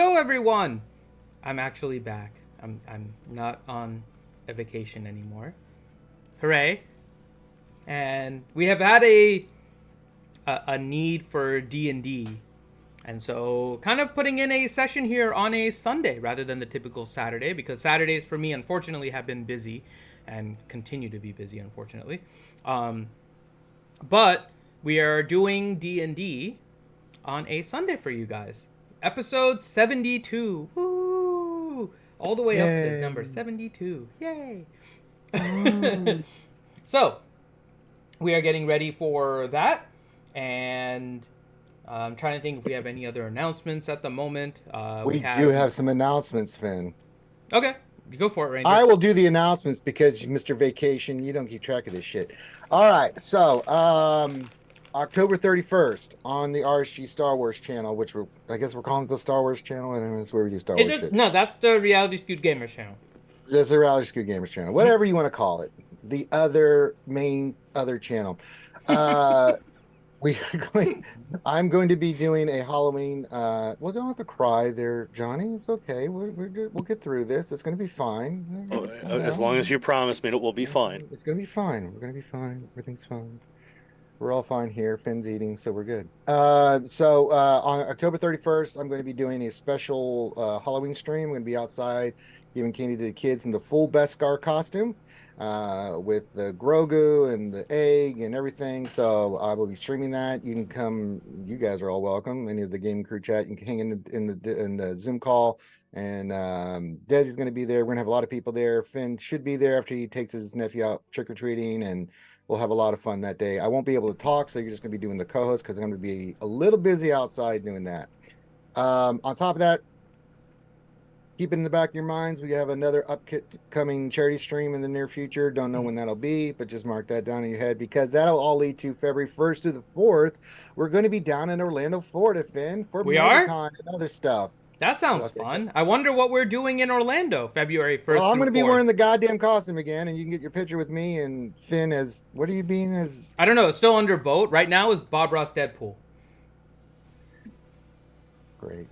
Hello, everyone. I'm actually back. I'm not on a vacation anymore. Hooray! And we have had a need for D&D, and so kind of putting in a session here on a Sunday rather than the typical Saturday, because Saturdays for me unfortunately have been busy and continue to be busy, unfortunately. Um, but we are doing D&D on a Sunday for you guys. Episode 72. Woo! All the way up to number Yay. 72. Yay! Woo. So, we are getting ready for that. And I'm trying to think if we have any other announcements at the moment. We We do have. have some announcements, Finn. Okay, you go for it, Ranger. I will do the announcements because Mr. Vacation, you don't keep track of this shit. All right. October 31st on the RSG Star Wars channel, which I guess we're calling it the Star Wars channel, and it's where we do Star Wars shit. No, that's the Reality Skewed Gamers channel. There's a Reality Scoot Gamers channel, whatever you want to call it. The other channel. Uh, we are going, I'm going to be doing a Halloween. Well, don't have to cry there, Johnny. It's okay. We'll get through this. It's going to be fine. Oh, Calm as long as down. you promise me it will be fine. It's going to be fine. We're going to be fine. Everything's fine. We're all fine here. Finn's eating, so we're good. On October 31st, I'm going to be doing a special Halloween stream. I'm going to be outside giving candy to the kids in the full Beskar costume with the Grogu and the egg and everything. So I will be streaming that. You can come. You guys are all welcome. Any of the game crew chat, you can hang in the Zoom call. And Desi's going to be there. We're going to have a lot of people there. Finn should be there after he takes his nephew out trick-or-treating, and we'll have a lot of fun that day. I won't be able to talk, so you're just going to be doing the co-host because I'm going to be a little busy outside doing that. On top of that, keep it in the back of your minds. We have another upcoming charity stream in the near future. Don't know when that'll be, but just mark that down in your head because that'll all lead to February 1st through the 4th. We're going to be down in Orlando, Florida, Finn, for MegaCon and other stuff. That sounds fun. I wonder what we're doing in Orlando, February 1st. Well, I'm going to be wearing the goddamn costume again, and you can get your picture with me and Finn as, what are you being as? I don't know. It's still under vote. Right now is Bob Ross Deadpool. Great.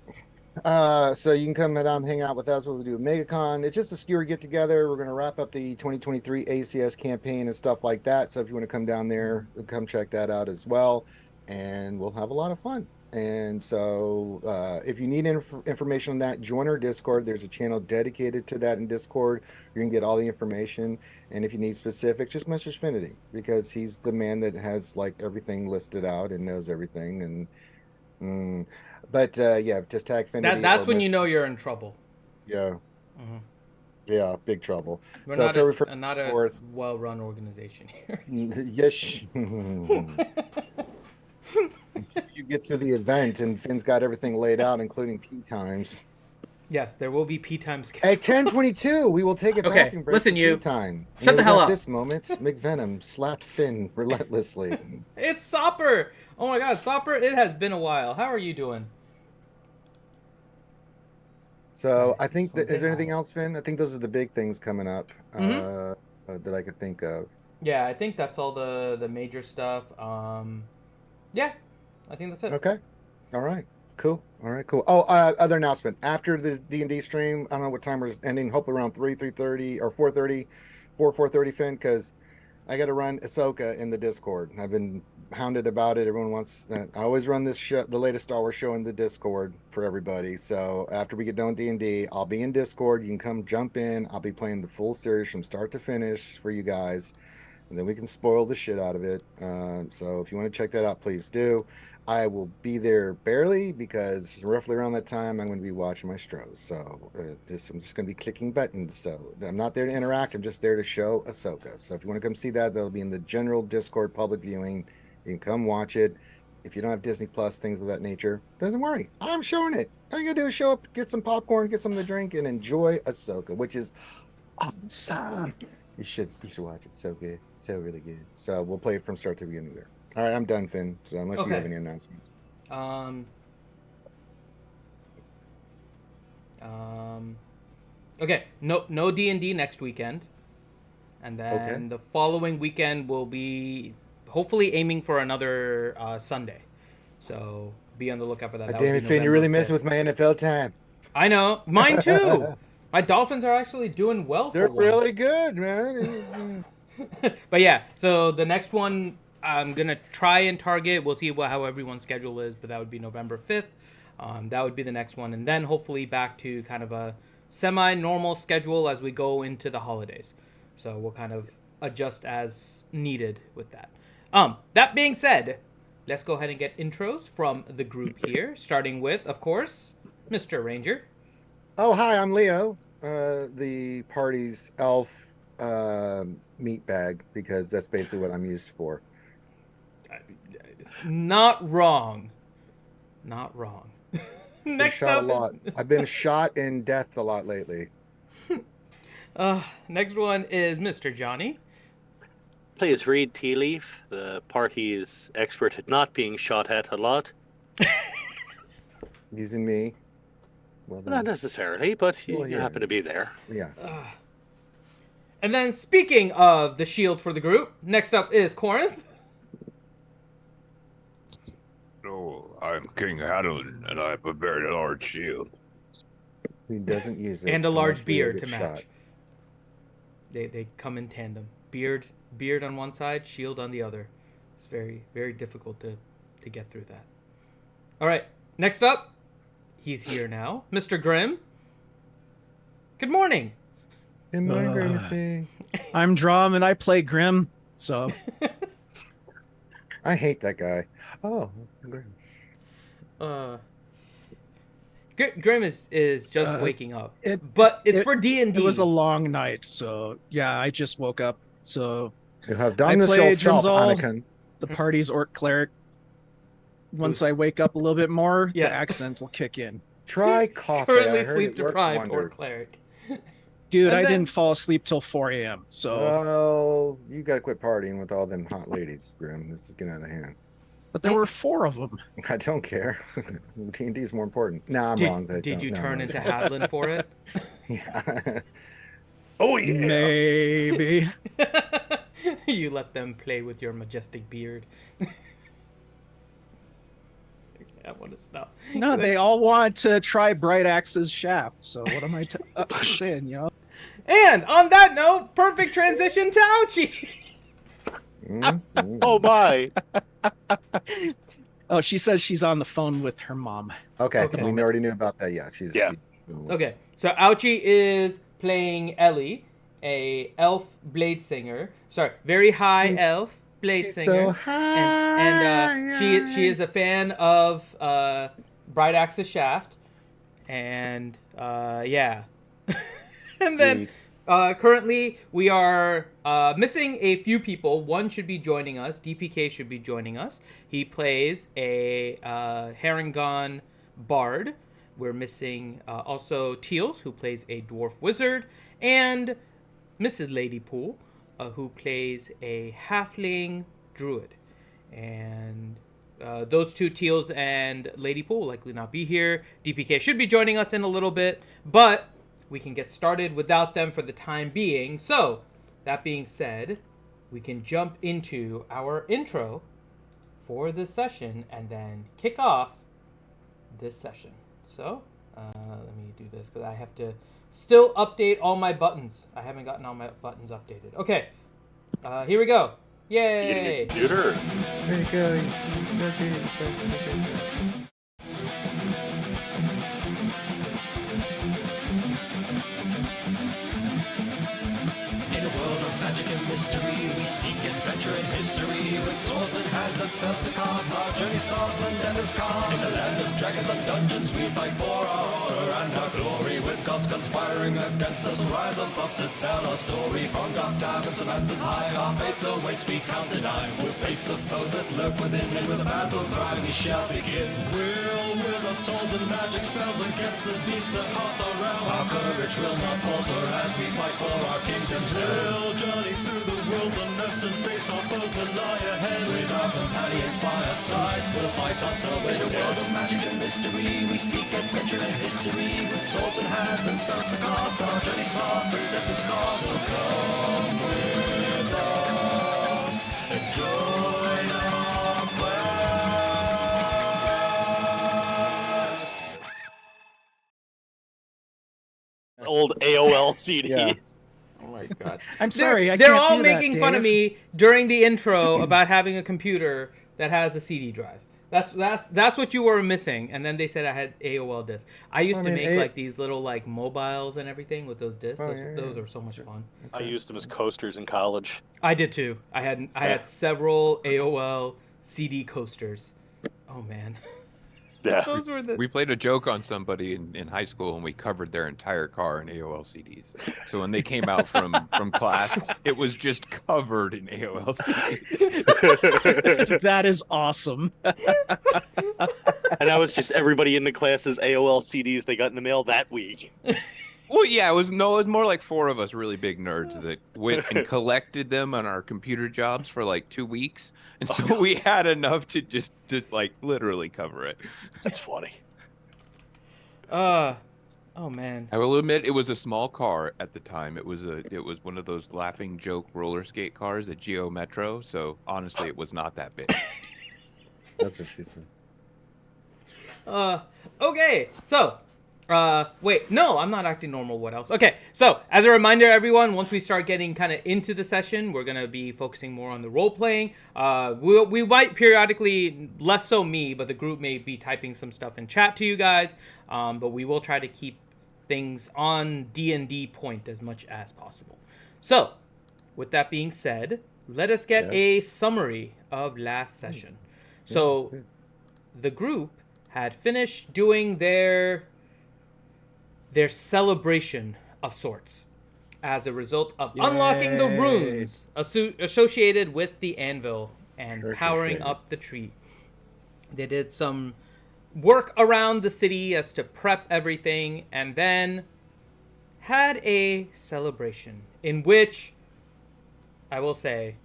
So you can come down and hang out with us. We'll do a MegaCon. It's just a skewer get together. We're going to wrap up the 2023 ACS campaign and stuff like that. So if you want to come down there, come check that out as well. And we'll have a lot of fun. And so if you need information on that, join our Discord. There's a channel dedicated to that in Discord. You can get all the information. And if you need specifics, just message Finity because he's the man that has like everything listed out and knows everything. And yeah, just tag Finity. That's when you know you're in trouble. Yeah. Mm-hmm. Yeah, big trouble. We're so not a well-run organization here. Yes. You get to the event and Finn's got everything laid out, including pee times. Yes, there will be pee times. At 10:22, we will take a bathroom break. Listen, you. Pee time. Shut the hell up. At this moment, McVenom slapped Finn relentlessly. It's Sopper. Oh my God, Sopper! It has been a while. How are you doing? So I think that is there anything else, Finn? I think those are the big things coming up that I could think of. Yeah, I think that's all the major stuff. Yeah, I think that's it. Okay. All right. Cool. All right. Cool. Oh, other announcement. After this D&D stream, I don't know what time we're ending. Hopefully around 3:30 or 4:30, Finn, because I got to run Ahsoka in the Discord. I've been hounded about it. Everyone wants. I always run this show, the latest Star Wars show, in the Discord for everybody. So after we get done with D&D, I'll be in Discord. You can come jump in. I'll be playing the full series from start to finish for you guys. And then we can spoil the shit out of it. So if you want to check that out, please do. I will be there barely because roughly around that time, I'm going to be watching my Stros. So I'm just going to be clicking buttons. So I'm not there to interact. I'm just there to show Ahsoka. So if you want to come see that, that'll be in the general Discord public viewing. You can come watch it. If you don't have Disney Plus, things of that nature, doesn't worry. I'm showing it. All you got to do is show up, get some popcorn, get something to drink, and enjoy Ahsoka, which is awesome. You should watch it. So good. So really good. So we'll play it from start to beginning there. All right, I'm done, Finn. So unless you have any announcements. Okay. No D&D next weekend. And then the following weekend will be hopefully aiming for another Sunday. So be on the lookout for that. Damn it, Finn, you really messing with my NFL time. I know. Mine too. My dolphins are actually doing well for They're once. really good, man. But yeah, so the next one I'm gonna try and target. We'll see how everyone's schedule is, but that would be November 5th. That would be the next one, and then hopefully back to kind of a semi-normal schedule as we go into the holidays. So we'll kind of adjust as needed with that. That being said, let's go ahead and get intros from the group here, starting with, of course, Mr. Ranger. Oh, hi, I'm Leo, the party's elf meat bag, because that's basically what I'm used for. Not wrong. Not wrong. Been Next shot a up lot. is I've been shot in death a lot lately. next one is Mr. Johnny. Play as Reed Tea Leaf, the party's expert at not being shot at a lot. Using me. Well Not done. necessarily, but you Well, yeah. happen to be there. Yeah. And then speaking of the shield for the group, next up is Corinth. Oh, I'm King Hadlin, and I have a very large shield. He doesn't use it. And a large unless Leo beard to gets match. shot. They come in tandem. Beard on one side, shield on the other. It's very, very difficult to get through that. All right, next up, he's here now, Mr. Grimm. Good morning. In my Grimmsy. I'm Drum and I play Grim, so I hate that guy. Oh, Grim. Grimm is just waking up, it- but it's it- for D&D. it was a long night. So yeah, I just woke up. So You have done I this play yourself, Drimzal. Anakin. the party's Orc Cleric. Once I wake up a little bit more, Yes. the accent will kick in. Try coffee. currently I heard sleep it works deprived or wonders. cleric. Dude, And I then- didn't fall asleep till 4 a.m. So, Oh, you gotta quit partying with all them hot ladies, Grim. This is getting out of hand. but there were 4 of them. I don't care. D&D is more important. No, I'm Did, wrong. did you turn into Hadlin for it? Yeah. Oh yeah. Maybe. You let them play with your majestic beard. I want to stop. No, they all want to try Bright Axe's shaft. So what am I saying, yo? And on that note, perfect transition to Ouchie. Oh my! Oh, she says she's on the phone with her mom. Okay, Okay. we already knew about that. Yeah, she's. Yeah. Okay, so Ouchie is playing Ellie, a elf blade singer. Sorry, very high She's- elf blade She's singer. so high. And she is a fan of Bright Axe's Shaft, and yeah. And then currently we are missing a few people. One should be joining us. DPK should be joining us. He plays a Harangon bard. We're missing also Teals, who plays a dwarf wizard, and Mrs. Ladypool, who plays a halfling druid. And those two, Teals and Ladypool, will likely not be here. DPK should be joining us in a little bit, but we can get started without them for the time being. So, that being said, we can jump into our intro for this session and then kick off this session. So, let me do this because I have to still update all my buttons. I haven't gotten all my buttons updated. Okay, here we go. Yay! Computer. There you go. In a world of magic and mystery, we seek adventure and history. With swords in hands and spells to cast, our journey starts and death is cast. In the land of dragons and dungeons, we fight for our honor and our glory. With gods conspiring against us, rise above to tell our story. From dark caverns and mountains high, our fates await, we count to 9. We'll face the foes that lurk within, and with a battle cry we shall begin. We'll with our swords and magic spells against the beasts that haunt our realm. Our courage will not falter as we fight for our kingdoms. We'll journey through the wilderness and face our foes that lie ahead. With our companions by our side, we'll fight until we're dead. In a world of magic and mystery, we seek adventure and history. With swords in hands and spells to cast, our journey starts and death is cast. So come with us, enjoy our quest. old AOL CD. Yeah. Oh my god. I'm sorry, They're can't all do that, making fun of Dave. me during the intro about having a computer that has a CD drive. That's what you were missing. And then they said I had AOL discs. I used to make like these little like mobiles and everything with those discs. Those are so much fun. I used them as coasters in college. I did too. I had several AOL CD coasters. Oh man. Yeah. Those were the We played a joke on somebody in high school, and we covered their entire car in AOL CDs. So when they came out from class, it was just covered in AOL CDs. That is awesome. And that was just everybody in the class's AOL CDs they got in the mail that week. Well, yeah, it was more like 4 of us really big nerds that went and collected them on our computer jobs for like 2 weeks, and so we had enough to like literally cover it. That's funny. oh man. I will admit it was a small car at the time. It was one of those laughing joke roller skate cars at Geo Metro. So honestly, it was not that big. That's what she said. Okay, so wait, no, I'm not acting normal. What else? Okay, so as a reminder, everyone, once we start getting kind of into the session, we're gonna be focusing more on the role playing. We might periodically, less so me, but the group may be typing some stuff in chat to you guys. But we will try to keep things on D&D point as much as possible. So, with that being said, let us get a summary of last session. So, the group had finished doing their celebration of sorts as a result of unlocking the runes associated with the anvil and powering up the tree. They did some work around the city as to prep everything, and then had a celebration in which, I will say,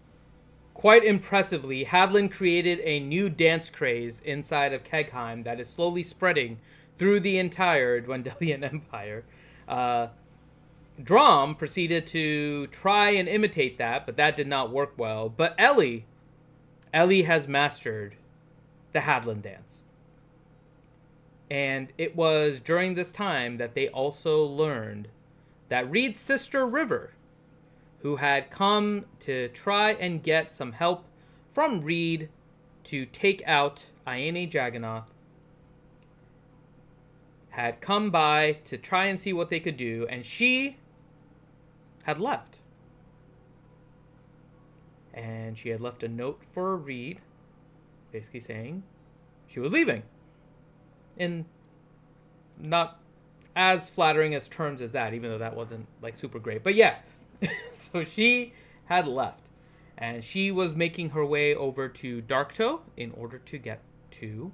quite impressively, Hadlin created a new dance craze inside of Kegheim that is slowly spreading through the entire Dwendalian Empire. Drom proceeded to try and imitate that, but that did not work well. But Ellie has mastered the Hadlin dance. And it was during this time that they also learned that Reed's sister, River, who had come to try and get some help from Reed to take out Iene Jagannath, had come by to try and see what they could do, and she had left. And she had left a note for Reed, basically saying she was leaving. In not as flattering as terms as that, even though that wasn't like super great. But yeah, so she had left, and she was making her way over to Darktoe in order to get to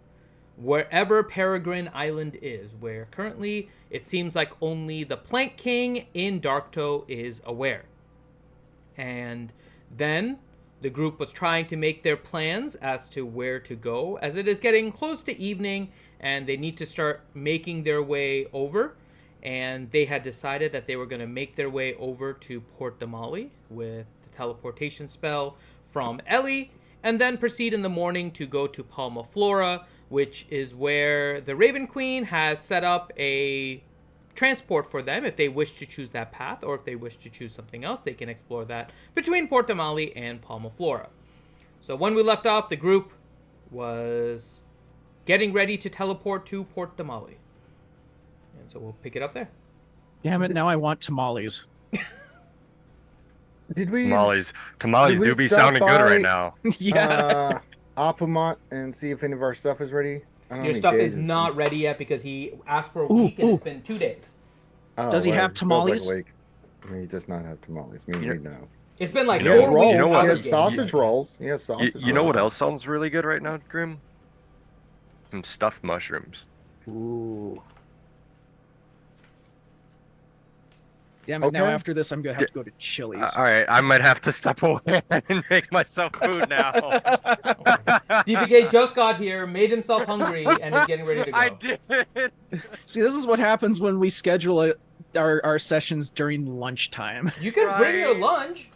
wherever Peregrine Island is, where currently it seems like only the Plank King in Darktoe is aware. And then the group was trying to make their plans as to where to go, as it is getting close to evening and they need to start making their way over. And they had decided that they were going to make their way over to Port Damali with the teleportation spell from Ellie, and then proceed in the morning to go to Palma Flora, which is where the Raven Queen has set up a transport for them if they wish to choose that path, or if they wish to choose something else, they can explore that between Port Damali and Palma Flora. So when we left off, the group was getting ready to teleport to Port Damali. And so we'll pick it up there. Damn it, now I want tamales. Did we Tamales did we do be stop sounding good by, right now. Yeah. Apamont and see if any of our stuff is ready? I don't know Your how many stuff days is it's not been. ready yet because he asked for a week and it's been 2 days. Oh, Does he have it feels like tamales? a week. He does not have tamales. Me, Yeah. we know. It's been like You know 4 what- weeks. you know what- He out has of the sausage game. rolls. He has sausage You know what rolls. else sounds really good right now, Grim? Some stuffed mushrooms. Ooh. Damn it, now Okay. after this I'm gonna have to go to Chili's. All right, I might have to step away and make myself food now. DPK just got here, made himself hungry, and is getting ready to go. I did. See, this is what happens when we schedule our sessions during lunchtime. You can bring your Right. lunch.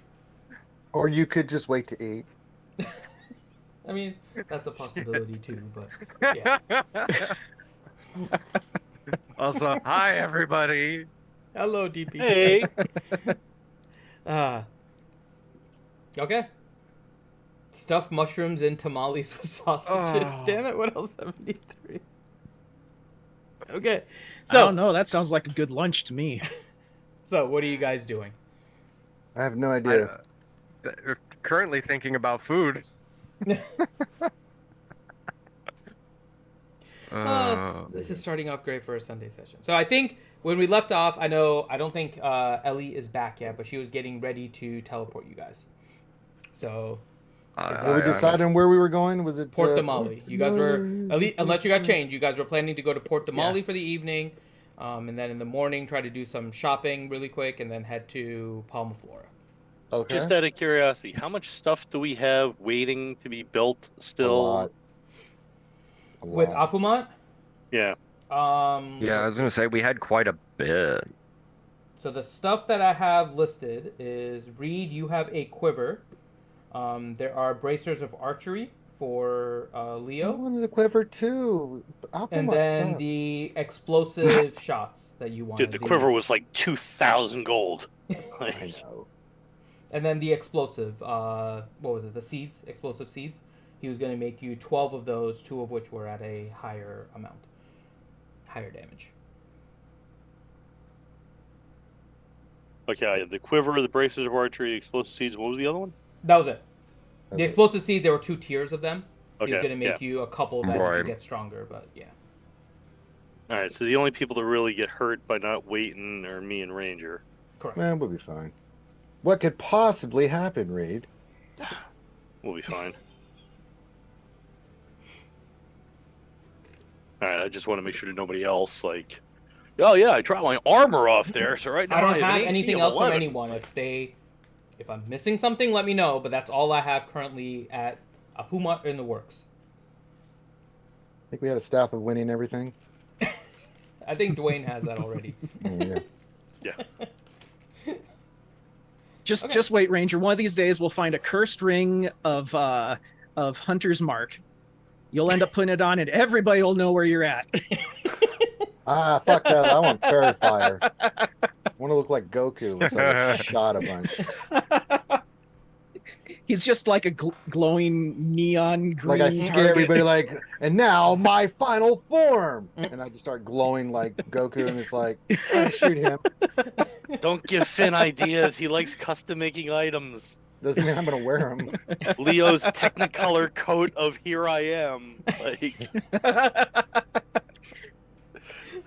Or you could just wait to eat. I mean, that's a possibility too, but yeah. Also, hi everybody. Hello, DP. Hey. Okay. Stuffed mushrooms and tamales with sausages. Oh. Damn it, what else 73? Okay. I So, don't know. That sounds like a good lunch to me. so what are you guys doing? I have no I, idea. currently thinking about food. This is starting off great for a Sunday session. So I think when we left off, I don't think Ellie is back yet, but she was getting ready to teleport you guys. So Did we decide on where we were going? Was it Port uh, Damali. You guys were, at least, unless you got changed, you guys were planning to go to Port Damali for the evening, and then in the morning try to do some shopping really quick, and then head to Palma Flora. Okay. Just out of curiosity, how much stuff do we have waiting to be built A still? lot. A With lot. Apumont, Yeah. Yeah, I was gonna say we had quite a bit. So the stuff that I have listed is Reed. You have a quiver. There are bracers of archery for I Leo, wanted a quiver too. and Aquamot then sucks. the explosive shots that you wanted. Dude, the quiver was like 2,000 gold. I know. And then the explosive. What was it? The seeds, explosive seeds. He was going to make you 12 of those, 2 of which were at a higher amount, higher damage. Okay, the quiver, the bracers of archery, explosive seeds. What was the other one? That was it. The Okay. explosive seed, there were 2 tiers of them. He was Okay, going to make you a couple that you Right. could get stronger, but yeah. All right, so the only people that really get hurt by not waiting are me and Ranger. Correct. Man, we'll be fine. What could possibly happen, Reed? We'll be fine. All right, I just want to make sure that nobody else like. Oh yeah, I dropped my armor off there, so right now I don't an have AC anything of else from 11. anyone. If I'm missing something, let me know. But that's all I have currently at Apumont in the works. I think we had a staff of winning everything. I think Dwayne has that already. Oh, yeah. Yeah. Just wait, Ranger. One of these days we'll find a cursed ring of Hunter's Mark. You'll end up putting it on, and everybody will know where you're at. Fuck that. I want fairy fire. I want to look like Goku, so I get shot a bunch. He's just like a glowing neon green. Like I scare target. everybody, like, and now my final form, and I just start glowing like Goku, and it's like, I shoot him. Don't give Finn ideas. He likes custom making items. Doesn't mean I'm gonna wear them. Leo's Technicolor coat of "Here I Am." Like,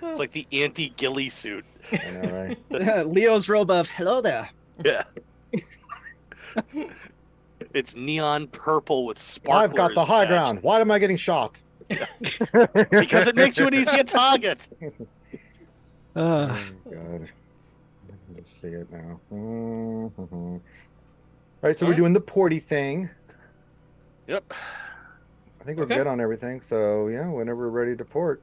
it's like the anti-ghillie suit. I know, right? Leo's robe of hello there. Yeah. It's neon purple with sparklers. I've got the high attached. ground. Why am I getting shot? Because it makes you an easier target. Oh God, I can just see it now. All right, so we're Alright. doing the porty thing. Yep. I think we're Okay. good on everything. So yeah, whenever we're ready to port.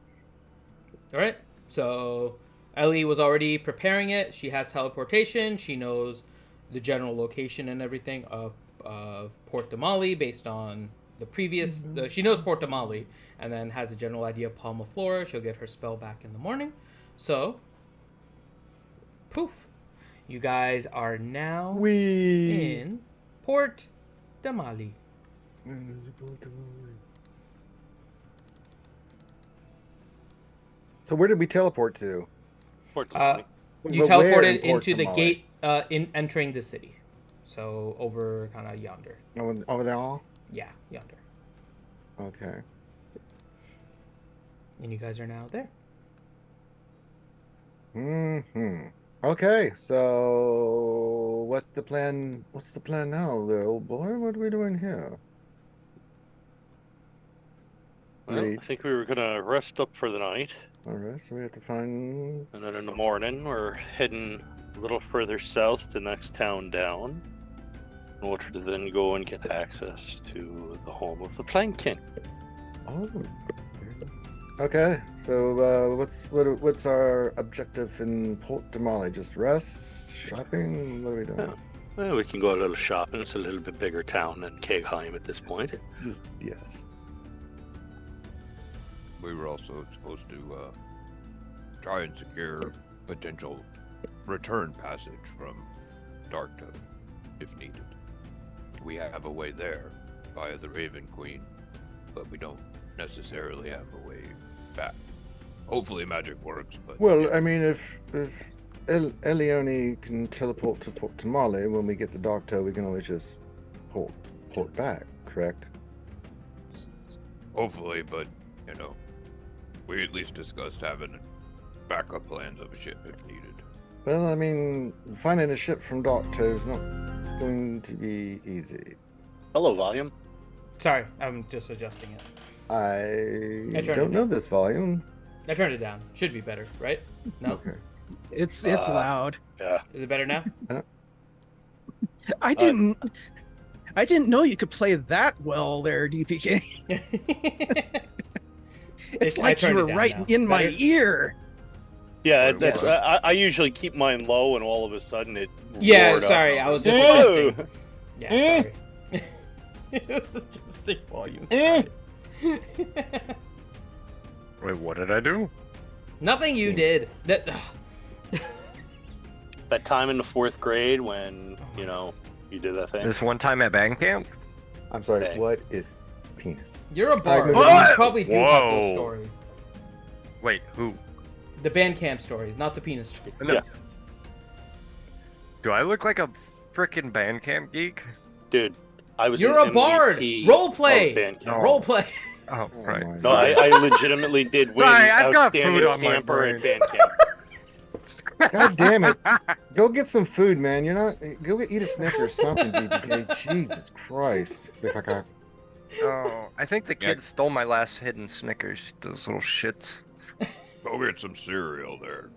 All right. So Ellie was already preparing it. She has teleportation. She knows the general location and everything of Port Damali based on the previous. She knows Port Damali and then has a general idea of Palma Flora. She'll get her spell back in the morning. So, poof. You guys are now We. in Port Damali. So where did we teleport to? Port Uh, Damali. You But where in teleported Port into the Damali? gate in entering the city. So over kind of yonder. Over there all? Yeah, yonder. Okay. And you guys are now there. Okay, so what's the plan? What's the plan now, little boy? What are we doing here? Well, I Reed. think we were gonna rest up for the night, All right, so we have to find. and then in the morning we're heading a little further south to the next town down, in order to then go and get access to the home of the Plankton. Oh. Okay, so what's our objective in Port Damali? Just rest, shopping. What are we doing? Yeah. Well, we can go a little shopping. It's a little bit bigger town than Kegheim at this point. Just yes. We were also supposed to try and secure potential return passage from Darktone, if needed. We have a way there via the Raven Queen, but we don't necessarily have a way back. Hopefully magic works, but... Well, I mean, if Elione can teleport to Port Tamale, when we get the Darktoe, we can always just port back, correct? Hopefully, but, you know, we at least discussed having backup plans of a ship if needed. Well, I mean, finding a ship from Darktoe is not going to be easy. Hello, volume. Sorry, I'm just adjusting it. I turned don't it know down. this volume. I turned it down. Should be better, right? No? Okay. It's loud. Yeah. Is it better now? I didn't know you could play that well there, DPK. It's I like you turned it were down right now. in my Better? ear. Yeah, Or that's. worse. I usually keep mine low, and all of a sudden it. Yeah, roared up. sorry, I was just Ew! adjusting. Yeah, sorry. It was adjusting volume. Wait, what did I do? Nothing you did. That. That time in the 4th grade when you did that thing. This one time at band camp? I'm sorry, Okay. what is penis? You're a bard. moving You on. probably do have those Whoa. stories. Wait, who? The band camp stories, not the penis stories. No. Yeah. Do I look like a freaking band camp geek? Dude, I was. You're an a bard. MVP Role of play. band camp. Role play. Oh, Oh right. my No, I legitimately did win Sorry, I've got outstanding food on my camper brain. at band camp. God damn it. Go get some food, man. You're not. Eat a Snicker or something, DPK. Jesus Christ. If I got. Oh, I think the kids stole my last hidden Snickers. Those little shits. Go get some cereal there.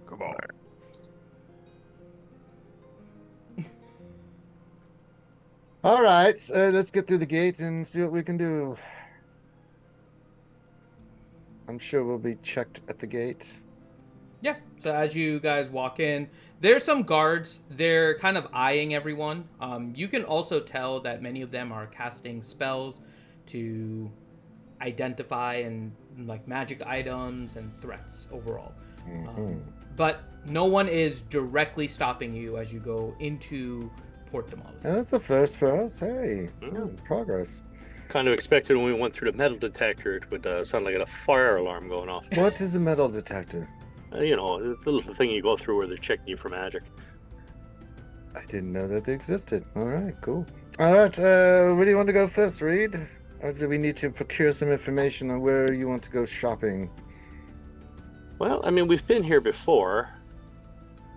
Come on. All right, let's get through the gate and see what we can do. I'm sure we'll be checked at the gate. Yeah. So as you guys walk in, there's some guards. They're kind of eyeing everyone. You can also tell that many of them are casting spells to identify and like magic items and threats overall. But no one is directly stopping you as you go into Port Damali. That's a first for us. Hey, Yeah. progress. Kind of expected when we went through the metal detector, it would sound like a fire alarm going off. What is a metal detector? The little thing you go through where they're checking you for magic. I didn't know that they existed. All right, cool. All right, where do you want to go first, Reed? Or do we need to procure some information on where you want to go shopping? Well, I mean, we've been here before.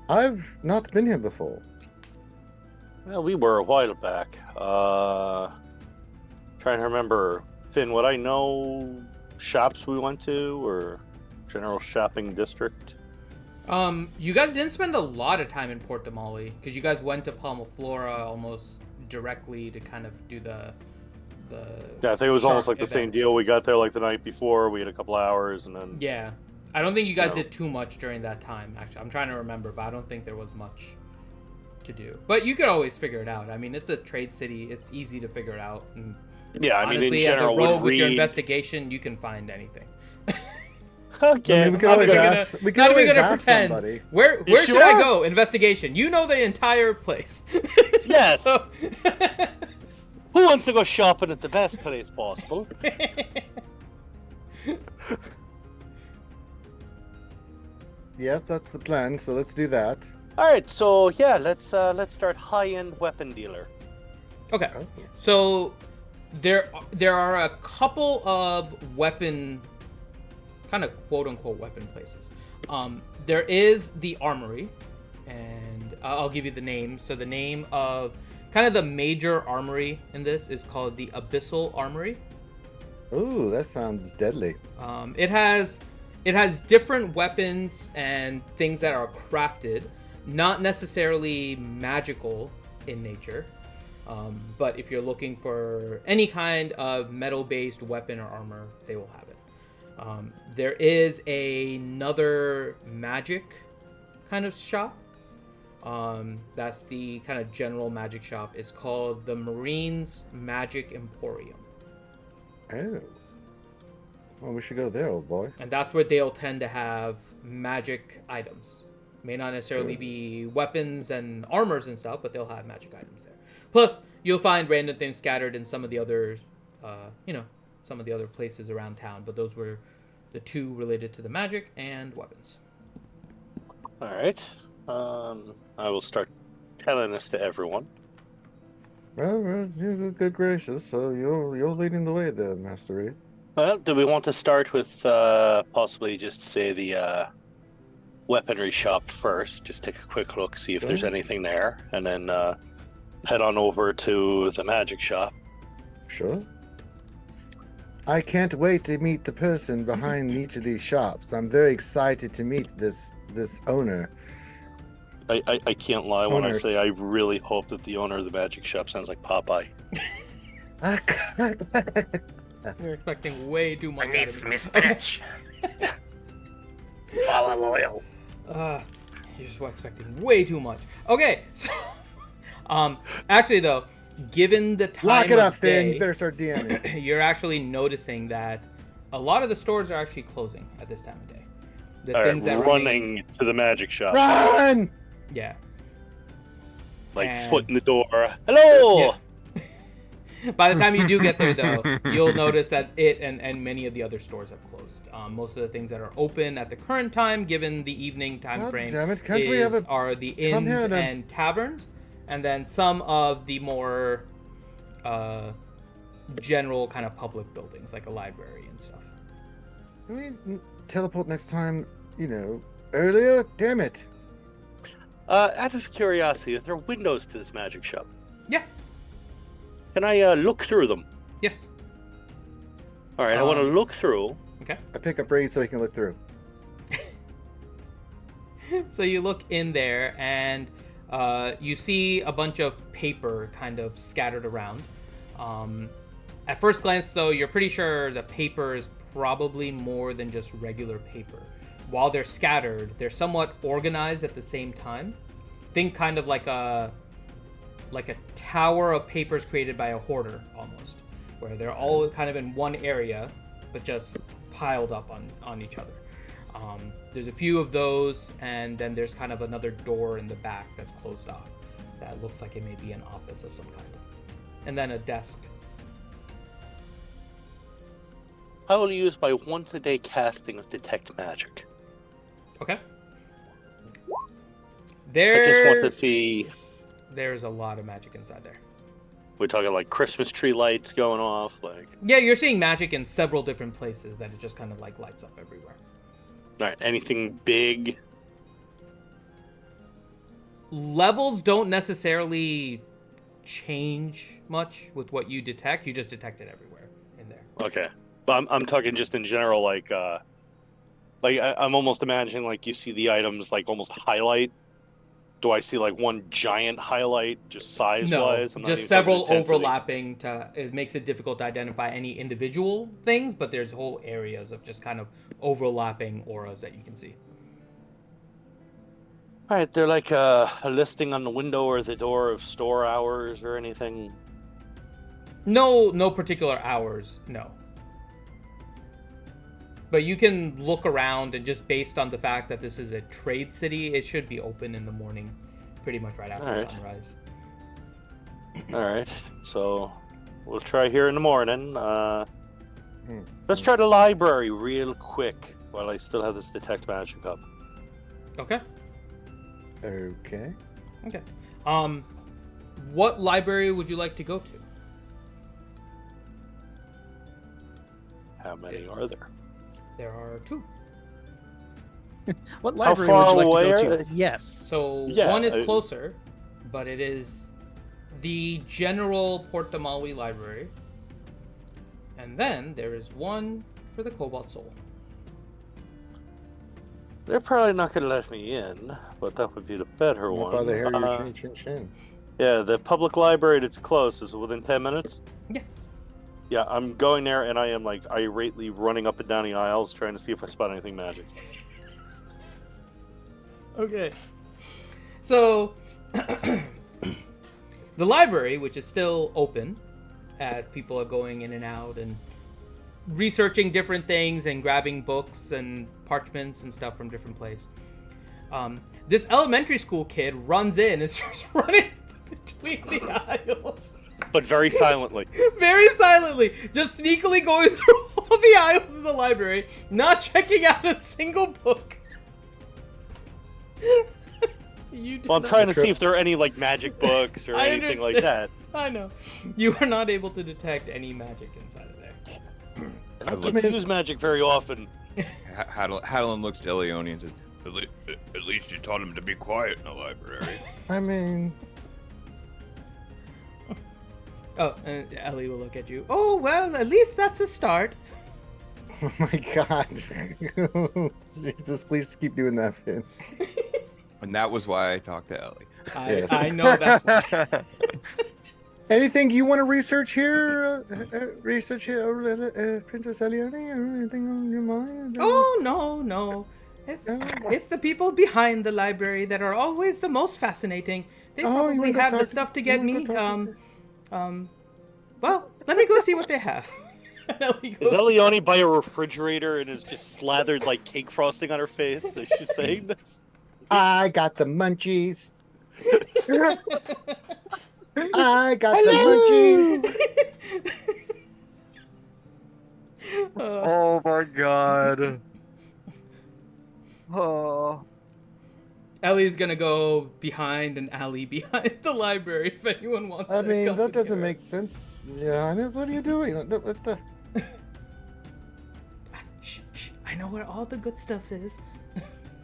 I've not been here before. Well, we were a while back. Trying to remember, Finn, would I know shops we went to or general shopping district? You guys didn't spend a lot of time in Port Damali because you guys went to Palmaflora almost directly to kind of do the Yeah, I think it was almost shark like the same event. deal. We got there like the night before. We had a couple hours, and then Yeah. I don't think you guys No. did too much during that time, actually. I'm trying to remember, but I don't think there was much to do. But you could always figure it out. I mean, it's a trade city. It's easy to figure it out. And yeah, I mean, honestly, in as a general, rogue would with your read. investigation, you can find anything. Okay, I mean, we could Not always even gonna- ask. We could not even always gonna ask pretend. somebody. Where You should I sure? go? Investigation. You know the entire place. Yes. So- Who wants to go shopping at the best place possible? Yes, that's the plan. So let's do that. All right, so yeah, let's start high-end weapon dealer. Okay. Oh. So there are a couple of weapon, kind of quote unquote weapon places. There is the armory, and I'll give you the name. So the name of kind of the major armory in this is called the Abyssal Armory. Ooh, that sounds deadly. It has different weapons and things that are crafted, not necessarily magical in nature. But if you're looking for any kind of metal-based weapon or armor, they will have it. There is another magic kind of shop. That's the kind of general magic shop. It's called the Marines Magic Emporium. Oh. Well, we should go there, old boy. And that's where they'll tend to have magic items. May not necessarily be weapons and armors and stuff, but they'll have magic items there. Plus, you'll find random things scattered in some of the other, some of the other places around town. But those were the two related to the magic and weapons. All right. I will start telling this to everyone. Well, you're good gracious. So you're leading the way there, Master Reed. Well, do we want to start with possibly just say the weaponry shop first? Just take a quick look, see if there's anything there, and then head on over to the magic shop. Sure. I can't wait to meet the person behind each of these shops. I'm very excited to meet this owner. I can't lie when I Owners. say I really hope that the owner of the magic shop sounds like Popeye. You're expecting way too much. need some spinach. Follow loyal. You're just expecting way too much. Okay, so actually though, given the time Lock it up, of Finn. day, You better start DMing. you're actually noticing that a lot of the stores are actually closing at this time of day. The All things right, that running to the magic shop, Run! yeah. like And- foot in the door. Hello. Yeah. By the time you do get there, though, you'll notice that it and many of the other stores have closed. Most of the things that are open at the current time, given the evening time God frame, damn it, can't we have are the Come inns here, then. and taverns, and then some of the more general kind of public buildings, like a library and stuff. Can we teleport next time, earlier? Damn it. Out of curiosity, are there windows to this magic shop? Yeah. Can I look through them? Yes. All right, I want to look through. Okay. I pick up Reed so he can look through. So you look in there and you see a bunch of paper kind of scattered around. At first glance, though, you're pretty sure the paper is probably more than just regular paper. While they're scattered, they're somewhat organized at the same time. Think kind of like a tower of papers created by a hoarder, almost, where they're all kind of in one area, but just piled up on each other. There's a few of those, and then there's kind of another door in the back that's closed off. That looks like it may be an office of some kind. And then a desk. I will use my once-a-day casting of Detect Magic. Okay. I just want to see... There's a lot of magic inside there. We're talking like Christmas tree lights going off, like... Yeah, you're seeing magic in several different places that it just kind of like lights up everywhere. All right, anything big? Levels don't necessarily change much with what you detect. You just detect it everywhere in there. Okay. But I'm talking just in general, like I'm almost imagining like you see the items like almost highlight. Do I see like one giant highlight just size-wise? No, just several overlapping. It makes it difficult to identify any individual things, but there's whole areas of just kind of overlapping auras that you can see. All right, they're like a listing on the window or the door of store hours or anything. No particular hours, no. But you can look around, and just based on the fact that this is a trade city, it should be open in the morning, pretty much right after sunrise. All right, so we'll try here in the morning. Let's try the library real quick while I still have this Detect Magic up. Okay. Okay. Okay. What library would you like to go to? How many are there? There are two. What library far would you away like to are go they? to? Yes. So Yeah, one is closer, but it is the general Port Damawi library. And then there is one for the Cobalt Soul. They're probably not going to let me in, but that would be the better What one. by the hair of your chin, chin, chin. Yeah, the public library that's close is within 10 minutes. Yeah. Yeah, I'm going there, and I am like irately running up and down the aisles trying to see if I spot anything magic. Okay. So, the library, which is still open, as people are going in and out and researching different things and grabbing books and parchments and stuff from different places. This elementary school kid runs in and starts running between the aisles. But very silently. Very silently, just sneakily going through all the aisles of the library, not checking out a single book. Well, I'm trying to see if there are any like magic books or anything like that. I know. You are not able to detect any magic inside of there. I don't get to use magic very often. Hadlin looks to Leone and says, at least you taught him to be quiet in the library. I mean... Oh, and Ellie will look at you. Oh, well, at least that's a start. Oh my god. Jesus, please keep doing that, Finn. And that was why I talked to Ellie. Yes. I know that's why. Anything you want to research here? Princess Eliane? Or anything on your mind? Oh, no. It's the people behind the library that are always the most fascinating. They probably have the stuff to get me. Well, let me go see what they have. Is Eliane by a refrigerator and is just slathered like cake frosting on her face? Is she saying this? I got the munchies. I got the munchies. Oh my god. Oh. Ellie's gonna go behind an alley behind the library if anyone wants to. I mean, come that to doesn't her. make sense. Johannes, what are you doing? What the... Shh, I know where all the good stuff is.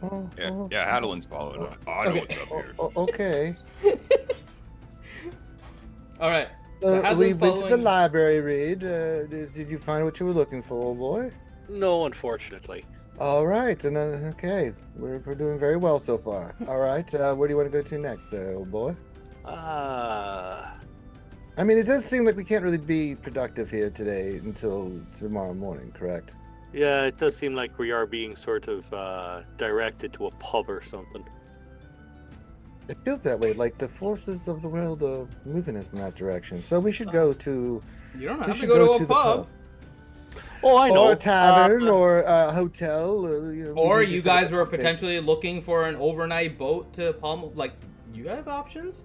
Yeah, Hadlin's following on. I know what's up here. Okay. All right. We went to the library, Reed. Did you find what you were looking for, old boy? No, unfortunately. All right, and okay, we're doing very well so far. All right, where do you want to go to next, old boy? I mean, it does seem like we can't really be productive here today until tomorrow morning, correct? Yeah, it does seem like we are being sort of directed to a pub or something. It feels that way, like the forces of the world are moving us in that direction. So we should go to... You don't have to go to a pub. Oh, I know. Or a tavern, or a hotel. Or you guys were potentially looking for an overnight boat to Palm. Like, you have options?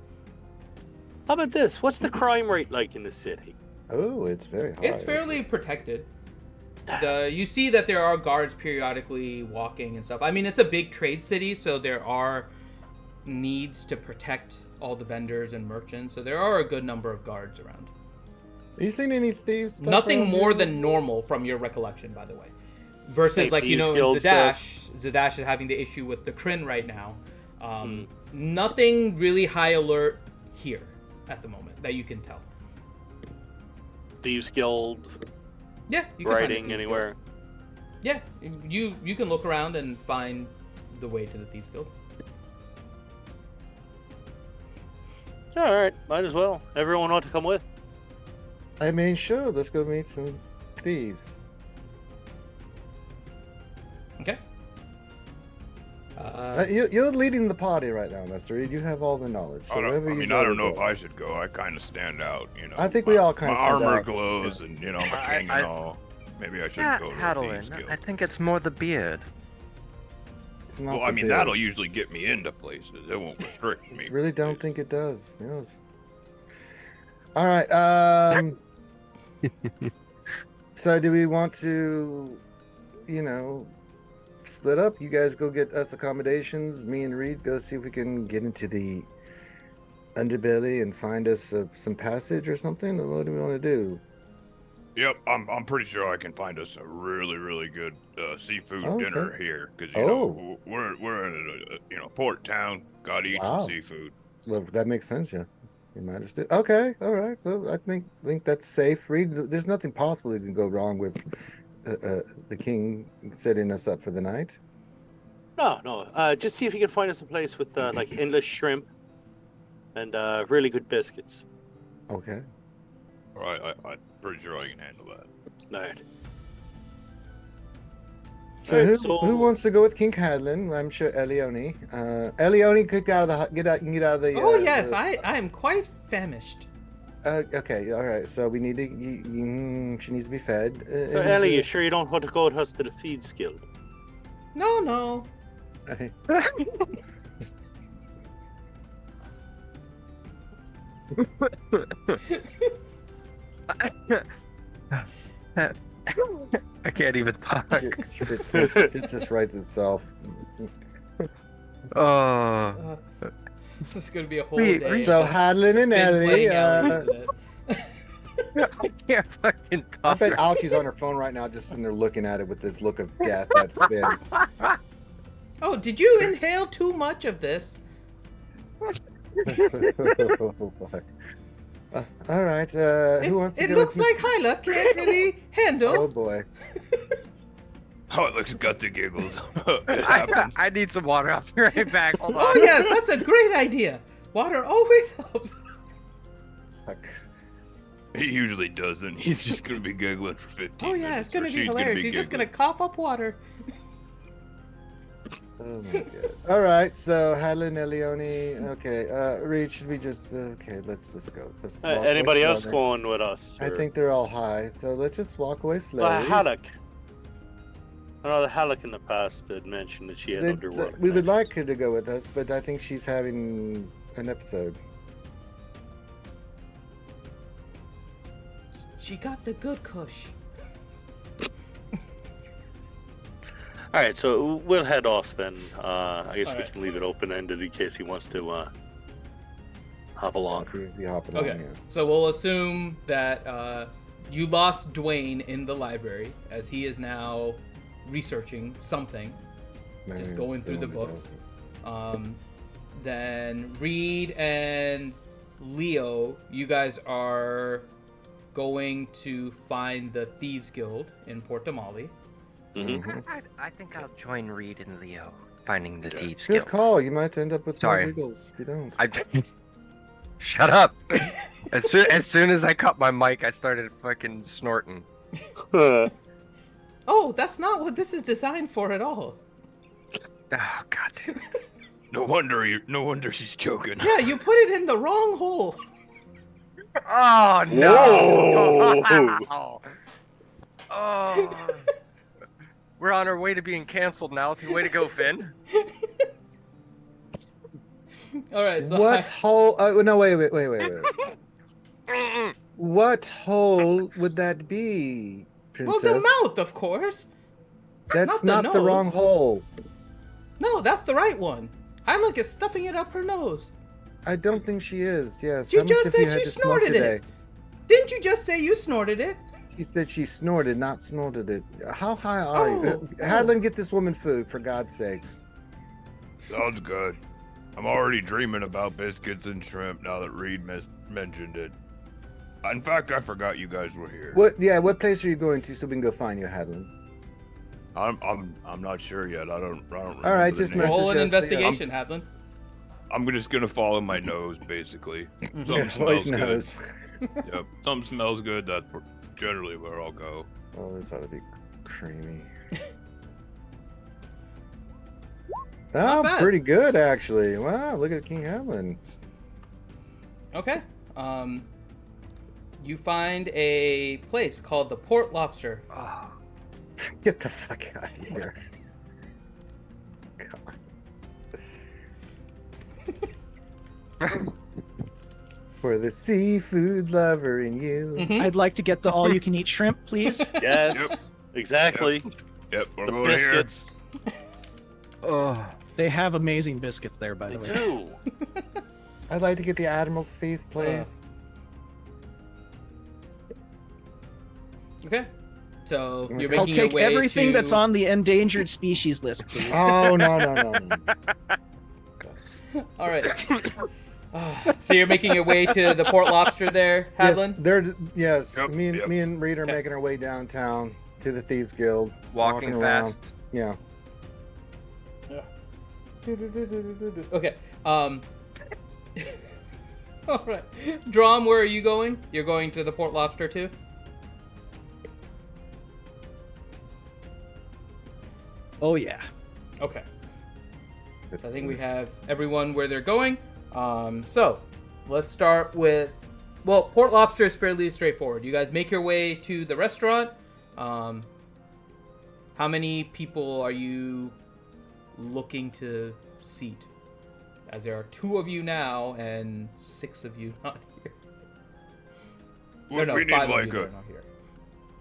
How about this? What's the crime rate like in the city? Oh, it's very high. It's fairly protected. You see that there are guards periodically walking and stuff. I mean, it's a big trade city, so there are needs to protect all the vendors and merchants. So there are a good number of guards around. Have you seen any thieves? Nothing more than normal from your recollection, by the way. Versus, like, in Zadash is having the issue with the Kryn right now. Nothing really high alert here at the moment that you can tell. Thieves Guild. Yeah, you can writing find anywhere. Guild. Yeah, you can look around and find the way to the Thieves Guild. All right, might as well. Everyone want to come with? I mean, sure. Let's go meet some thieves. Okay. You're leading the party right now, Mr. Reed. You have all the knowledge. So I don't know if I I should go. I kind of stand out, I think we all kind of stand out. My armor glows, and I'm a king and all. Maybe I shouldn't go to the Thieves Guild. I think it's more the beard. Well, I mean, that'll usually get me into places. It won't restrict me. I really don't think it does. Yes. All right. So do we want to, split up? You guys go get us accommodations. Me and Reed go see if we can get into the underbelly and find us some passage or something. Or what do we want to do? Yep, I'm pretty sure I can find us a really, really good seafood dinner here because we're in a port town. Gotta eat some seafood. Well, that makes sense, yeah. Your Majesty. Okay, all right. So I think that's safe. Reed, there's nothing possible that can go wrong with the king setting us up for the night. No. Just see if you can find us a place with like endless shrimp and really good biscuits. Okay. All right, I'm pretty sure I can handle that. All right. So who wants to go with King Hadlin? I'm sure Elione. Elione could get out of the. Oh yes, I am quite famished. Okay, all right. So we need to. She needs to be fed. So Ellie, you sure you don't want to go with us to the Thieves Guild? No. I can't even talk. It just writes itself. Oh. This is gonna be a whole Wait, day. So of Hadlin and Finn Ellie, playing Ellie today. I can't fucking I talk. bet Alchie's on her phone right now, just sitting there looking at it with this look of death at Finn. Oh, did you inhale too much of this? Oh, fuck. All right, who wants to It go looks with like Hyla can't really handle. Oh boy. Oh, it looks got the giggles. It happens. I need some water. I'll be right back. Hold on. Oh yes, that's a great idea. Water always helps. Fuck. He usually doesn't. He's just gonna be giggling for 15 Oh minutes. yeah, it's gonna or be she's hilarious. be He's just giggling. gonna cough up water. Oh my god. All right, so Hadlin, Elione. Okay, Reed, should we just let's go. Let's walk Anybody away else slowly. going with us? I or- think they're all high, so let's just walk away slowly. Halleck. I know the Halleck in the past had mentioned that she had underworld. We would connections. like her to go with us, but I think she's having an episode. She got the good kush. All right, so we'll head off then. I guess All we right. can leave it open ended in case he wants to hop along. If you hopping Okay, on, yeah. so we'll assume that you lost Dwayne in the library as he is now researching something, Man, just it's going through the doing it, books. Then Reed and Leo, you guys are going to find the Thieves Guild in Port Damali. Mhm. I think I'll join Reed and Leo finding the Okay. thieves Good guild. call. You might end up with Sorry. more giggles if you don't. I shut up. As soon as I cut my mic, I started fucking snorting. Oh, that's not what this is designed for at all. Oh god. Damn it. No wonder she's choking. Yeah, you put it in the wrong hole. Oh no. Whoa. Oh. We're on our way to being canceled now. Way to go, Finn. All right. So What hole? No, wait. Mm-mm. What hole would that be, Well, Princess? the mouth, of course. That's not the not the nose. wrong hole. No, that's the right one. Hyla is stuffing it up her nose. I don't think she is. Yes. She How much just have said you had she to smoke snorted today? it. Didn't you just say you snorted it? She said she snorted, not snorted it. How high are you? Oh, Hadlin, get this woman food, for God's sakes. Sounds good. I'm already dreaming about biscuits and shrimp now that Reed mentioned it. In fact, I forgot you guys were here. What place are you going to so we can go find you, Hadlin? I'm not sure yet. I don't remember All right, the just name. message Roll an us, investigation, Hadlin. I'm just gonna follow my nose, basically. Something Yeah, smells voice knows. good. Yep. Something smells good. That's generally where I'll go. Oh, this ought to be creamy. Oh, bad. pretty good actually. Wow, look at King Hadlin. Okay. You find a place called the Port Lobster. Oh. Get the fuck out of here. God. For the seafood lover in you. Mhm. I'd like to get the all-you-can-eat shrimp, please. Yes, exactly. Yep, we're The going biscuits. Oh. They have amazing biscuits there, by They the way. do. I'd like to get the Admiral Feast, please. Okay. So you're I'll I'll making take your way everything to... that's on the endangered species list, please. Oh no. All right. So you're making your way to the Port Lobster there, Hadlin? Yes. Yep, Me yep. and Reed are Okay. making our way downtown to the Thieves Guild. Walking around. fast. Yeah. Okay. All right. Drom, where are you going? You're going to the Port Lobster too? Oh yeah. Okay. I think we have everyone where they're going. So let's start with, well, Port Lobster is fairly straightforward. You guys make your way to the restaurant. How many people are you looking to seat as there are 2 of you now and 6 of you not here. Look, no, we need 5 of like you that a. are not here.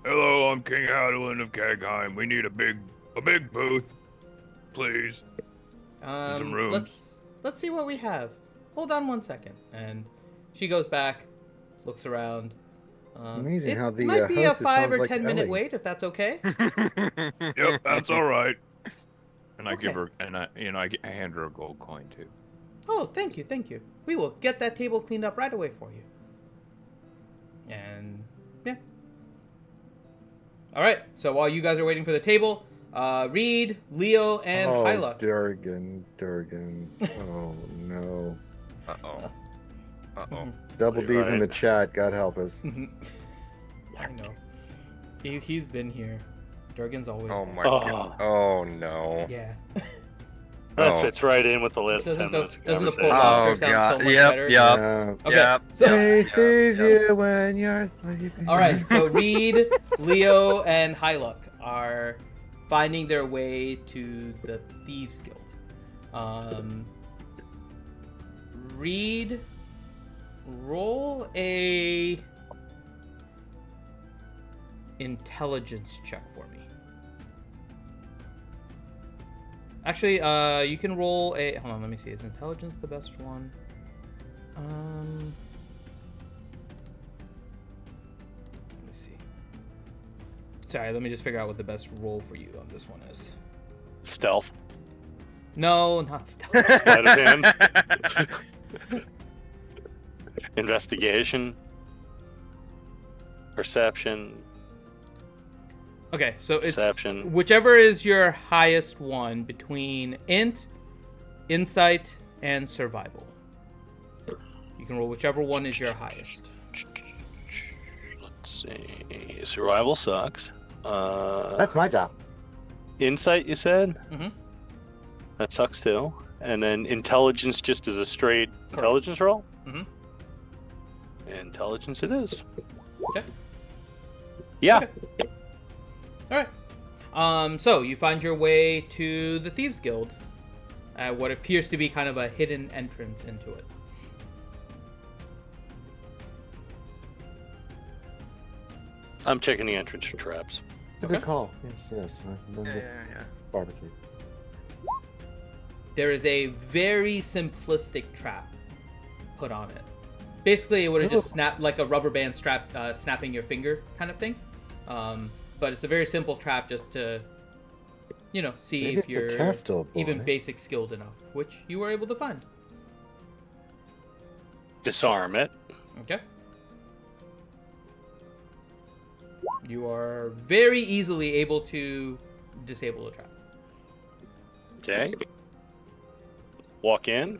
Hello, I'm King Adeline of Kagheim. We need a big booth, please. Some rooms. Let's see what we have. Hold on 1 second. And she goes back, looks around. Amazing it how the might be a hostess 5 sounds or like 10 minute Ellie. wait, if that's okay. Yep, that's all right. And I give Okay. her, and I hand her a gold coin too. Oh, thank you. We will get that table cleaned up right away for you. And yeah. All right. So while you guys are waiting for the table, Reed, Leo, and Oh, Hyla. Durgan. Oh, no. Uh-oh. Uh-oh. Double D's in Right. the chat. God help us. I know. He's been here. Durgan's always. Oh there. my god. Oh no. Yeah. That Oh. fits right in with the list. Doesn't 10 the minutes of post conversation. officer Oh, sound God. so much Yep, better? yep. Yeah. Okay. Yep. So. They soothe yep. you when you're sleeping. All right, so Reed, Leo, and Hyluck are finding their way to the Thieves Guild. Reed, roll a intelligence check for me. Actually, you can roll a. Hold on, let me see. Is intelligence the best one? Let me see. Sorry, let me just figure out what the best roll for you on this one is. Stealth. No, not stealth. Sleight of hand. Investigation. Perception. Okay, so it's Deception. whichever is your highest one between int, insight, and survival. You can roll whichever one is your highest. Let's see. Survival sucks. That's my job. Insight, you said? Mhm. That sucks too. And then intelligence just as a straight intelligence roll? Mhm. Intelligence it is. Okay. Yeah. Okay. All right. So you find your way to the Thieves Guild at what appears to be kind of a hidden entrance into it. I'm checking the entrance for traps. It's a Okay. good call. Yes. I've done the Yeah. barbecue. There is a very simplistic trap put on it. Basically, it would have just snapped like a rubber band strap, snapping your finger kind of thing. But it's a very simple trap just to, see Maybe if it's a you're test, old even boy. basic skilled enough, which you were able to find. Disarm it. Okay. You are very easily able to disable the trap. Okay. Walk in.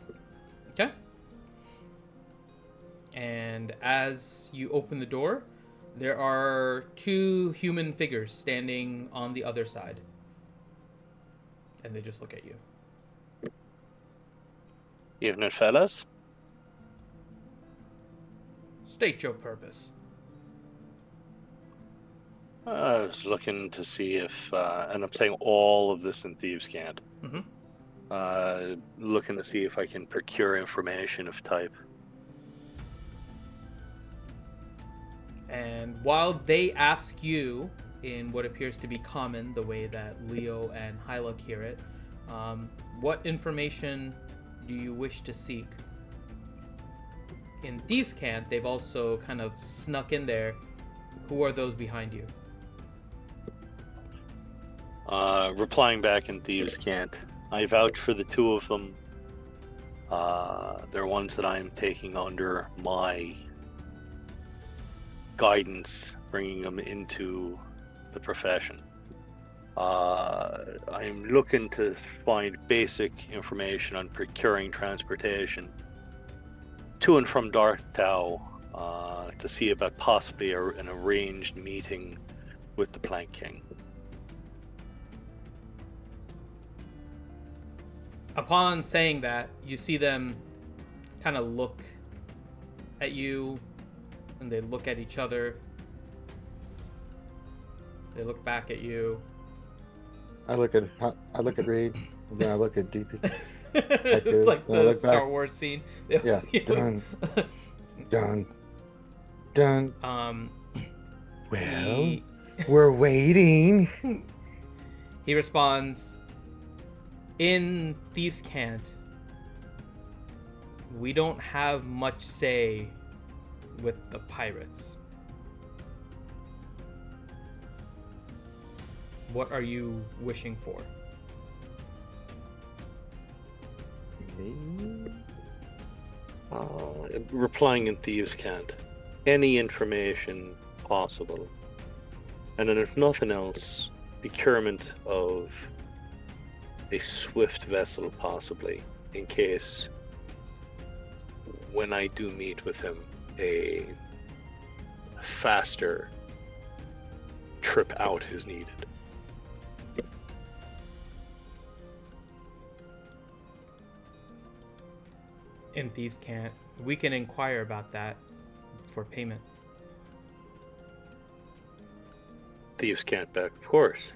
Okay. And as you open the door, there are 2 human figures standing on the other side. And they just look at you. Evening, fellas. State your purpose. I was looking to see if, and I'm saying all of this in Thieves' Cant. Mhm. Looking to see if I can procure information of type. And while they ask you, in what appears to be common, the way that Leo and Hyluck hear it, what information do you wish to seek? In Thieves' Cant, they've also kind of snuck in there. Who are those behind you? Replying back in Thieves' Cant, I vouch for the 2 of them. They're ones that I am taking under my guidance, bringing them into the profession. I am looking to find basic information on procuring transportation to and from Dark Tau, to see about possibly an arranged meeting with the Plank King. Upon saying that, you see them kind of look at you, and they look at each other. They look back at you. I look at Reed, and then I look at DP. It's do. like Then I the look Star back. Wars scene. Yeah. Done. Done. Done. Well, he, we're waiting. he responds, in Thieves' Cant, we don't have much say with the pirates. What are you wishing for? Replying in Thieves' Cant. Any information possible. And then if nothing else, procurement of a swift vessel possibly, in case when I do meet with him, a faster trip out is needed. In Thieves' Cant, we can inquire about that for payment. Thieves' Cant back, of course.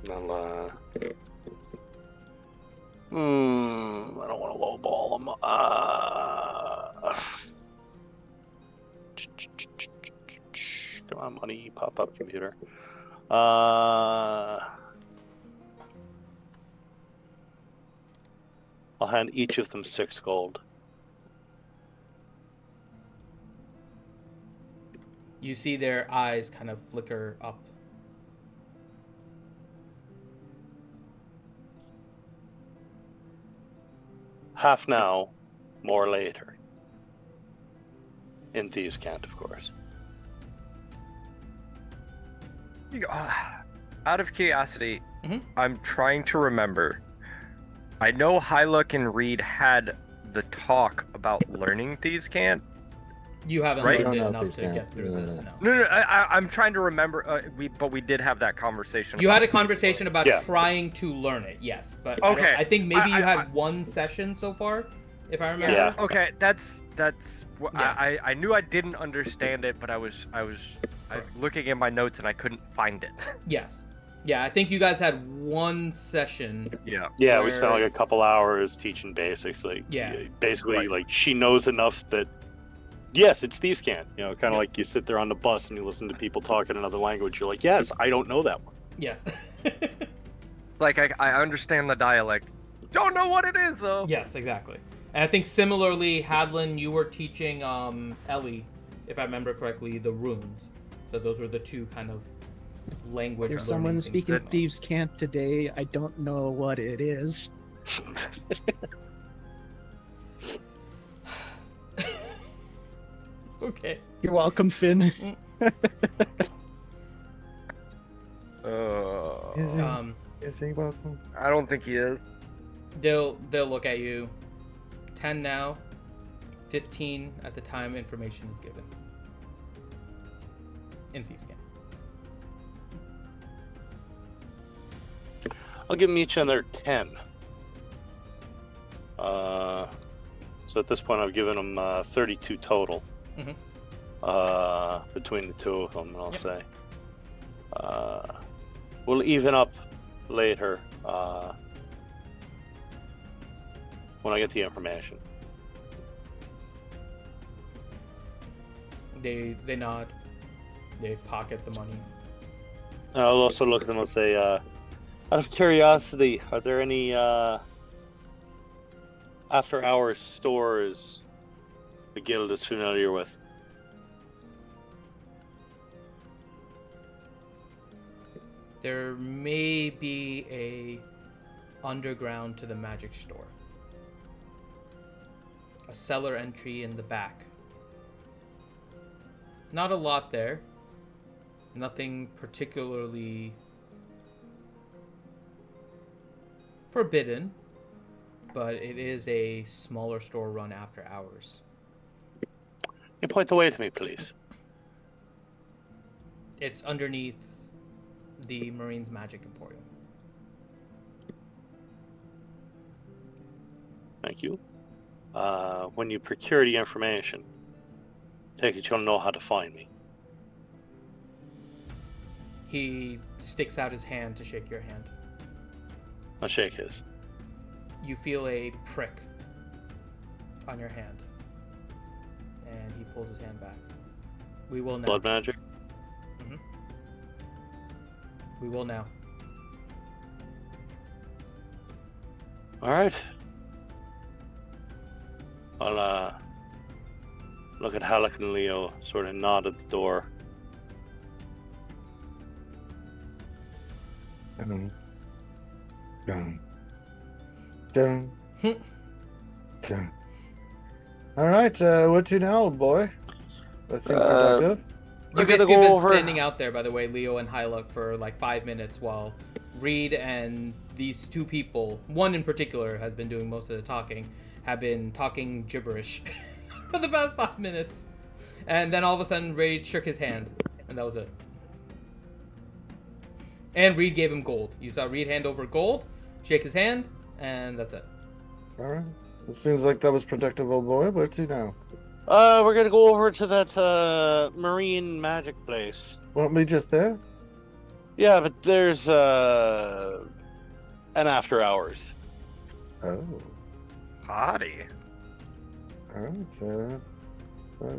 I'll, I don't want to lowball him. Come on, money, pop up, computer. I'll hand each of them 6 gold. You see their eyes kind of flicker up. Half now, more later. In Thieves' Cant, of course. Out of curiosity, Mhm. I'm trying to remember. I know Hyluck and Reed had the talk about learning Thieves' Cant. You haven't Right. learned I it don't know enough Thieves' to Cant. get through No, this. no. No. No, I'm trying to remember. We did have that conversation. You about had a Thieves' conversation Cant. about Yeah. trying to learn it, yes, but Okay. I think maybe you had I- one session so far, if I remember. Yeah. Okay, that's what Yeah. I knew I didn't understand it, but I was looking at my notes and I couldn't find it. Yes. Yeah, I think you guys had one session. Yeah. Yeah, we spent Where- like a couple hours teaching basics. Like, Yeah. basically, Right. like she knows enough that yes, it's Thieves' Cant. You know, kind of Yeah. like you sit there on the bus and you listen to people talk in another language. You're like, yes, I don't know that one. Yes. Like I understand the dialect. Don't know what it is though. Yes, exactly. And I think similarly, Hadlin, you were teaching Ellie, if I remember correctly, the runes. So those were the two kind of language. There's learning someone things speaking going on. Thieves' Cant today. I don't know what it is. Okay. You're welcome, Finn. Is he? Um, Is he welcome? I don't think he is. they'll look at you. 10 now, 15 at the time information is given. In Thieves' Cant. I'll give them each another 10. So at this point, I've given them 32 total. Mhm. Between the two of them, I'll Yep. say. We'll even up later when I get the information. They nod. They pocket the money. I'll also look at them and say, out of curiosity, are there any after-hours stores the guild is familiar with? There may be a underground to the magic store. A cellar entry in the back. Not a lot there. Nothing particularly forbidden, but it is a smaller store run after hours. You point the way to me, please. It's underneath the Marine's Magic Emporium. Thank you. When you procure the information, take it you'll know how to find me. He sticks out his hand to shake your hand. I'll shake his. You feel a prick on your hand. And he pulls his hand back. We will now. Blood magic. We will now. All right. I'll look at Halleck and Leo, sort of nod at the door. Dun, dun, dun, dun. All right, what to now, old boy? That seems productive. You We're gonna basically go been over. standing out there, by the way, Leo and Hyluck, for like 5 minutes while Reed and these two people, one in particular, has been doing most of the talking, have been talking gibberish for the past 5 minutes. And then all of a sudden, Reed shook his hand, and that was it. And Reed gave him gold. You saw Reed hand over gold, shake his hand, and that's it. All right. It seems like that was productive, old boy. What to now? We're gonna go over to that marine magic place. Weren't we just there? Yeah, but there's an after hours. Oh. Party. All right.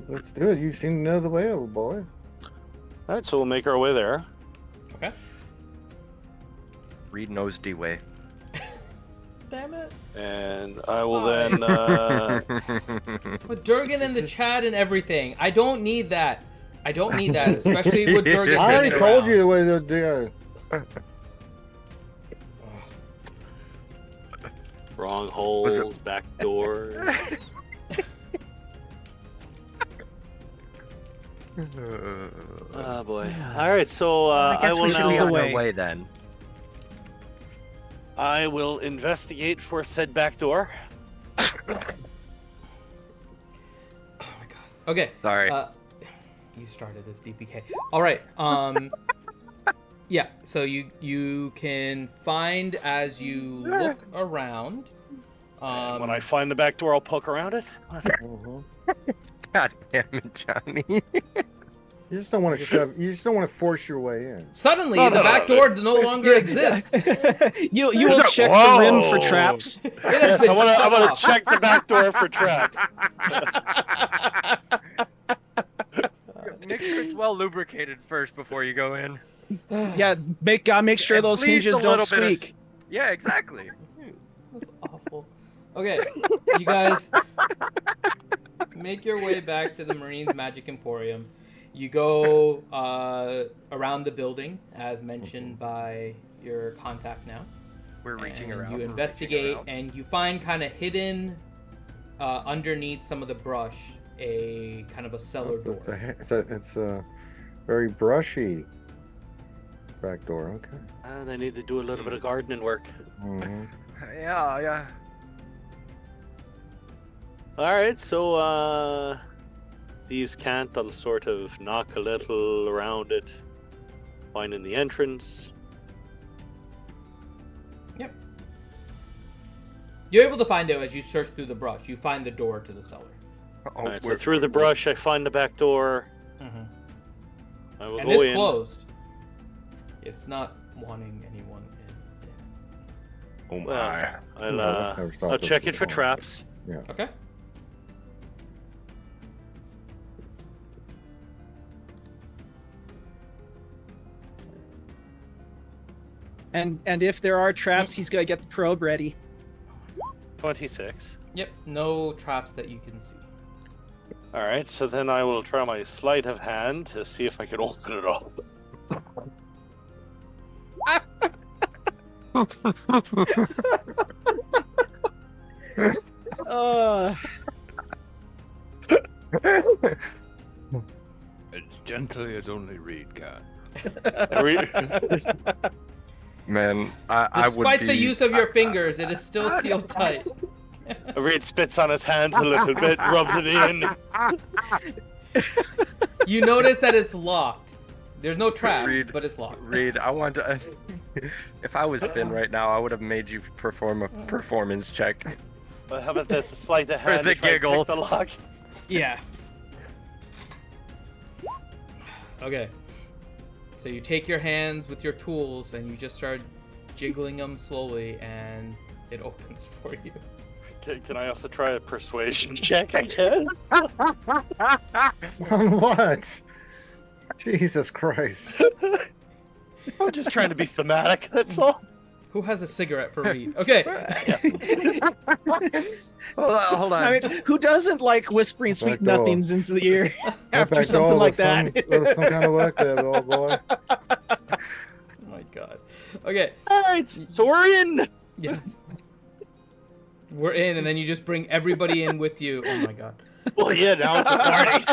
Let's do it. You seem to know the way, old boy. All right, so we'll make our way there. Okay. Reed knows D-Way. Damn it. And I will then. With Durgan in the chat and everything. I don't need that. I don't need that, especially with Durgan. I already being told around. you the way to do it. Wrong holes, back doors. Oh boy. All right, so I will this is the now. way. Then. I will investigate for said back door. Oh my god. Okay. Sorry. You started this DPK. All right. Yeah. So you can find as you look around. And when I find the back door, I'll poke around it. God damn it, Johnny. You just don't want to shove. You just don't want to force your way in. Suddenly, the back door no longer exists. You will check the rim for traps. Yes, I want to check the back door for traps. Make sure it's well lubricated first before you go in. Yeah, make sure At those least hinges a don't little bit of- squeak. Yeah, exactly. That's awful. Okay, you guys make your way back to the Marines Magic Emporium. You go around the building, as mentioned by your contact now. We're reaching And around. you we're investigate, reaching around. and you find kind of hidden underneath some of the brush a kind of a cellar door. It's a very brushy back door. Okay. They need to do a little bit of gardening work. Mm-hmm. Yeah. All right, so thieves can't. I'll sort of knock a little around it, finding the entrance. Yep. You're able to find it as you search through the brush. You find the door to the cellar. All right, so through the brush, I find the back door. Mm-hmm. I will And go it's in. closed. It's not wanting anyone in. Oh my. Well, that's never stopped I'll us check it for before. traps. Okay. And if there are traps, he's got to get the probe ready. 26. Yep. No traps that you can see. All right, so then I will try my sleight of hand to see if I can open it up. As gently as only Reed can. Man, I would Despite be... the use of your fingers, it is still sealed tight. Reed spits on his hands a little bit, rubs it in. You notice that it's locked. There's no traps, Reed, but it's locked. Reed, I want to... If I was Finn right now, I would have made you perform a performance check. Well, how about this? A sleight of hand the to try and pick giggle. the lock. Yeah. Okay. So you take your hands with your tools and you just start jiggling them slowly, and it opens for you. Can I also try a persuasion check, I guess? On what? Jesus Christ. I'm just trying to be thematic, that's all. Who has a cigarette for Reed? Okay. Hold on. I mean, who doesn't like whispering sweet Back door. nothings into the ear after Back something door like was that? There was some kind of work there, old boy. Oh my god. Okay. Alright, so we're in! Yes. We're in, and then you just bring everybody in with you. Oh my god. Well, yeah, now it's a party.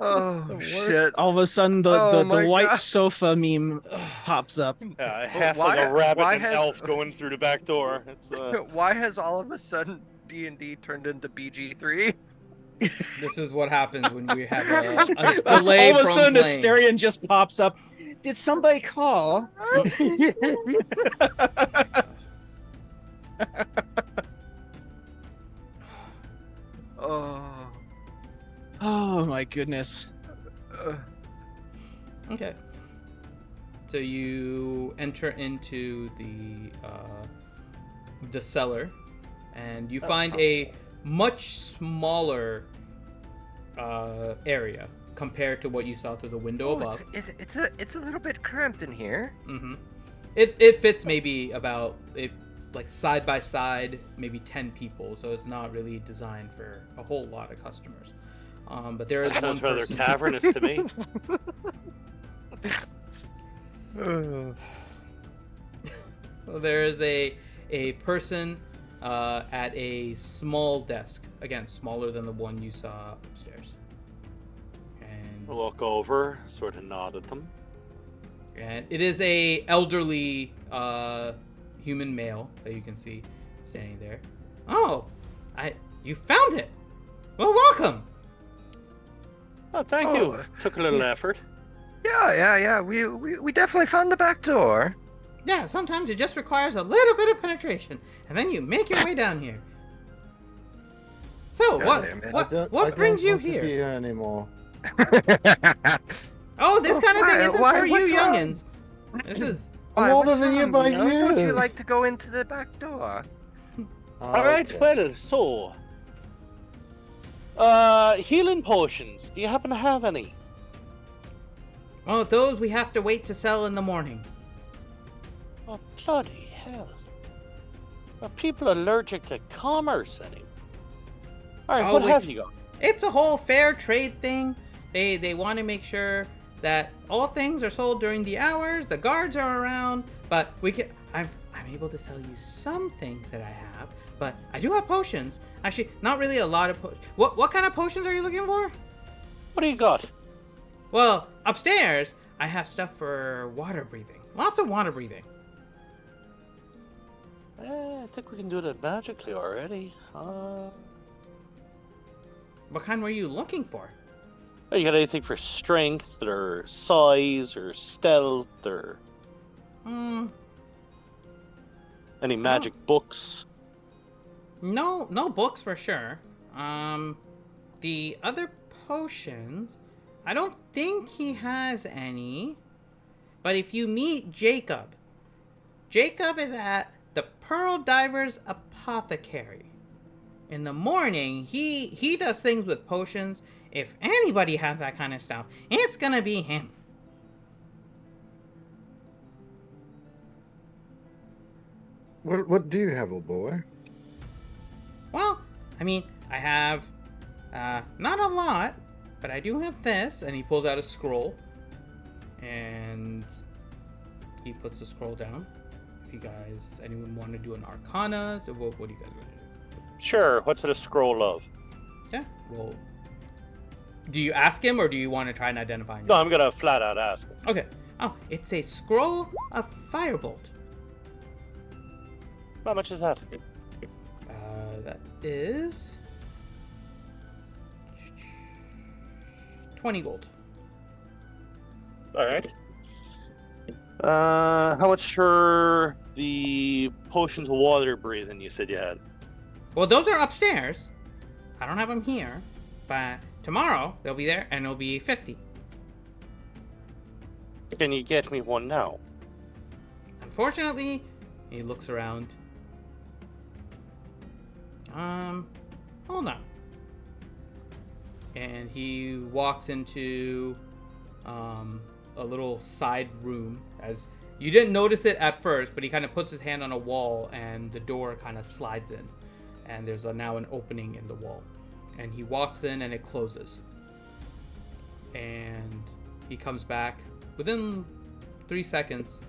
Oh shit! All of a sudden, Oh the my white God. sofa meme pops up. Half like why- a rabbit why and an has- elf going through the back door. It's, Why has all of a sudden D&D turned into BG3? This is what happens when we have a delay All of a from sudden, playing. Asterion just pops up. Did somebody call? Oh. Oh my goodness. Okay. So you enter into the cellar, and you find a much smaller area compared to what you saw through the window above. It's a little bit cramped in here. Mm-hmm. It fits maybe about like side by side, maybe 10 people. So it's not really designed for a whole lot of customers. But there is that one sounds rather person. cavernous to me. Well, there is a person at a small desk. Again, smaller than the one you saw upstairs. And I'll walk over, sort of nod at them. it is a elderly human male that you can see standing there. Oh, you found it. Well, welcome. Oh, thank you. Took a little effort. Yeah. We definitely found the back door. Yeah, sometimes it just requires a little bit of penetration, and then you make your way down here. So, God damn it. what brings you want to be here? here anymore. Oh, this kind of thing isn't for you what's wrong? youngins. This is I'm older than you by Don't you years. like to go into the back door? Alright, well, so. Healing potions. Do you happen to have any? well, those we have to wait to sell in the morning. Oh, bloody hell. Are people allergic to commerce anymore? Alright, what have you got? It's a whole fair trade thing. They want to make sure that all things are sold during the hours. The guards are around, but I'm able to sell you some things that I have, but I do have potions. Actually, not really a lot of potions. What kind of potions are you looking for? What do you got? Well, upstairs I have stuff for water breathing. Lots of water breathing. I think we can do that magically already. What kind were you looking for? You got anything for strength or size or stealth or any magic books? No books for sure. The other potions, I don't think he has any. But if you meet Jacob is at the Pearl Divers Apothecary. In the morning, he does things with potions. If anybody has that kind of stuff, it's gonna be him. What do you have, old boy? Well, I mean, I have not a lot, but I do have this. And he pulls out a scroll, and he puts the scroll down. If you guys, anyone want to do an Arcana, what do you guys want to do? Sure. What's it a scroll of? Yeah, roll. Do you ask him, or do you want to try and identify him? No, I'm gonna flat out ask him. Okay. Oh, it's a scroll of firebolt. How much is that? That is 20 gold. All right. How much for the potions of water breathing you said you had? Well, those are upstairs. I don't have them here, but tomorrow they'll be there, and it'll be 50. Can you get me one now? Unfortunately, he looks around. Hold on. And he walks into a little side room. As you didn't notice it at first, but he kind of puts his hand on a wall and the door kind of slides in. And there's now an opening in the wall. And he walks in and it closes. And he comes back within 3 seconds.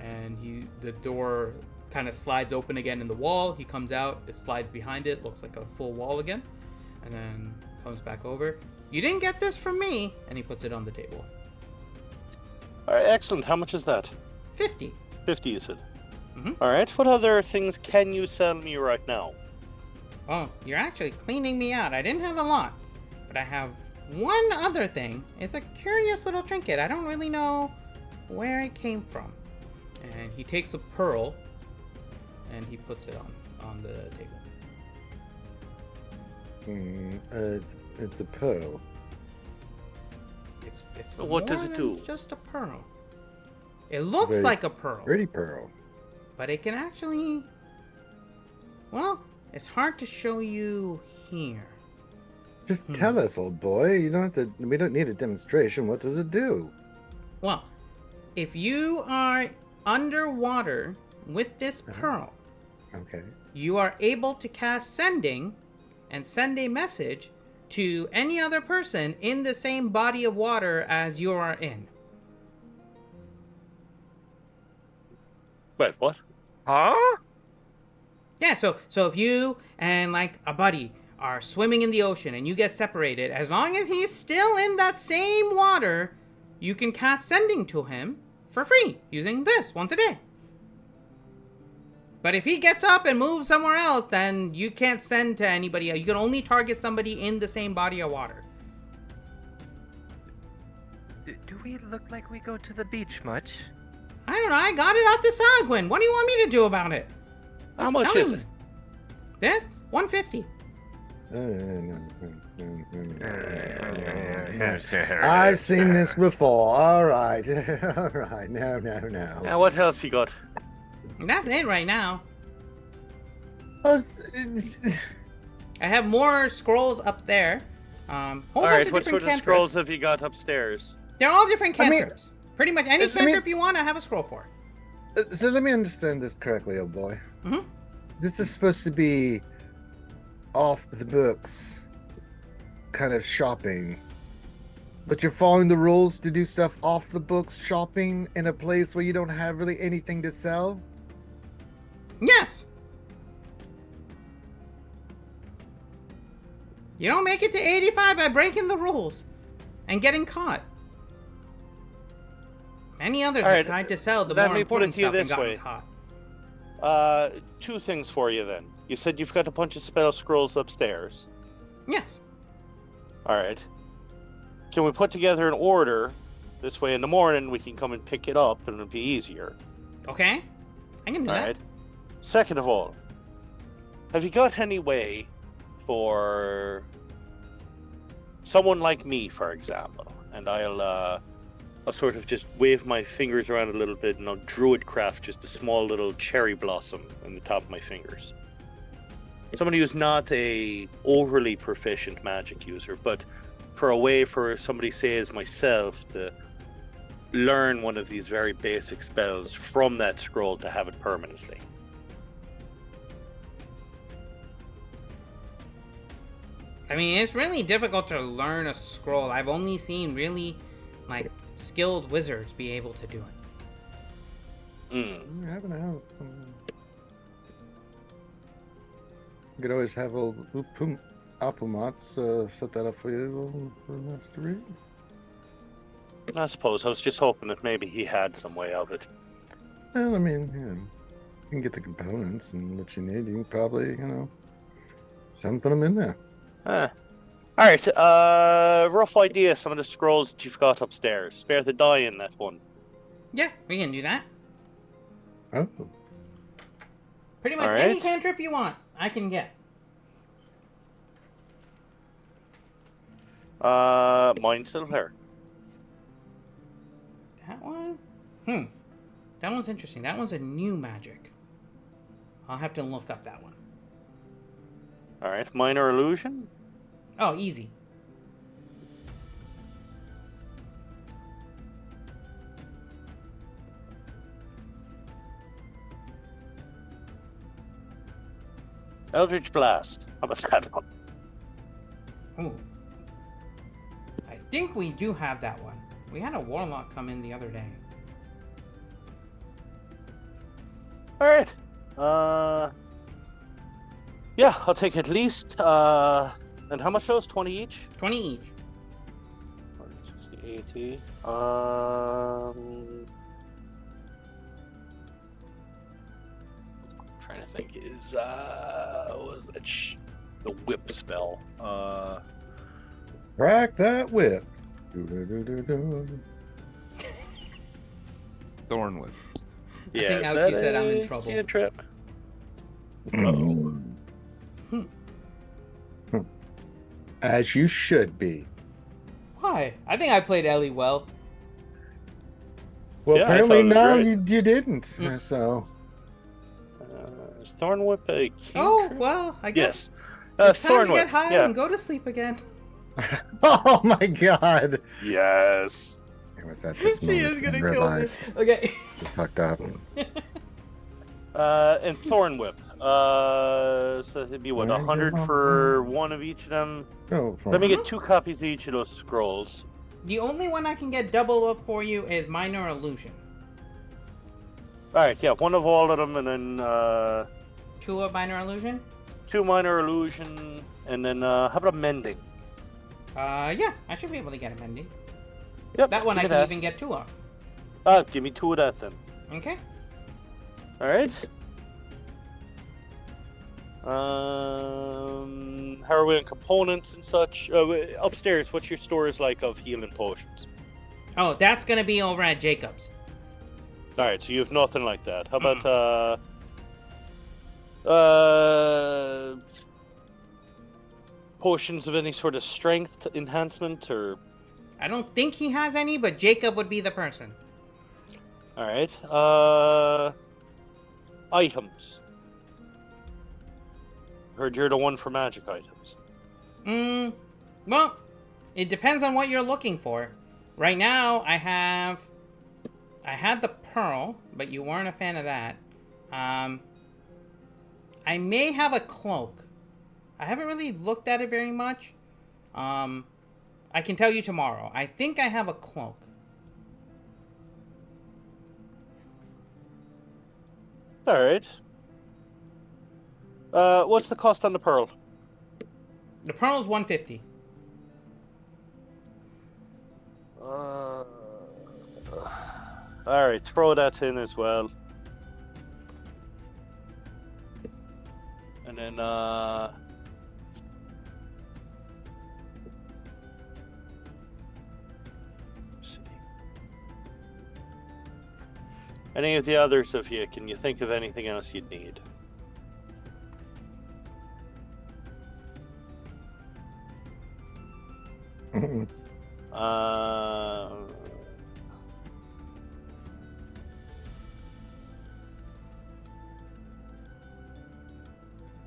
And the door kind of slides open again in the wall. He comes out, it slides behind it, looks like a full wall again, and then comes back over. You didn't get this from me, and he puts it on the table. All right, excellent. How much is that? 50. 50, you said. Mhm. All right. What other things can you sell me right now? Oh, you're actually cleaning me out. I didn't have a lot, but I have one other thing. It's a curious little trinket. I don't really know where it came from. And he takes a pearl and he puts it on the table. It's a pearl. It's What does more it than do? just a pearl. It looks Very like a pearl, Pretty pearl. but it can actually, well, it's hard to show you here. Just tell us, old boy. You don't have to. We don't need a demonstration. What does it do? Well, if you are underwater with this pearl, Okay. you are able to cast sending and send a message to any other person in the same body of water as you are in. Wait, what? Huh? Yeah, so if you and like a buddy are swimming in the ocean and you get separated, as long as he's still in that same water, you can cast sending to him for free using this once a day. But if he gets up and moves somewhere else, then you can't send to anybody. You can only target somebody in the same body of water. Do we look like we go to the beach much? I don't know. I got it off the Sanguine. What do you want me to do about it? How Just much tell is me. it? This? 150. I've seen this before. All right. All right. No. And what else you got? That's it right now. Oh, I have more scrolls up there. Whole All bunch right, of what different sort of scrolls have you got upstairs? They're all different I mean- cantrips. Pretty much any I mean- cantrip you want, I have a scroll for. So let me understand this correctly, old boy. Mhm. This is supposed to be off the books kind of shopping. But you're following the rules to do stuff off the books shopping in a place where you don't have really anything to sell? Yes. You don't make it to 85 by breaking the rules and getting caught. Many others All have right, tried to sell the let more me put it important to you stuff and this gotten way. caught. Two things for you then. You said you've got a bunch of spell scrolls upstairs. Yes. All right. Can we put together an order? This way in the morning we can come and pick it up and it'll be easier. Okay. I can do All that. right. Second of all, have you got any way for someone like me, for example, and I'll sort of just wave my fingers around a little bit and I'll druid craft just a small little cherry blossom in the top of my fingers. Somebody who's not a overly proficient magic user, but for a way for somebody, say as myself, to learn one of these very basic spells from that scroll to have it permanently. I mean, it's really difficult to learn a scroll. I've only seen really, like, skilled wizards be able to do it. Mm. I don't know. You could always have old Apumats set that up for you for mastery. I suppose I was just hoping that maybe he had some way of it. Well, I mean, you can get the components and what you need. You can probably, put them in there. All right. Rough idea. Some of the scrolls that you've got upstairs. Spare the die in that one. Yeah, we can do that. Oh, Pretty much All any right. cantrip you want, I can get. Mine's still there. That one's interesting. That one's a new magic. I'll have to look up that one. All right, minor illusion. Oh, easy. Eldritch Blast. How about that one? Ooh. I think we do have that one. We had a warlock come in the other day. All right. Yeah, I'll take at least. And how much those? 20 each? 20 each. 60, 80. Trying to think. Is what was it? The whip spell. Crack that whip. Do-do-do-do-do. Thorn whip. Yeah, think is Ouchie that said I'm in a trouble. cantrip? As you should be. Why? I think I played Ellie well. Well, Yeah, I apparently thought it was no, great. you didn't. Mm. So, Is Thorn Whip a cantrip? Oh, well, I guess Yes. it's time Thorn to Whip. get high Yeah. and go to sleep again. oh my god, Yes. it was at this She moment is I gonna kill me. realized Okay. I fucked up. And Thorn Whip. So it'd be what, 100 for one of each of them. Oh, Let me get 2 copies of each of those scrolls. The only one I can get double up for you is Minor Illusion. Alright, yeah, one of all of them, and then 2 of Minor Illusion? 2 minor illusion, and then how about mending? Yeah, I should be able to get a mending. Yep. That one I give can me even get 2 of. Give me 2 of that then. Okay. Alright. How are we on components and such? Upstairs, what's your stores like of healing potions? Oh, that's gonna be over at Jacob's. Alright, so you have nothing like that. How about potions of any sort of strength enhancement or I don't think he has any, but Jacob would be the person. alright. Items. Heard you're the one for magic items. Well, it depends on what you're looking for. Right now, I had the pearl, but you weren't a fan of that. I may have a cloak. I haven't really looked at it very much. I can tell you tomorrow. I think I have a cloak. Alright. What's the cost on the pearl? The pearl is 150. Alright, throw that in as well. And then, let's see. Any of the others of you, can you think of anything else you'd need?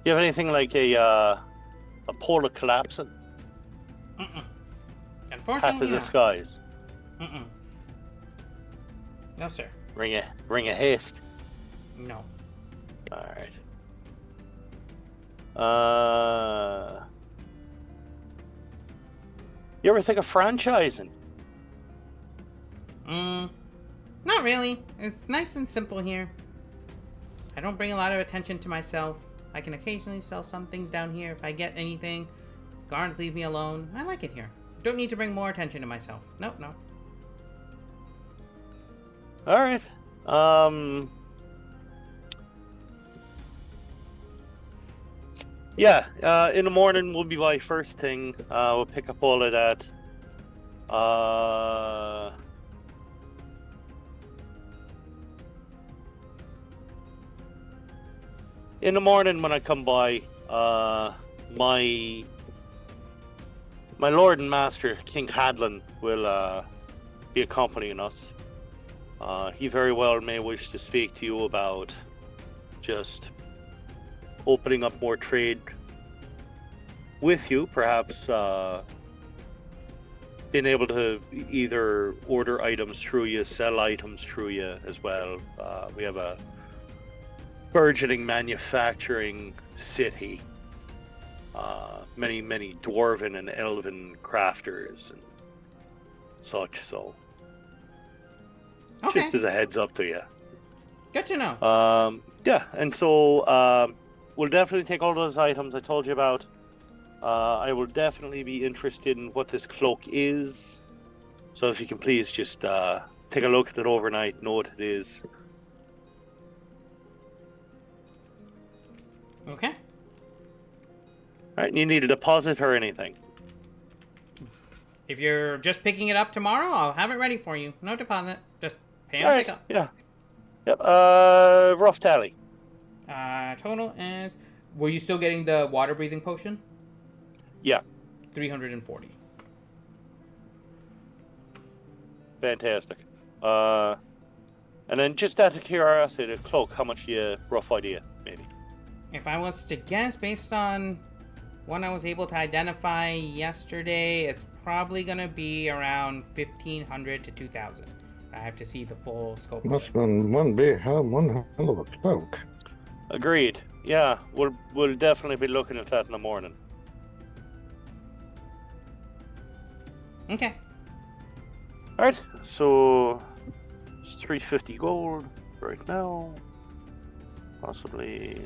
You have anything like a polar collapsing? Mm-mm. Path Unfortunately, of the not. skies. Mm-mm. No, sir. Ring a haste. No. Alright. You ever think of franchising? Not really. It's nice and simple here. I don't bring a lot of attention to myself. I can occasionally sell some things down here if I get anything. Guards leave me alone. I like it here. Don't need to bring more attention to myself. Nope, no. Alright. Yeah, in the morning we'll be by first thing. We'll pick up all of that. In the morning when I come by, my Lord and Master, King Hadlin, will be accompanying us. He very well may wish to speak to you about just opening up more trade with you, perhaps being able to either order items through you, sell items through you as well. We have a burgeoning manufacturing city. Many dwarven and elven crafters and such, so Okay. just as a heads up to you. Good to know. Yeah, and so we'll definitely take all those items I told you about. I will definitely be interested in what this cloak is. So if you can please just take a look at it overnight, know what it is. Okay. Alright, you need a deposit or anything? If you're just picking it up tomorrow, I'll have it ready for you. No deposit. Just pay and Alright, pick up. yeah. Yep, rough tally. Total is... Were you still getting the water breathing potion? Yeah. 340. Fantastic. And then just out of curiosity, the cloak, how much rough idea, maybe? If I was to guess, based on what I was able to identify yesterday, it's probably going to be around 1,500 to 2,000. I have to see the full scope. Must have been one hell of a cloak. Agreed. Yeah, we'll definitely be looking at that in the morning. Okay. Alright, so it's 350 gold right now. Possibly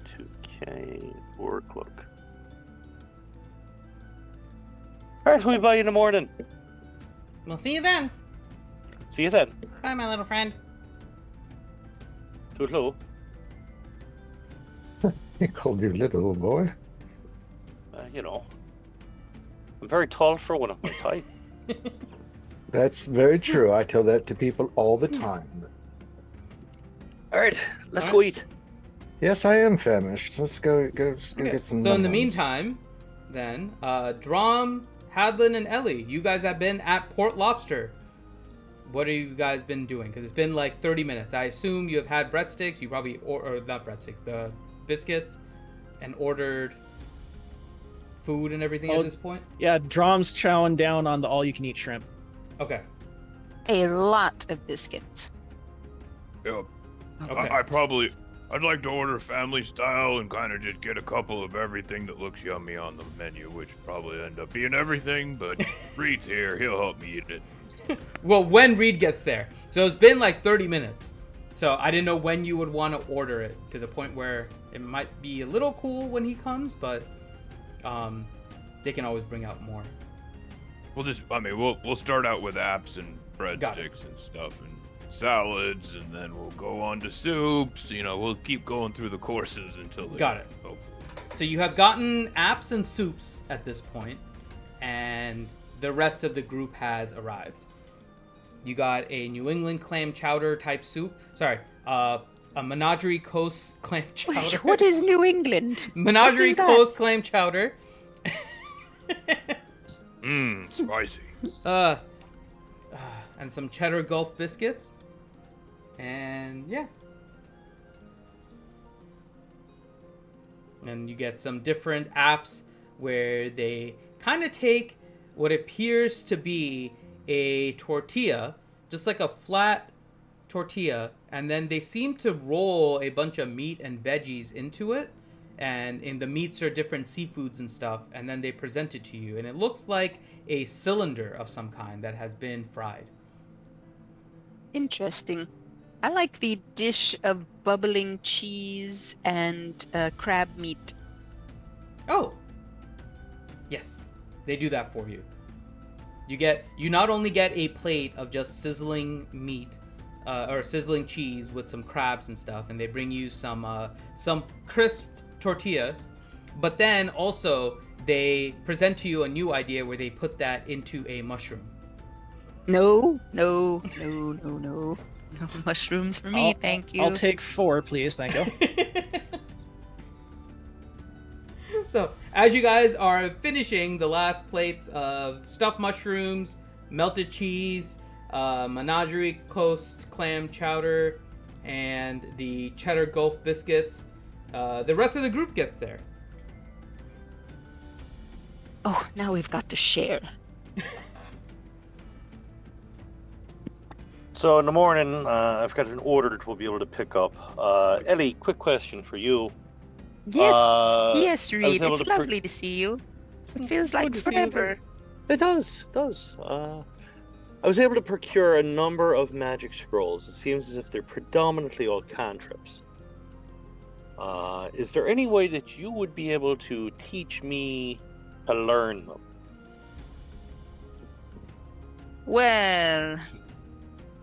2k for a cloak. Alright, we'll buy you in the morning. We'll see you then. See you then. Bye, my little friend. Toodaloo. He called you little boy. You know, I'm very tall for one of my type. That's very true. I tell that to people all the time. Alright, let's All go right. eat. Yes, I am famished. Let's go Okay. get some. So in the num-nums. meantime, then, Drom, Hadlin, and Ellie, you guys have been at Port Lobster. What have you guys been doing? Because it's been like 30 minutes. I assume you have had breadsticks. You probably, or not breadsticks, the biscuits, and ordered food and everything at this point. Yeah, Drom's chowing down on the all-you-can-eat shrimp. Okay. A lot of biscuits. Yep. Okay. I'd like to order family style and kind of just get a couple of everything that looks yummy on the menu, which probably end up being everything, but Reed's here. He'll help me eat it. Well, when Reed gets there. So it's been like 30 minutes. So I didn't know when you would want to order it, to the point where it might be a little cool when he comes, but they can always bring out more. We'll start out with apps and Got it. breadsticks and stuff and salads, and then we'll go on to soups. You know, we'll keep going through the courses until they Got it. hopefully. So you have gotten apps and soups at this point, and the rest of the group has arrived. You got a New England clam chowder type soup. Sorry, a Menagerie Coast clam chowder. Wait, what is New England? Menagerie What is that? Coast clam chowder. Spicy. And some cheddar Gulf biscuits. And yeah. And you get some different apps where they kind of take what appears to be a tortilla, just like a flat tortilla, and then they seem to roll a bunch of meat and veggies into it, and in the meats are different seafoods and stuff, and then they present it to you, and it looks like a cylinder of some kind that has been fried. Interesting. I like the dish of bubbling cheese and crab meat. Oh, yes, they do that for you. You not only get a plate of just sizzling meat, or sizzling cheese with some crabs and stuff, and they bring you some crisp tortillas, but then also they present to you a new idea where they put that into a mushroom. No mushrooms for me, thank you. I'll take 4, please. Thank you. So, as you guys are finishing the last plates of stuffed mushrooms, melted cheese, Menagerie Coast clam chowder, and the cheddar gulf biscuits. The rest of the group gets there. Oh, now we've got to share. So in the morning, I've got an order that we'll be able to pick up. Ellie, quick question for you. Yes, I yes, was Reed. able It's to lovely to see you. It feels like Good to see you forever. too. It does. I was able to procure a number of magic scrolls. It seems as if they're predominantly all cantrips. Is there any way that you would be able to teach me to learn them? Well,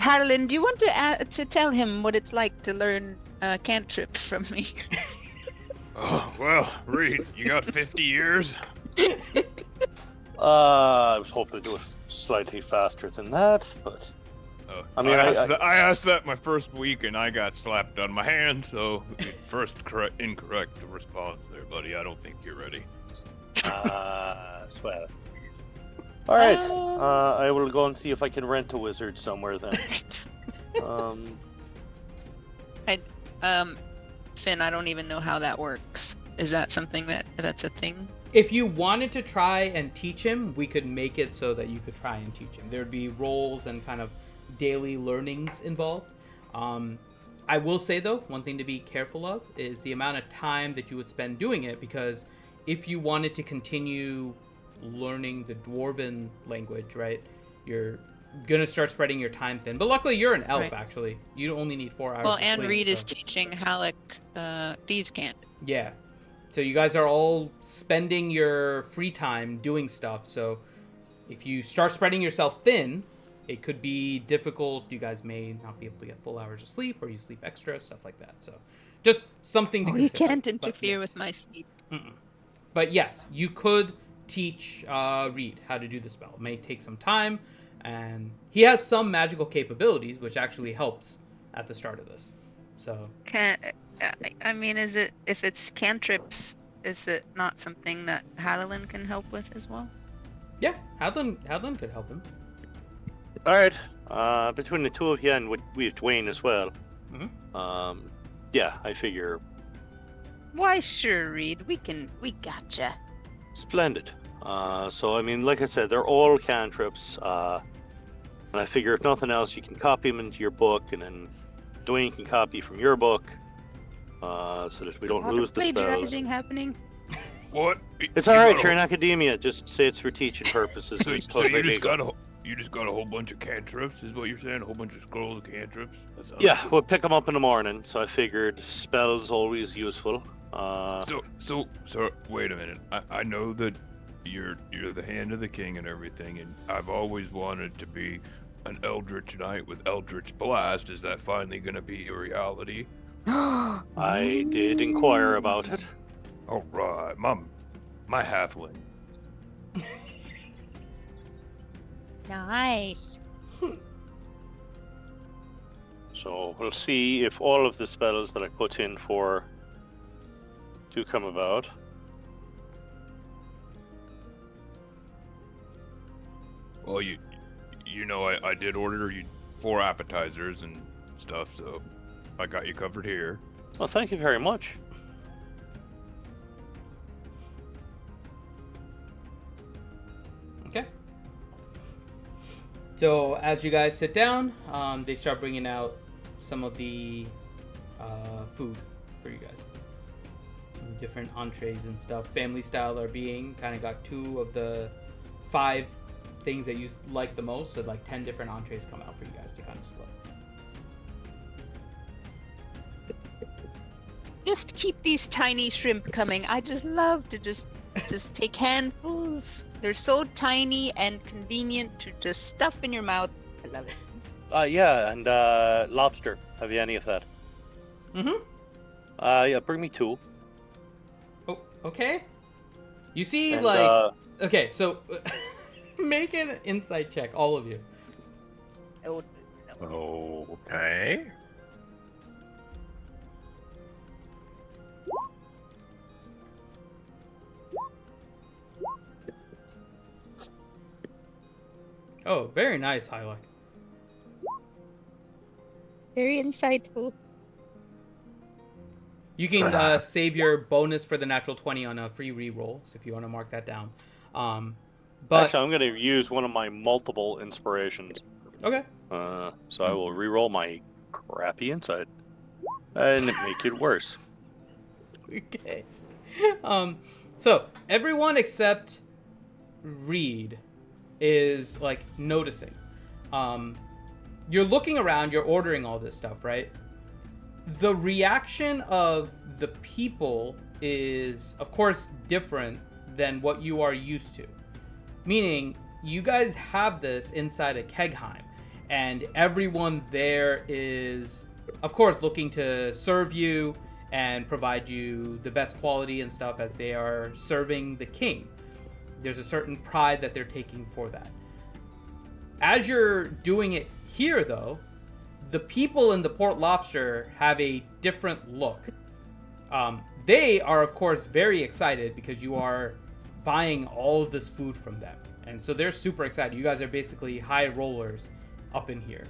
Harlan, do you want to tell him what it's like to learn cantrips from me? Oh, well, Reed, you got 50 years? I was hoping to do it slightly faster than that, but I mean, I asked that my first week and I got slapped on my hand, so incorrect response there, buddy. I don't think you're ready. Swell. All right, I will go and see if I can rent a wizard somewhere then. Finn, I don't even know how that works. Is that something that's a thing? If you wanted to try and teach him, we could make it so that you could try and teach him. There would be roles and kind of daily learnings involved. I will say, though, one thing to be careful of is the amount of time that you would spend doing it, because if you wanted to continue learning the Dwarven language, right, you're going to start spreading your time thin. But luckily, you're an elf, Right. actually. You only need 4 hours Well, of and sleep, Reed is so- teaching Halleck thieves' cant. Yeah. So you guys are all spending your free time doing stuff. So if you start spreading yourself thin, it could be difficult. You guys may not be able to get full hours of sleep, or you sleep extra, stuff like that. So just something to Oh, you consider. can't But interfere yes. with my sleep. But yes, you could teach Reed how to do the spell. It may take some time, and he has some magical capabilities, which actually helps at the start of this. So I mean, is it, if it's cantrips, is it not something that Hadalin can help with as well? yeah, Hadlin could help him. All right, between the two of you and we have Dwayne as well. Yeah, I figure Why, sure, Reed. We gotcha. splendid. So I mean, like I said, they're all cantrips. And I figure if nothing else, you can copy them into your book, and then Dwayne can copy from your book, so that we don't A lot lose of the spells. plagiarizing happening. What? It's all right. You're in academia. Just say it's for teaching purposes. So, and it's so totally you just legal. got a whole bunch of cantrips, is what you're saying? A whole bunch of scrolls of cantrips? That sounds Yeah, good. we'll pick them up in the morning. So I figured spells always useful. So wait a minute. I know that you're the hand of the king and everything, and I've always wanted to be an Eldritch Knight with Eldritch Blast. Is that finally going to be a reality? I did inquire about it. All right, my halfling. Nice. So we'll see if all of the spells that I put in for do come about. Well, you know, I did order you 4 appetizers and stuff, so I got you covered here. Well, thank you very much. Okay. So as you guys sit down, they start bringing out some of the food for you guys. Different entrees and stuff. Family style are being kind of got 2 of the 5 things that you like the most. So like 10 different entrees come out for you guys to kind of split. Just keep these tiny shrimp coming. I just love to just take handfuls. They're so tiny and convenient to just stuff in your mouth. I love it. Yeah, and lobster. Have you any of that? Mm-hmm. Yeah, bring me 2. Oh, okay. You see, And, like, okay, so make an insight check, all of you. Oh, Okay. Oh, very nice, Hylock. Very insightful. You can save your bonus for the natural 20 on a free reroll, so if you want to mark that down. But Actually, I'm going to use one of my multiple inspirations. okay. So I will reroll my crappy insight and make it worse. Okay. So everyone except Reed is like noticing. You're looking around, you're ordering all this stuff, right? The reaction of the people is, of course, different than what you are used to. Meaning, you guys have this inside a Kegheim, and everyone there is, of course, looking to serve you and provide you the best quality and stuff as they are serving the king. There's a certain pride that they're taking for that. As you're doing it here, though, the people in the Port Lobster have a different look. They are, of course, very excited because you are buying all of this food from them. And so they're super excited. You guys are basically high rollers up in here.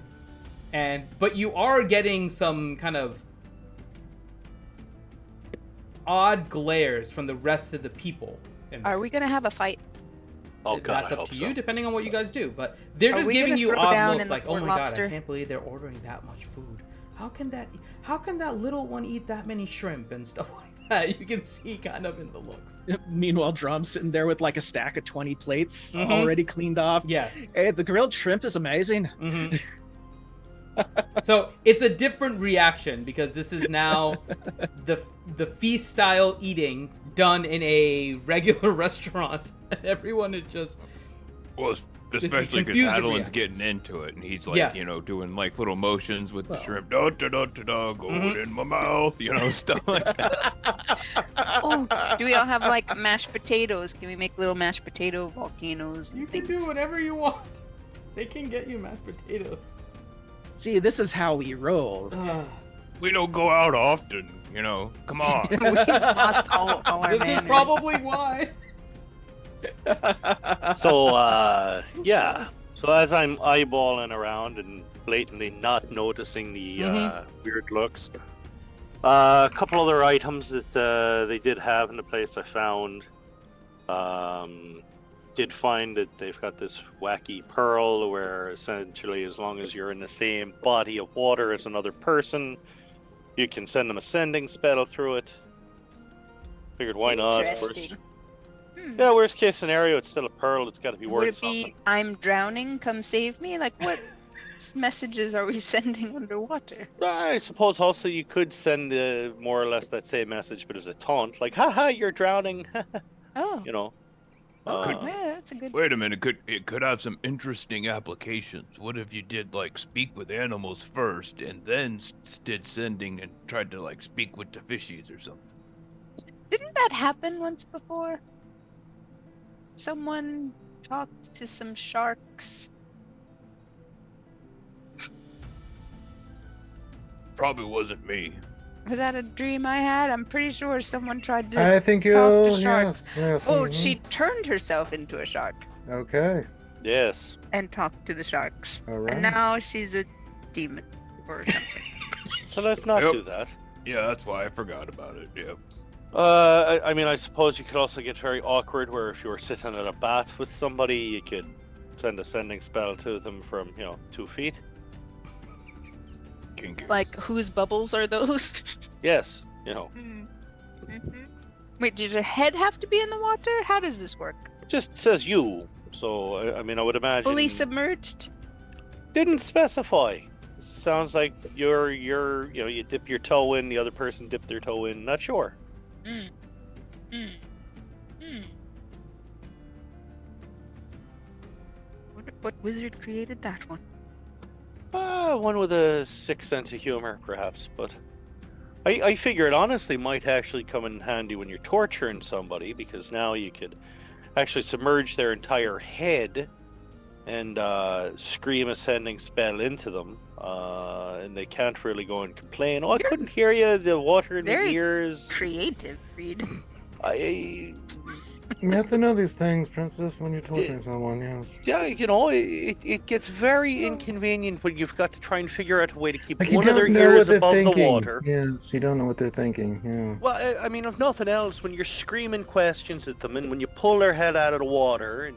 But you are getting some kind of odd glares from the rest of the people. Are we gonna have a fight? Oh God, That's I up hope to so. you, depending on what you guys do. But they're Are just we giving gonna you throw odd down looks, in the like, "Oh Port my God, I Lobster?" can't believe they're ordering that much food. How can that little one eat that many shrimp and stuff like that?" You can see kind of in the looks. Meanwhile, Drum's sitting there with like a stack of 20 plates Mhm. already cleaned off. Yes. Hey, the grilled shrimp is amazing. Mm-hmm. So it's a different reaction because this is now the feast style eating done in a regular restaurant, and everyone is just Well, This is especially because confusing Adeline's reaction. getting into it, and he's like, Yes. you know, doing like little motions with the Well. shrimp, da da da da da, going Mhm. in my mouth, you know, stuff like that. Oh, do we all have like mashed potatoes? Can we make little mashed potato volcanoes and you can things? do whatever you want. They can get you mashed potatoes. See, this is how we roll. We don't go out often, you know. Come on. We've lost all our This is manners. probably why. So, yeah. So as I'm eyeballing around and blatantly not noticing the weird looks, a couple other items that they did have in the place I found. Did find that they've got this wacky pearl where essentially as long as you're in the same body of water as another person, you can send them a sending spell through it. Figured why not? Interesting. Yeah, worst case scenario, it's still a pearl. It's got to be Would worth it be something. "I'm drowning, come save me"? Like what messages are we sending underwater? I suppose also you could send more or less that same message, but as a taunt, like "haha, you're drowning," Oh, you know. yeah, that's a good. Wait a minute, it could have some interesting applications. What if you did like speak with animals first, and then did sending and tried to like speak with the fishies or something? Didn't that happen once before? Someone talked to some sharks. Probably wasn't me. Was that a dream I had? I'm pretty sure someone tried to I think you. talk to sharks. Yes. Oh, mhm. she turned herself into a shark Okay. Yes. and talked to the sharks. All right. And now she's a demon or something. So let's not Yep. do that. Yeah, that's why I forgot about it. Yeah. I mean, I suppose you could also get very awkward where if you were sitting at a bath with somebody, you could send a sending spell to them from, 2 feet. Kinky. Like, whose bubbles are those? Yes, Wait, does your head have to be in the water? How does this work? just says you. So, I mean, I would imagine. Fully submerged? Didn't specify. Sounds like you dip your toe in, the other person dipped their toe in. Not sure. Mm. Mm. Mm. What wizard created that one? One with a sick sense of humor, perhaps. But I figure it honestly might actually come in handy when you're torturing somebody, because now you could actually submerge their entire head and scream a sending spell into them, and they can't really go and complain. Oh, I couldn't hear you. The water in my Very ears. Creative, Reed. You have to know these things, Princess, when you're torturing someone. Yes. Yeah, it gets very inconvenient when you've got to try and figure out a way to keep Like you one of their don't know ears what they're above the thinking. water. Yes, you don't know what they're thinking. Yeah. Well, I mean, if nothing else, when you're screaming questions at them, and when you pull their head out of the water, and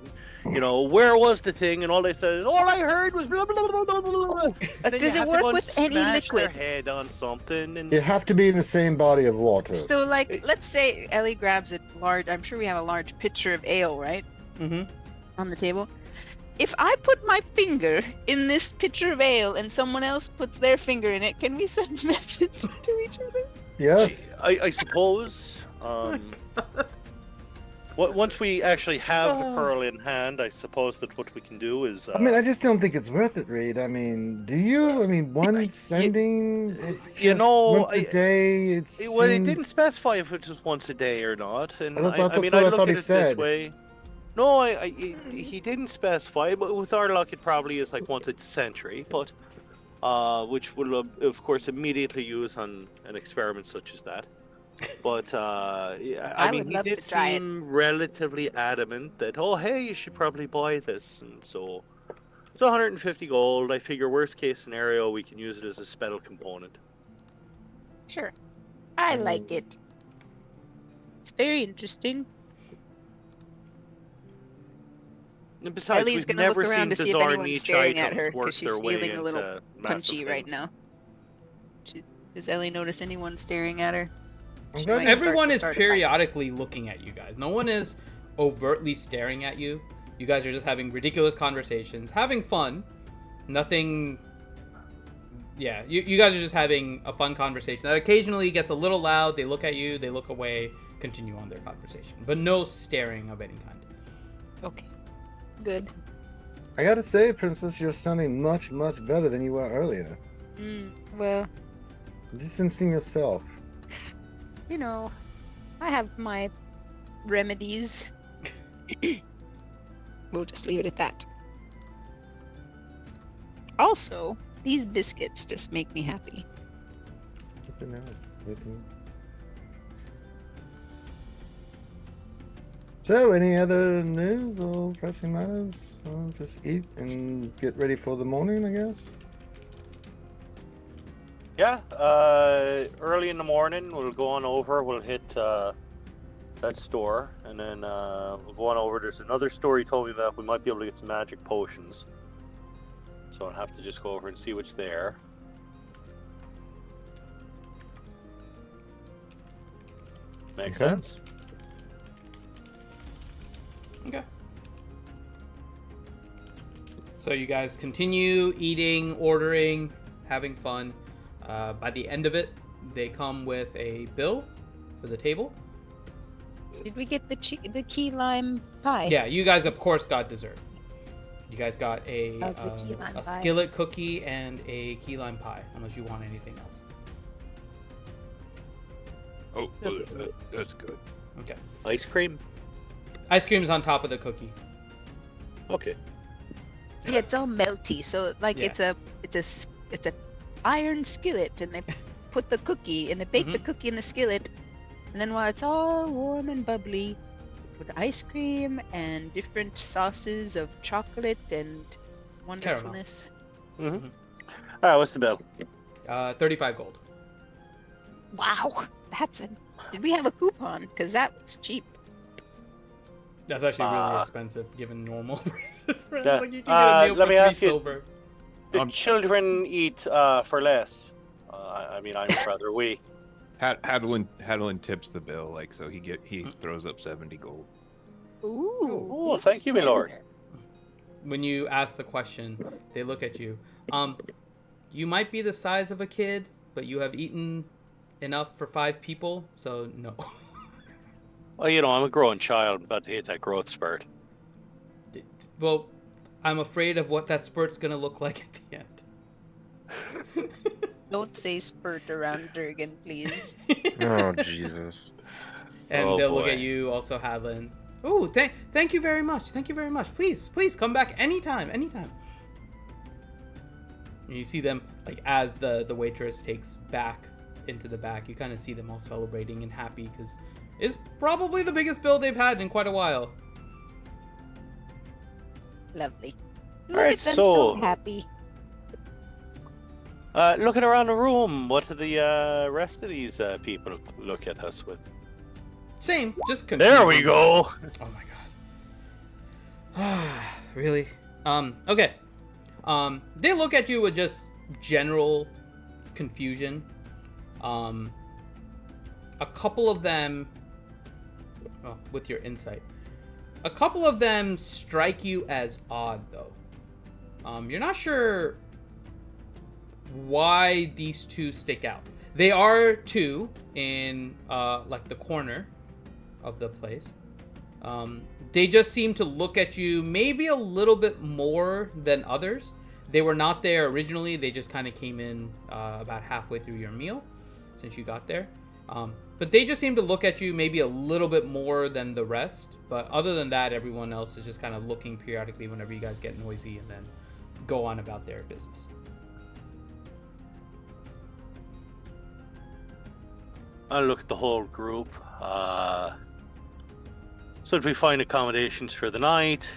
where was the thing, and all they said, all I heard was blah blah blah blah blah blah. And then Does you it have to work go and with any smash their liquid? head on something, and You have to be in the same body of water. So, like, let's say Ellie grabs a large. I'm sure we have a large pitcher of ale, right, Mm-hmm. on the table. If I put my finger in this pitcher of ale and someone else puts their finger in it, can we send a message to each other? Yes. I suppose. Once we actually have the pearl in hand, I suppose that what we can do is. I mean, I just don't think it's worth it, Reed. I mean, do you? I mean, one sending, it's just once a day. It didn't specify if it was once a day or not, and I thought I mean, that's what I I look thought at he it said. this way. No, he didn't specify, but with our luck, it probably is like once a century, but which will of course immediately use on an experiment such as that. But yeah, I mean, would he love did to try it. seem relatively adamant that, oh, hey, you should probably buy this, and so it's 150 gold. I figure worst case scenario, we can use it as a spell component. Sure. I like it. It's very interesting. And besides, Ellie's we've gonna never look seen around to see if bizarre anyone's niche staring at items her work because she's their way feeling a little into massive punchy right things. now. Does Ellie notice anyone staring at her? She Okay. might Everyone is start a fight. periodically looking at you guys. No one is overtly staring at you. You guys are just having ridiculous conversations, having fun. Nothing. Yeah, you guys are just having a fun conversation that occasionally gets a little loud. They look at you, they look away, continue on their conversation, but no staring of any kind. Okay. Good. I gotta say, Princess, you're sounding much, much better than you were earlier. Well, You just didn't seem yourself. I have my remedies. We'll just leave it at that. Also, these biscuits just make me happy. Good to know. Good to know. So, any other news or pressing matters? Just eat and get ready for the morning, I guess. Yeah, early in the morning, we'll go on over. We'll hit that store, and then we'll go on over. There's another store he told me about. We might be able to get some magic potions, so I'll have to just go over and see what's there. Makes Okay. sense. Okay. So you guys continue eating, ordering, having fun. By the end of it, they come with a bill for the table. Did we get the key lime pie? Yeah, you guys of course got dessert. You guys got a the key lime pie. skillet cookie and a key lime pie, unless you want anything else. Oh, that's good. Okay. Ice cream. Ice cream is on top of the cookie. Okay. Yeah, it's all melty. So like Yeah. it's a iron skillet, and they put the cookie and they bake the Mhm. cookie in the skillet, and then while it's all warm and bubbly, put ice cream and different sauces of chocolate and wonderfulness. All right. What's the bill? 35 gold. Wow, did we have a coupon? Because that's cheap. That's actually really expensive given normal prices. Right? Yeah. Like you can get a meal Let for me 3 ask you- silver. The children eat for less. I mean, I'm rather we. Hadlin tips the bill, like, so he throws up 70 gold. Ooh. Oh, thank you, my lord. When you ask the question, they look at you. You might be the size of a kid, but you have eaten enough for 5 people, so no. Well, I'm a growing child. I'm about to hit that growth spurt. Well, I'm afraid of what that spurt's gonna look like at the end. Don't say spurt around Durgan, please. Oh, Jesus. And Oh, they'll look boy. at you, also Hadlin. Oh, thank you very much. Thank you very much. Please come back anytime. And you see them, like, as the waitress takes back into the back, you kind of see them all celebrating and happy because is probably the biggest build they've had in quite a while. Lovely. All Look right, at them so- so happy. Looking around the room, what do the rest of these people look at us with? Same, just There we confusion. go. Oh my god. Really? Okay. They look at you with just general confusion. A couple of them, with your insight, a couple of them strike you as odd, though. You're not sure why these two stick out. They are two in like the corner of the place. They just seem to look at you maybe a little bit more than others. They were not there originally. They just kind of came in about halfway through your meal since you got there. But they just seem to look at you maybe a little bit more than the rest. But other than that, everyone else is just kind of looking periodically whenever you guys get noisy and then go on about their business. I'll look at the whole group. So did we find accommodations for the night?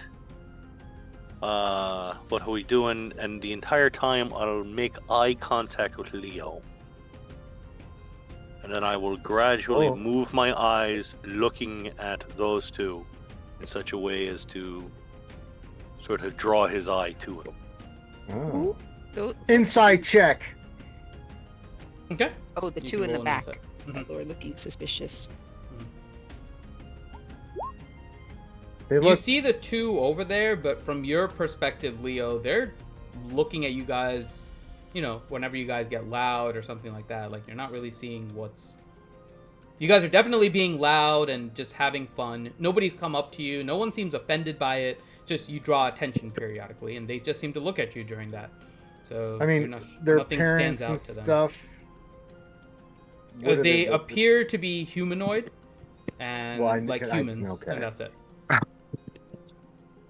What are we doing? And the entire time I'll make eye contact with Leo. And then I will gradually move my eyes looking at those two in such a way as to sort of draw his eye to it. Oh. Oh, Insight check. Okay. oh, the You two can in the roll an back insight. that were looking suspicious. They You look. see the two over there, but from your perspective, Leo, they're looking at you guys, you know, whenever you guys get loud or something like that. Like, you're not really seeing what's... You guys are definitely being loud and just having fun. Nobody's come up to you. No one seems offended by it. Just you draw attention periodically, and they just seem to look at you during that. So, I you're mean, not, their nothing parents stands out and to them. stuff. What do They look- appear to be humanoid and Well, like humans, okay. and that's it.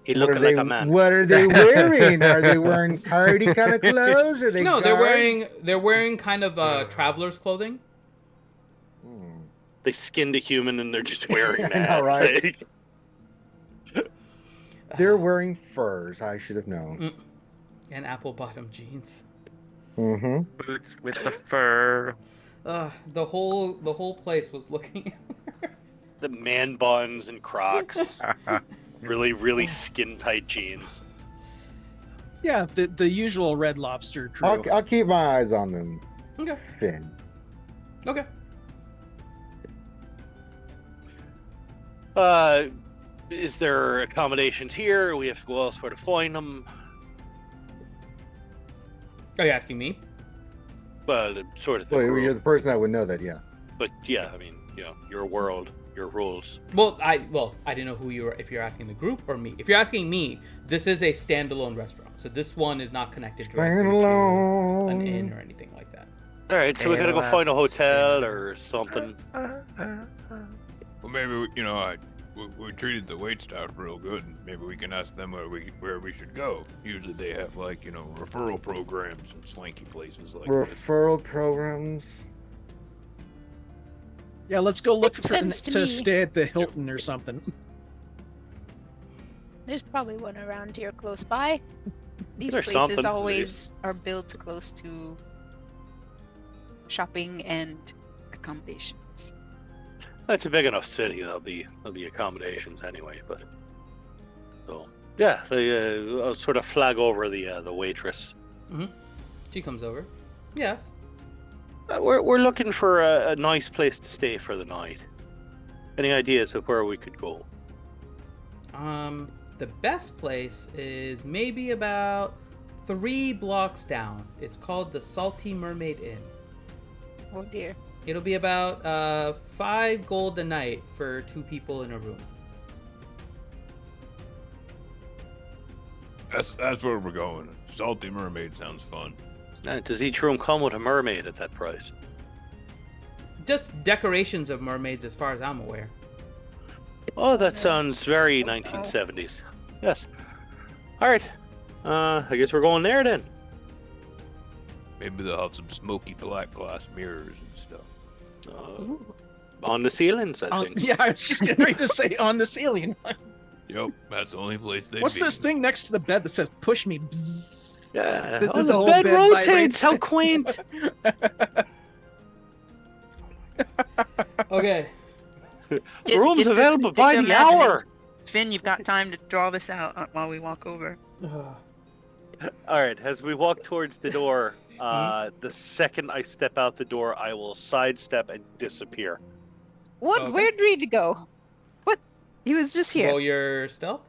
He What looking are they? like a man. What are they wearing? Are they wearing party kind of clothes? Are they? No, they're guards? wearing kind of traveler's clothing. Hmm. They skinned a human and they're just wearing I that. know, right? Like, They're wearing furs. I should have known. And apple bottom jeans. Mm-hmm. Boots with the fur. The whole place was looking. the man buns and Crocs. really, really skin tight jeans. Yeah, the usual Red Lobster crew. I'll keep my eyes on them. Okay. Finn. Okay. Is there accommodations here? We have to go elsewhere to find them. Are you asking me? Well, sort of. The Well, group. you're the person that would know that. Yeah. But yeah, I mean, you know, your world, your rules. Well, I didn't know who you were. If you're asking the group or me. If you're asking me, this is a standalone restaurant. So this one is not connected directly to Standalone. an inn or anything like that. All right, so we gotta go find a hotel or something. Well, maybe we treated the wait staff real good, and maybe we can ask them where we should go. Usually they have referral programs and swanky places like that. Referral programs. Yeah, let's go look Makes for, sense to to me. stay at the Hilton or something. There's probably one around here close by. These There's places something, always are built close to shopping and accommodations. That's a big enough city. There'll be accommodations anyway. But so yeah, I'll sort of flag over the waitress. She comes over. Yes. We're looking for a nice place to stay for the night. Any ideas of where we could go? The best place is maybe about 3 blocks down. It's called the Salty Mermaid Inn. Oh dear. It'll be about 5 gold a night for 2 people in a room. That's where we're going. Salty Mermaid sounds fun. Does each room come with a mermaid at that price? Just decorations of mermaids, as far as I'm aware. Oh, that sounds very 1970s. Yes. All right. I guess we're going there then. Maybe they'll have some smoky black glass mirrors and stuff. On the ceilings, I think. Yeah, I was just getting ready to say on the ceiling. Yep, that's the only place they'd What's be. this thing next to the bed that says "push me"? Bzzz. Yeah. The- Oh, the the whole bed bed rotates. vibrates. How quaint. Okay. Rooms Get available to by the imagining. hour. Finn, you've got time to draw this out while we walk over. All right. As we walk towards the door, the second I step out the door, I will sidestep and disappear. What? Okay. Where'd Reed go? What? He was just here. Roll your stealth.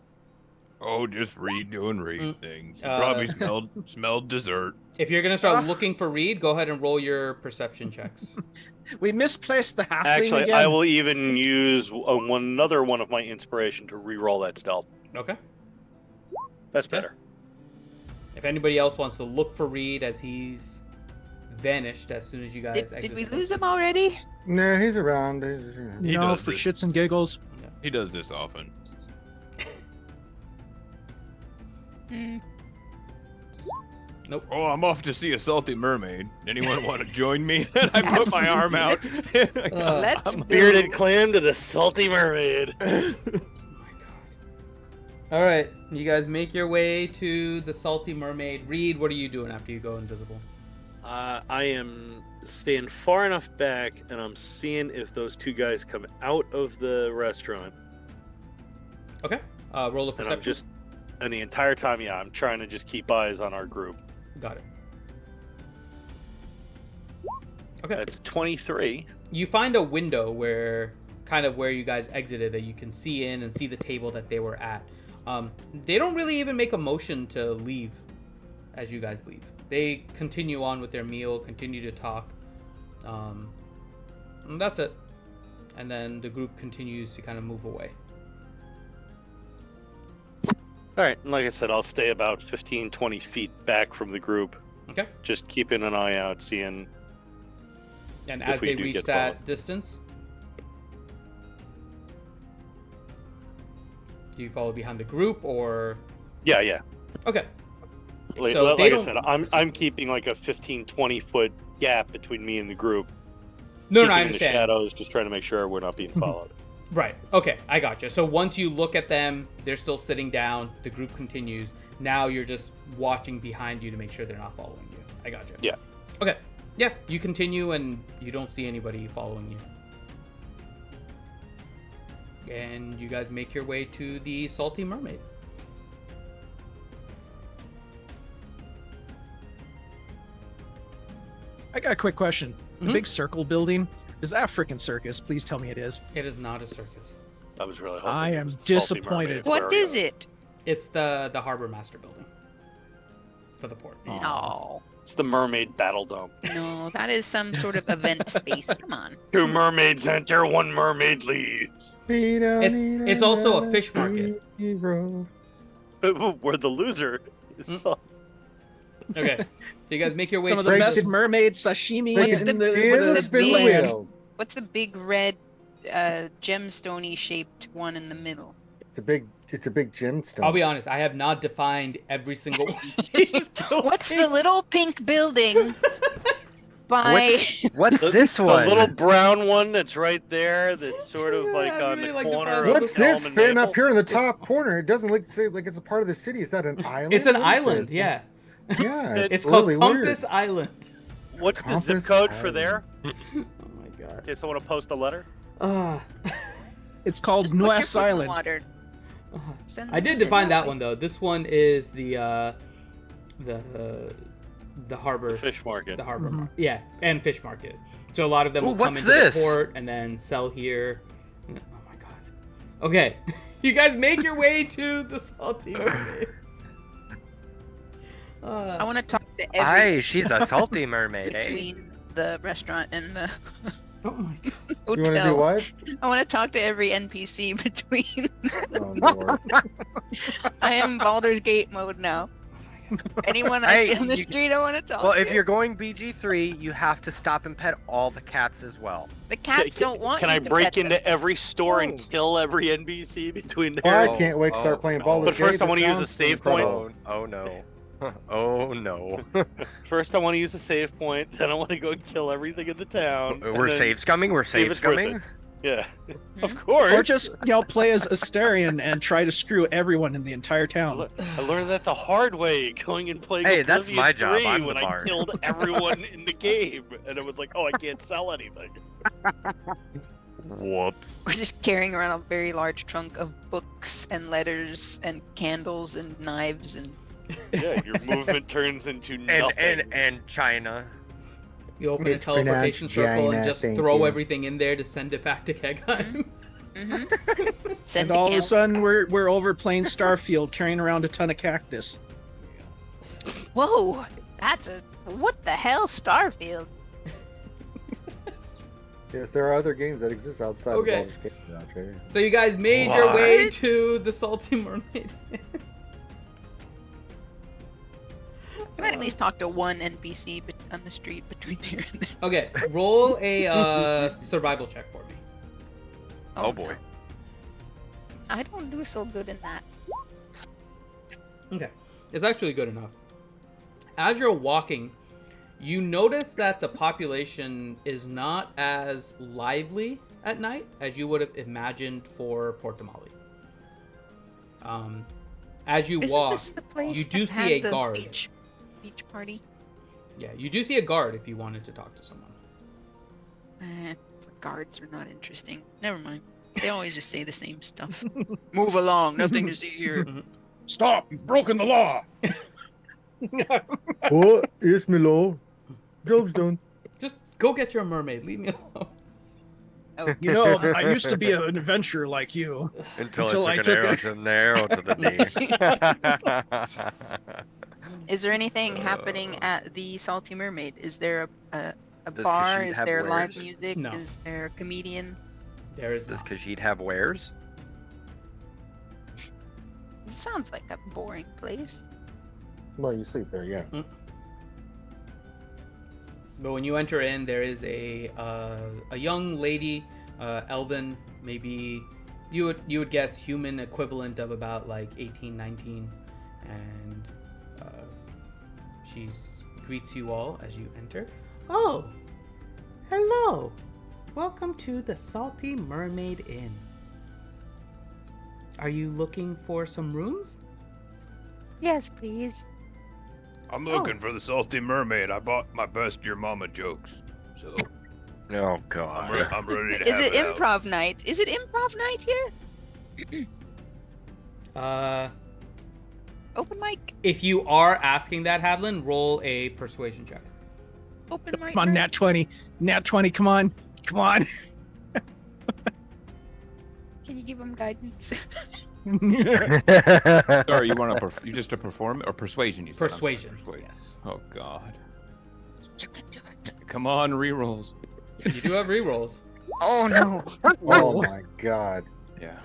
Oh, just Reed doing Reed things. He uh, probably smelled dessert. If you're gonna start Ah. looking for Reed, go ahead and roll your perception checks. We misplaced the halfling Actually, again. I will even use another one of my inspiration to re-roll that stealth. Okay. That's Okay. better. If anybody else wants to look for Reed as he's vanished as soon as you guys Did exit we the lose him already? No, he's around. He No, does for this. shits and giggles. He does this often. Hmm. Nope. Oh, I'm off to see a salty mermaid. Anyone want to join me? And I put my arm out. Let's I'm- go. Bearded clam to the salty mermaid. Oh my god. All right, you guys make your way to the Salty Mermaid. Reed, what are you doing after you go invisible? I am staying far enough back, and I'm seeing if those two guys come out of the restaurant. Okay. Roll a And perception. I'm just, and the entire time, yeah, I'm trying to just keep eyes on our group. Got it. Okay. That's 23. You find a window where you guys exited that you can see in and see the table that they were at. They don't really even make a motion to leave as you guys leave. They continue on with their meal, continue to talk. And that's it. And then the group continues to kind of move away. All right, and like I said, I'll stay about 15, 20 feet back from the group. Okay. Just keeping an eye out, seeing. And If as we they do reach get that followed. distance, do you follow behind the group or? Yeah. Okay. Like, So like they I don't- said, I'm keeping like a 15, 20 foot gap between me and the group. No, Keeping I in the understand. shadows, just trying to make sure we're not being followed. Right. Okay, I gotcha. So once you look at them, they're still sitting down. The group continues. Now you're just watching behind you to make sure they're not following you. I gotcha. Yeah. Okay. Yeah, you continue and you don't see anybody following you. And you guys make your way to the Salty Mermaid. I got a quick question. The Mhm. big circle building, is that a freaking circus? Please tell me it is. It is not a circus. I was really hoping I it am was the Salty disappointed. Mermaid What Aquarium. is it? It's the Harbor Master building for the port. No. It's the Mermaid Battle Dome. No, that is some sort of event space. Come on. 2 mermaids enter, 1 mermaid leaves. It's also a fish market. We're the loser. Okay. So you guys make your way Some of to the Break best the- mermaid sashimi Break in the the, deal, with the spin the land. wheel. What's the big red gemstone-y shaped one in the middle? It's a big gemstone. I'll be honest, I have not defined every single one of these What's the buildings. little pink building by... What's this The one? little brown one that's right there, that's sort of like Yeah, I on really the like the corner. front. of What's this, Elm and Finn, Maple. up here in the top corner? It doesn't look like it's a part of the city. Is that an island? It's an What is island, this? yeah. Yeah, It's really called weird. Compass Island. What's the zip Compass code for Island. there? Oh my god. In case I want to post a letter. It's called Just put your Nues foot in the Island. water. Send I did send define that way. one though. This one is the harbor, The fish market. the harbor, Mhm. yeah, and fish market. So a lot of them Ooh, will come what's into this? the port and then sell here. Oh my god. Okay, you guys make your way to the Salty Mermaid. I want to talk to every Aye, she's a salty mermaid, eh? between the restaurant and the Oh my god. You want to do hotel. what? I want to talk to every NPC between. Oh, Lord. I am Baldur's Gate mode now. Anyone I Hey, see on the you- street, I want to talk Well, to. if you're going BG3, you have to stop and pet all the cats as well. The cats don't want Can you I to break pet them. into every store and Oh. kill every NPC between Well, there? I can't wait to start playing no. Baldur's But first Gate. I wanna This use a sounds save point. incredible. Oh no. Oh no. First I want to use a save point, then I want to go kill everything in the town. and We're then save scumming, we're see if save it's worth scumming. it. Yeah, of course. Or just, play as Astarion and try to screw everyone in the entire town. I learned that the hard way, going and playing Hey, Oblivion that's my job. 3 I'm the when I bard. killed everyone in the game, and it was like, oh, I can't sell anything. Whoops. We're just carrying around a very large trunk of books and letters and candles and knives and. Yeah, your movement turns into nothing. And China. You open a It's teleportation pronounced circle and Jaina, just thank throw you. everything in there to send it back to Kegheim. Send And all of a sudden, we're over playing Starfield, carrying around a ton of cactus. Whoa, what the hell, Starfield? Yes, there are other games that exist outside of Okay. Baldur's Gate. Okay. So you guys made your way What? to the Salty Mermaid. Can I at least talk to one NPC on the street between here and there? Okay, roll a survival check for me. Oh boy. no. I don't do so good in that. Okay, it's actually good enough. As you're walking, you notice that the population is not as lively at night as you would have imagined for Port Damali. As you Isn't walk, this the place you do that see had a the guard. Beach party? Yeah, you do see a guard if you wanted to talk to someone. The guards are not interesting. Never mind. They always just say the same stuff. Move along, nothing to see here. Stop! You've broken the law! Oh, yes, my lord. Job's done. Just go get your mermaid. Leave me alone. I used to be an adventurer like you. Until I took an arrow to the knee. Is there anything happening at the Salty Mermaid? Is there a Does bar? Khajiit Is have there live wares? music? No. Is there a comedian? There is Does not. Khajiit have wares? It sounds like a boring place. Well, you sleep there, yeah. But when you enter in, there is a young lady, elven, maybe you would guess human equivalent of about like 18, 19, and she greets you all as you enter. Oh, hello. Welcome to the Salty Mermaid Inn. Are you looking for some rooms? Yes, please. I'm looking for the Salty Mermaid. I bought my best Your Mama jokes, so Oh god. I'm ready to Is have it out. improv night? Is it improv night here? Open mic? If you are asking that, Hadlin, roll a persuasion check. Open mic? Come on, night? Nat 20. Nat 20, come on. Come on. Can you give him guidance? Sorry, you just a perform or persuasion? You said. I'm sorry, Persuasion. persuasion. Yes. Oh god. You can do it. Come on, rerolls. You do have rerolls. Oh no. Oh my god. Yeah.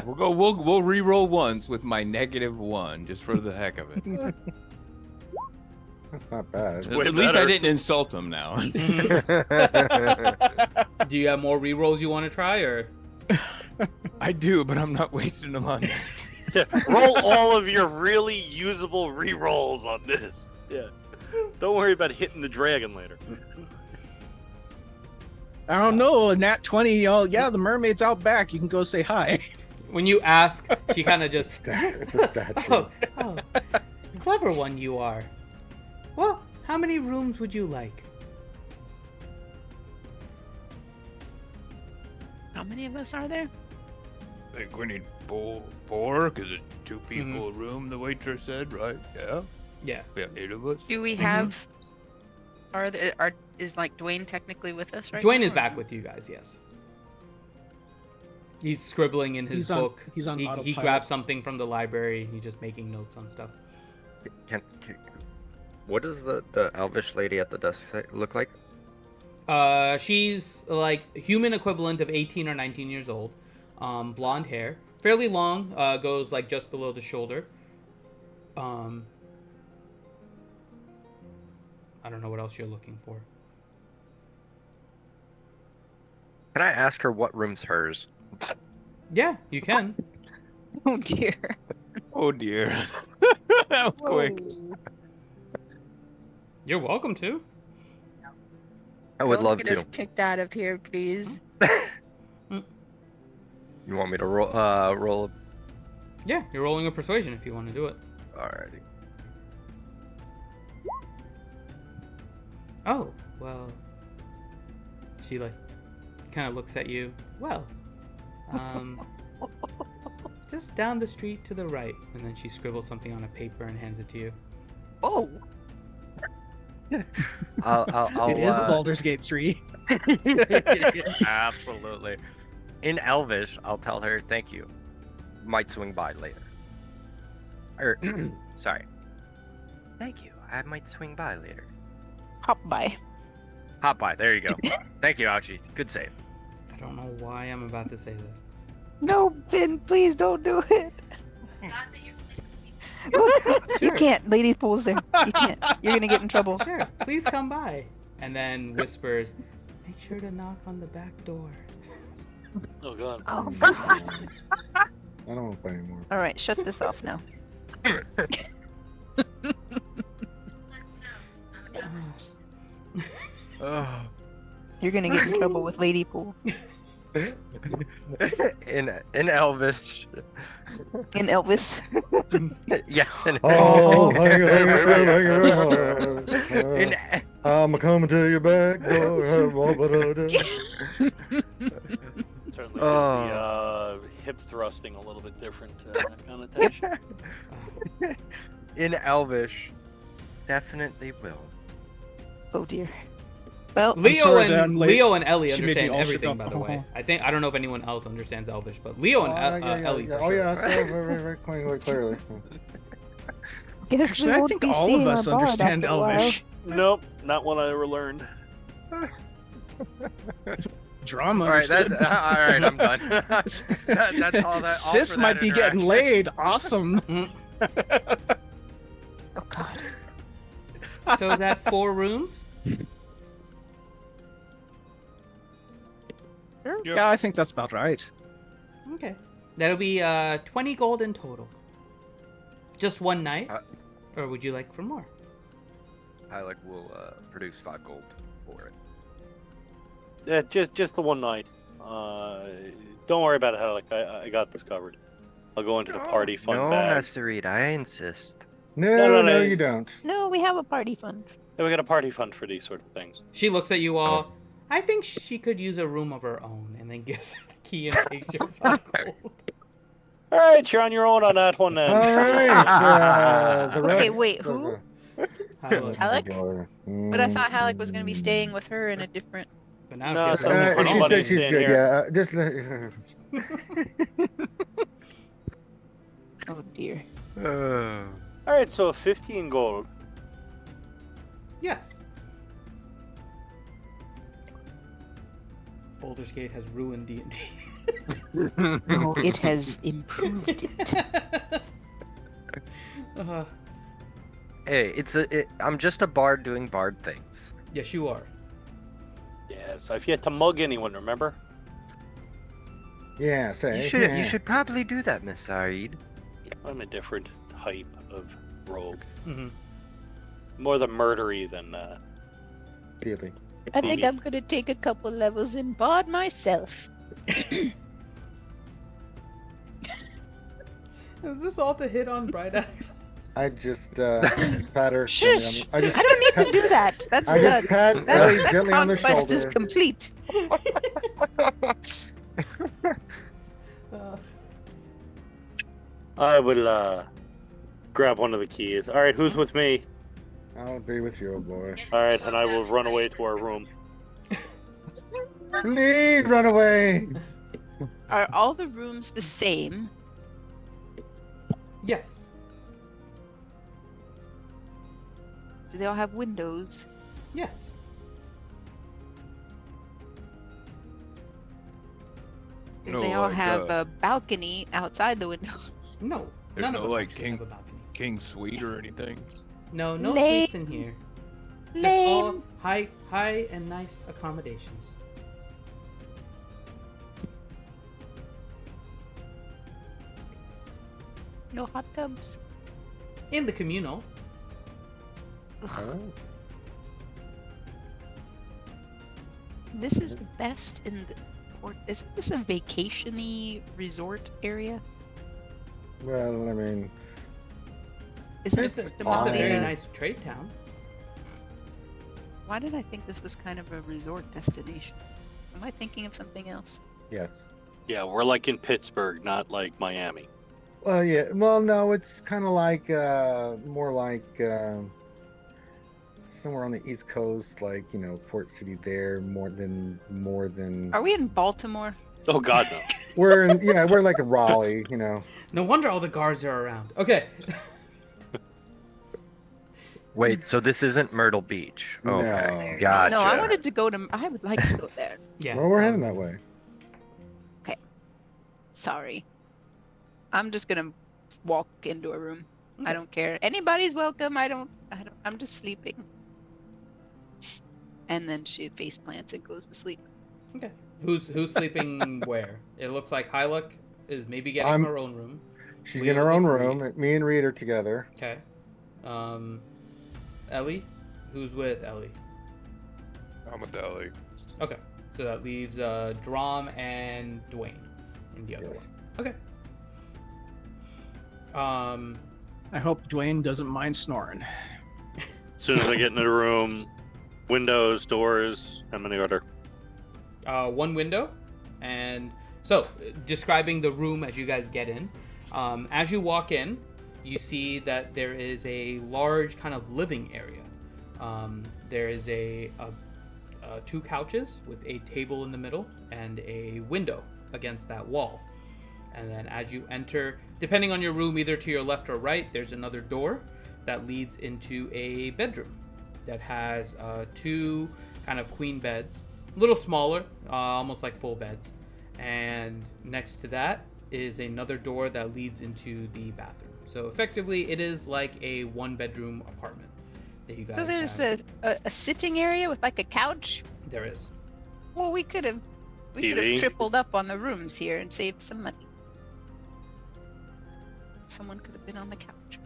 We'll re-roll once with my -1 just for the heck of it. That's not bad. Way At least I better. didn't insult him now. Do you have more rerolls you want to try, or? I do, but I'm not wasting them on this. Yeah, roll all of your really usable re-rolls on this. Yeah. Don't worry about hitting the dragon later. I don't know. Nat 20, the mermaid's out back. You can go say hi. When you ask, she kind of just. It's a statue. Oh, clever one you are. Well, how many rooms would you like? How many of us are there? I think we need four, because it's 2 people a room, the waitress said, right? Yeah? Yeah. We have 8 of us? Do we have? Is like Dwayne technically with us right Dwayne now? is back with you guys. Yes. He's scribbling in his book. He's on He autopilot. grabbed something from the library. He's just making notes on stuff. What does the elvish lady at the desk look like? She's like human equivalent of 18 or 19 years old. Blonde hair, fairly long, goes like just below the shoulder. I don't know what else you're looking for. Can I ask her what room's hers? Yeah, you can. Oh dear. Oh dear. That was quick. You're welcome to. I would Don't love get to. us kicked out of here, please. You want me to roll? Yeah, you're rolling a persuasion if you want to do it. Alrighty. Oh, well. She like kind of looks at you. Well, just down the street to the right, and then she scribbles something on a paper and hands it to you. Oh, I'll it is Baldur's Gate 3. Absolutely. In Elvish, I'll tell her thank you. Might swing by later. Sorry. Thank you. I might swing by later. Hop by. Hop by. There you go. Thank you, Ouchie. Good save. I don't know why I'm about to say this. No, Finn, please don't do it. Look, you can't. Lady Pool's there. You can't. You're gonna get in trouble. Sure, please come by. And then whispers, make sure to knock on the back door. Oh god. Oh. I don't want to play anymore. All right, shut this off now. You're gonna get in trouble with Lady Pool. In Elvish. In Elvis. Yes, in Oh, thank you very in much. I'm coming to your back door. Certainly gives the hip thrusting a little bit different connotation. in Elvish, definitely will. Oh dear. Well, Leo sorry and that I'm late. Leo and Ellie She made me understand all shook everything, up. by the way. I don't know if anyone else understands Elvish, but Leo and Ellie for Oh sure. yeah, so very clearly. guess Actually, we I won't think be all seeing of us our bard understand after a while. Elvish. Nope, not what I ever learned. Drama. All right, understood. all right, I'm done. That's all that. Sis might be getting laid. Awesome. Oh god. So is that 4 rooms? Yep. Yeah, I think that's about right. Okay. That'll be 20 gold in total. Just one night? Or would you like for more? Halleck will produce 5 gold for it. Yeah, just the one night. Don't worry about it, Halleck. I got this covered. I'll go into the party fund No, bag. Master Reed, I insist. No, you don't. No, we have a party fund. Yeah, we got a party fund for these sort of things. She looks at you all. I think she could use a room of her own, and then gives her the key and takes your 5 gold. All right, you're on your own on that one then. All right. The Okay, rest- wait, who? Halleck. Halleck? But I thought Halleck was gonna be staying with her in a different. But now No, she so- has for she nobody said she's staying good. here. Yeah, just let her. Oh dear. All right, so 15 gold. Yes. Baldur's Gate has ruined D&D. No, it has improved it. Hey, I'm just a bard doing bard things. Yes, you are. Yes, I've yet to mug anyone. Remember? Yeah, say. You should probably do that, Miss Saeed. I'm a different type of rogue. Mm-hmm. More the murdery than. Really. I think I'm gonna take a couple levels in bard myself. Is this all to hit on Bright Axe? I just pat her. Shush! I just I don't need to do that. That's I just done. pat Ellie That gently on the conquest is shoulder. complete. I will grab one of the keys. All right, who's with me? I'll be with you, boy. All right, and I will run away to our room. Lead, run away. Are all the rooms the same? Yes. Do they all have windows? Yes. Do No, they all like, have a balcony outside the window? No. There's None no, of them like, actually king- have a balcony. King Suite or anything. No, no Lame. suites in here. Just Lame. all high and nice accommodations. No hot tubs. In the communal. Oh. This is the best in the port. Isn't this a vacation-y resort area? Well, I mean, Isn't It's it It's supposed a to be very a- nice trade town. Why did I think this was kind of a resort destination? Am I thinking of something else? yes. Yeah, we're like in Pittsburgh, not like Miami. Well, yeah. Well, no, it's kind of like more like somewhere on the East Coast, like Port City. There, more than. Are we in Baltimore? Oh God, no. We're like a Raleigh. No wonder all the guards are around. Okay. Wait, so this isn't Myrtle Beach? Okay, No. gotcha. No, I wanted to go to. I would like to go there. Yeah. Well, we're heading that way. Sorry. I'm just gonna walk into a room. I Okay. don't care. Anybody's welcome. I'm just sleeping. And then she face plants and goes to sleep. Okay. Who's sleeping where? It looks like Hyluck is maybe getting I'm- her own room. She's Leo in her own with room. Me and Reed are together. Okay. Ellie? Who's with Ellie? I'm with Ellie. Okay. So that leaves Drom and Dwayne in the other Yes. one. Okay. I hope Dwayne doesn't mind snoring. As soon as I get into the room, windows, doors, how many are there? One window, and so describing the room as you guys get in. As you walk in, you see that there is a large kind of living area. There is a two couches with a table in the middle and a window against that wall. And then as you enter, depending on your room, either to your left or right, there's another door that leads into a bedroom that has two kind of queen beds, a little smaller, almost like full beds. And next to that is another door that leads into the bathroom. So effectively, it is like a one-bedroom apartment that you guys So there's have. a sitting area with like a couch. There is. Well, we could have TV. tripled up on the rooms here and saved some money. Someone could have been on the couch.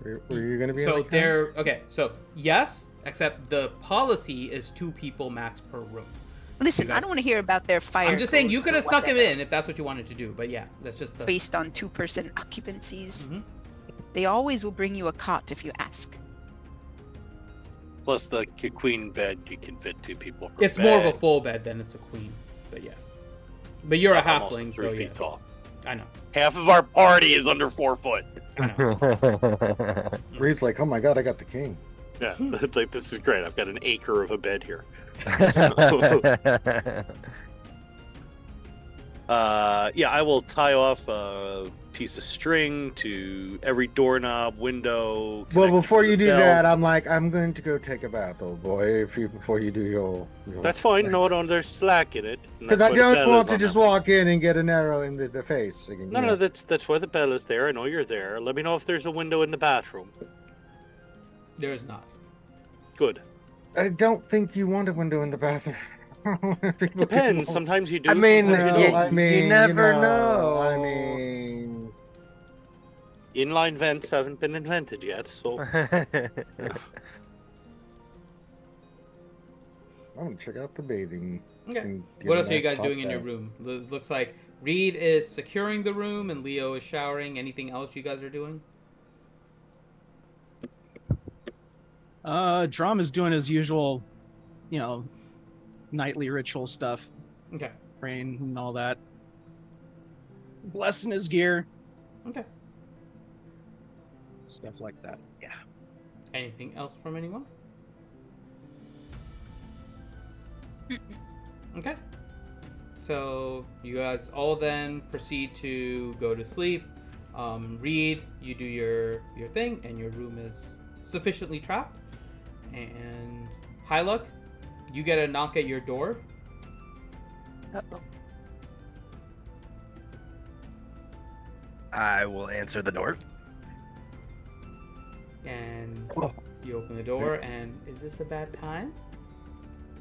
Were you going to be? So on the couch? there. Okay. So yes, except the policy is 2 people max per room. Listen, guys- I don't want to hear about their fire. I'm just saying you codes could or have snuck him whatever in if that's what you wanted to do. But yeah, that's just the. based on 2-person occupancies. Mhm. They always will bring you a cot if you ask. Plus the queen bed, you can fit 2 people per It's more of a bed. full bed than it's a queen. But yes. But you're a I'm also halfling, 3 so feet yeah. tall. I know. Half of our party is under 4 foot. I know. Reed's like, oh my god, I got the king. Yeah, it's like this is great. I've got an acre of a bed here. Yeah, I will tie off a piece of string to every doorknob, window. Well, connect it before to you the do bell. that, I'm like, I'm going to go take a bath, old boy. Before you do your That's fine. No, there's slack in it. and Because that's I why the don't bell want is to on just there. walk in and get an arrow in the face. Again, No, that's why the bell is there. I know you're there. Let me know if there's a window in the bathroom. There is not. Good. I don't think you want a window in the bathroom. Depends. Sometimes you do. I mean, sometimes you you- don't. I mean, never I know. mean, Inline vents haven't been invented yet, so I'm gonna check out the bathing. Okay. and get What a else are you nice guys hot doing in your bath. room? Looks like Reed is securing the room and Leo is showering. Anything else you guys are doing? Drama's doing his usual, nightly ritual stuff, Okay. praying and all that. Blessing his gear, Okay. stuff like that. Yeah. Anything else from anyone? Okay. So you guys all then proceed to go to sleep. Reed, you do your thing, and your room is sufficiently trapped. And Hyluck, you get a knock at your door. Uh-oh. I will answer the door. And Oh. you open the door, Yes. and is this a bad time?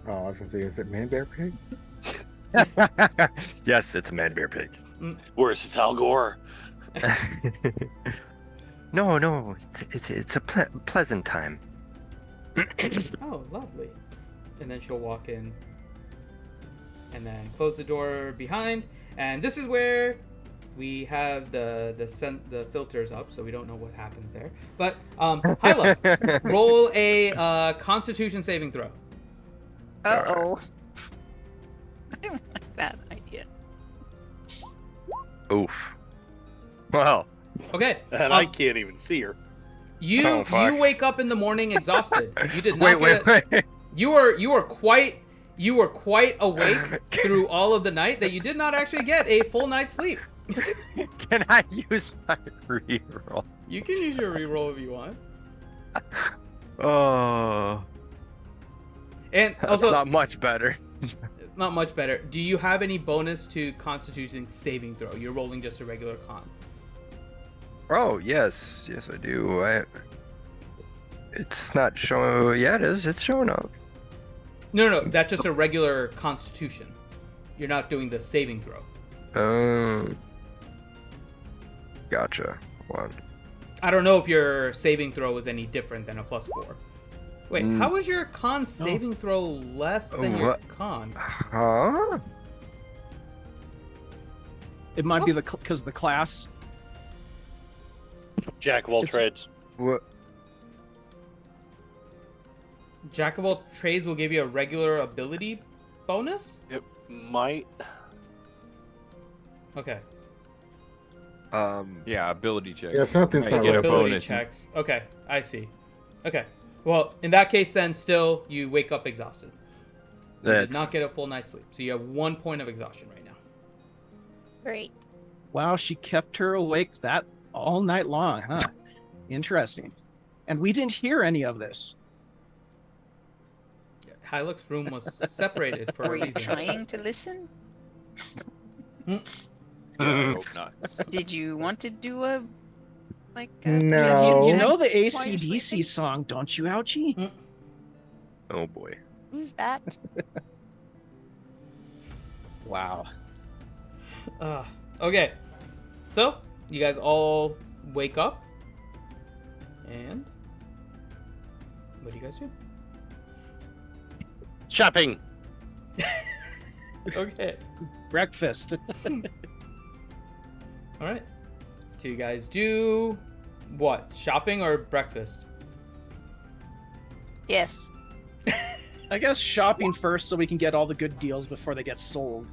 Oh, I was gonna say, is it man, bear, pig? Yes, it's a man bear pig. worse, it's Al Gore. No, it's a pleasant time. Oh, lovely. And then she'll walk in. and then close the door behind. And this is where we have the filters up, so we don't know what happens there. But Hyla, roll a Constitution saving throw. Uh-oh. I don't like that idea. Oof. Well. Okay. And I can't even see her. You wake up in the morning exhausted. You did not wait. You were quite awake through all of the night that you did not actually get a full night's sleep. Can I use my reroll? You can use your reroll if you want. Oh. And That's also not much better. not much better. Do you have any bonus to Constitution saving throw? You're rolling just a regular con. Oh, yes I do. It's not showing. Yeah, it is. It's showing up. No, that's just a regular Constitution. You're not doing the saving throw. Gotcha. One. I don't know if your saving throw is any different than a +4. Wait, how is your con saving throw less than your con? Huh? It might be because the class. Jack of all trades. What? Jack of all trades will give you a regular ability bonus? It might. Okay. Yeah, ability check. Yeah, something's not Get a right. Ability bonus. checks. Okay, I see. Okay. Well, in that case, then still you wake up exhausted. You did That's not get a full night's sleep, so you have 1 point of exhaustion right now. Great. Wow, she kept her awake that all night long, huh? Interesting. And we didn't hear any of this. Hylux's room was separated for Were a you reason. trying to listen? Yeah, I hope not. Did you want to do a No. You know the While you're AC/DC sleeping? song, don't you, Ouchie? Oh boy. Who's that? Wow. Okay. So, you guys all wake up. And what do you guys do? Shopping. Okay. Breakfast. All right. So you guys do what? Shopping or breakfast? Yes. I guess shopping first so we can get all the good deals before they get sold.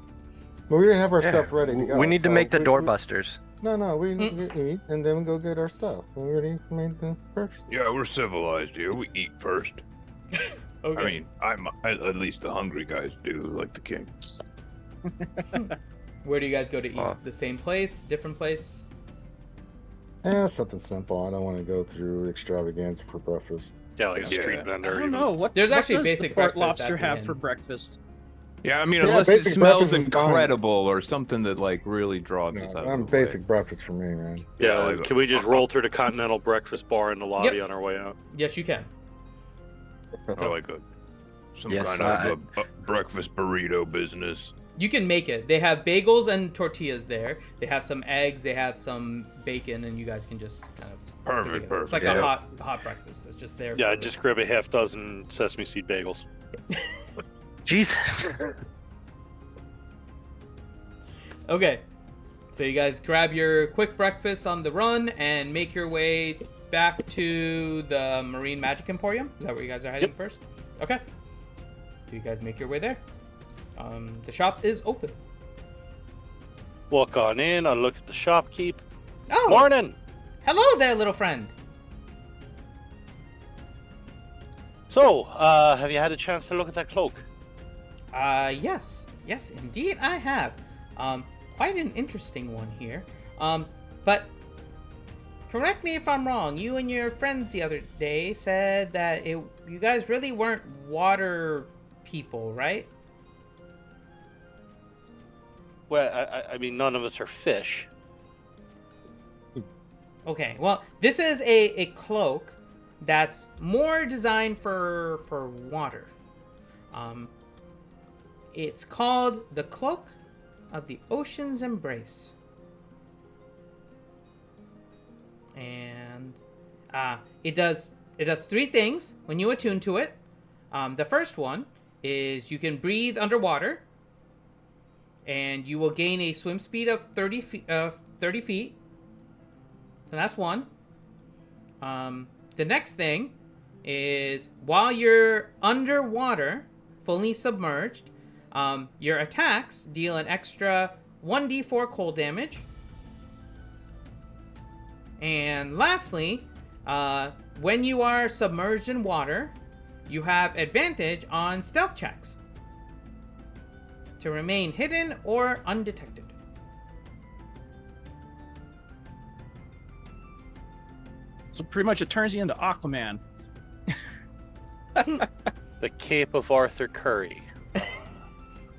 But we have our Yeah, stuff ready to go. We need to so make the we- doorbusters. No, we eat and then we go get our stuff. We already made the purchase. Yeah, we're civilized here. We eat first. Okay. I mean, at least the hungry guys do, like the king. Where do you guys go to eat? Uh, The same place? Different place? Something simple. I don't want to go through extravaganza for breakfast. Yeah, like a Yeah. street I vendor. don't even. know what. There's what actually does basic the port breakfast lobster at the have inn. for breakfast. Yeah, I mean, Yeah, unless it basic smells breakfast is fine. incredible or something that like really draws No, us out. I'm of the way. basic breakfast for me, man. Yeah, like- can we just roll through the Continental Breakfast Bar in the lobby Yep. on our way out? Yes, you can. I like some Yes, kind of a breakfast burrito business. You can make it. They have bagels and tortillas there. They have some eggs. They have some bacon, and you guys can just kind of put it Perfect, together. It's like perfect. a hot breakfast. It's just there. Yeah, for- just grab a half dozen sesame seed bagels. Jesus. Okay. So you guys grab your quick breakfast on the run and make your way back to the Marine Magic Emporium. Is that where you guys are heading first? Okay. So you guys make your way there. The shop is open. Walk on in. I look at the shopkeep. Oh, Morning. hello there, little friend. So, have you had a chance to look at that cloak? Yes, indeed, I have. Quite an interesting one here. But correct me if I'm wrong. You and your friends the other day said that you guys really weren't water people, right? Well, I mean, none of us are fish. Okay, well, this is a cloak that's more designed for water. It's called the Cloak of the Ocean's Embrace. And it does 3 things when you attune to it. The first one is you can breathe underwater and you will gain a swim speed of 30 feet. 30 feet. So that's one. The next thing is while you're underwater, fully submerged, your attacks deal an extra 1d4 cold damage. And lastly, when you are submerged in water, you have advantage on stealth checks to remain hidden or undetected. So pretty much it turns you into Aquaman. The Cape of Arthur Curry.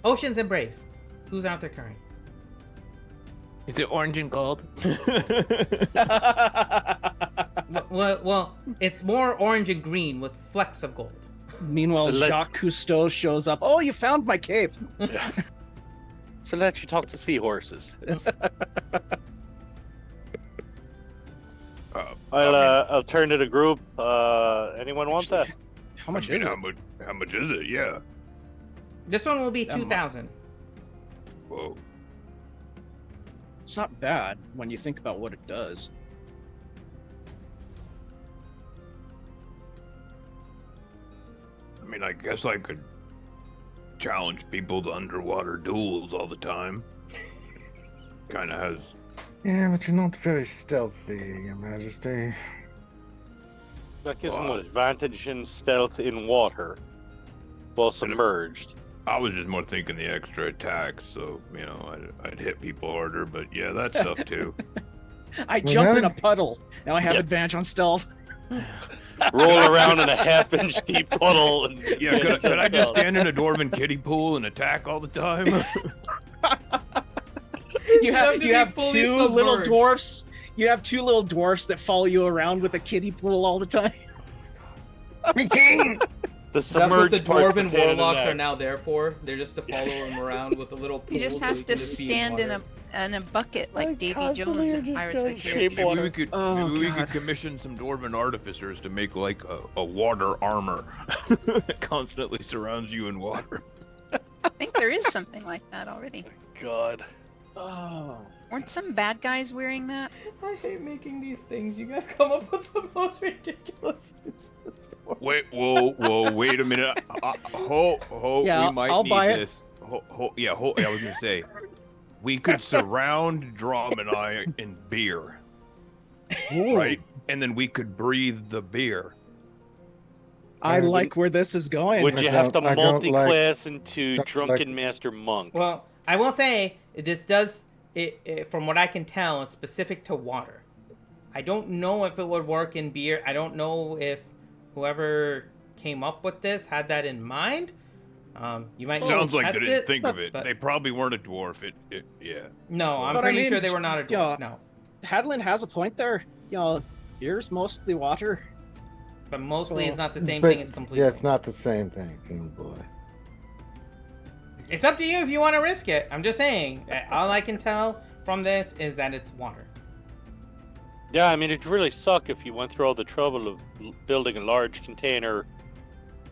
Ocean's Embrace. Who's Arthur Curry? Is it orange and gold? Well, it's more orange and green with flecks of gold. Meanwhile, So Jacques Cousteau shows up. Oh, you found my cape. So let you talk to seahorses. I'll turn to the group. Anyone want that? How much is it? How much is it? Yeah. This one will be 2,000. Whoa. It's not bad when you think about what it does. I mean, I guess I could challenge people to underwater duels all the time. Kind of has. Yeah, but you're not very stealthy, Your Majesty. That gives them an advantage in stealth in water while submerged. I was just more thinking the extra attacks, so I'd hit people harder. But yeah, that stuff too. I jump in a puddle. Now I have advantage on stealth. Roll around in a half-inch deep puddle. And Yeah, could I just stand in a dwarven kiddie pool and attack all the time? You have fully two little submerged. dwarfs. You have two little dwarfs that follow you around with a kiddie pool all the time. Be king! The That's what submerged the part's dwarven pain in the warlocks neck. are now there for. They're just to follow him around with a little pool. He just so has he to can just be stand in water. a bucket like I Davy constantly Jones are in just Pirates going of the shape Caribbean. water. Maybe we could God. commission some dwarven artificers to make like a water armor that constantly surrounds you in water. I think there is something like that already. God. Oh. Weren't some bad guys wearing that? I hate making these things. You guys come up with the most ridiculous useless words. Wait a minute. Yeah, we might I'll need buy it. this. I was gonna say, we could surround Drum and I in beer, right? And then we could breathe the beer. I like where this is going. Would you have to I don't multi-class into don't Drunken like- Master Monk? Well, I will say this does. From what I can tell, it's specific to water. I don't know if it would work in beer. I don't know if whoever came up with this had that in mind. You might Sounds like test they didn't it, think of it. but- They probably weren't a dwarf. Yeah. No, I'm But I pretty mean, sure they were not a dwarf. yeah. No, Hadlin has a point there. Beer's mostly water. but mostly it's not the same But, thing as complete. yeah, it's not the same thing. Oh boy. It's up to you if you want to risk it. I'm just saying. All I can tell from this is that it's water. Yeah, I mean, it'd really suck if you went through all the trouble of building a large container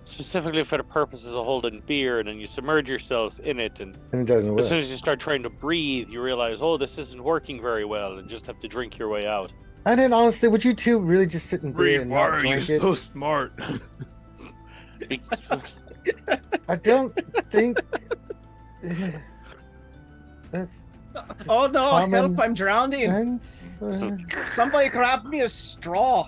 specifically for the purposes of holding beer, and then you submerge yourself in it, and And it doesn't as soon work. as you start trying to breathe, you realize, oh, this isn't working very well, and just have to drink your way out. And then honestly, would you two really just sit in beer Reed, and why not are you drink it? so smart? I don't think that's Oh no, common help, I'm drowning. sense. Somebody grab me a straw.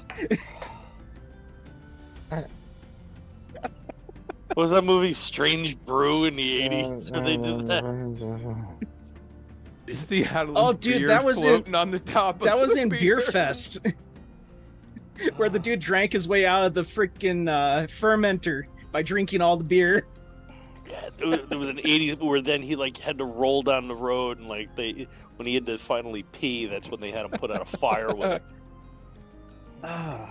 What was that movie Strange Brew in the 80s where they did that? Is the Adelaide Oh, dude, beer that was in- floating on the top? That of was the in beer? Beer Fest. Where the dude drank his way out of the freaking fermenter by drinking all the beer. Yeah, there was an 80s where then he like had to roll down the road, and like when he had to finally pee, that's when they had him put out a fire with it.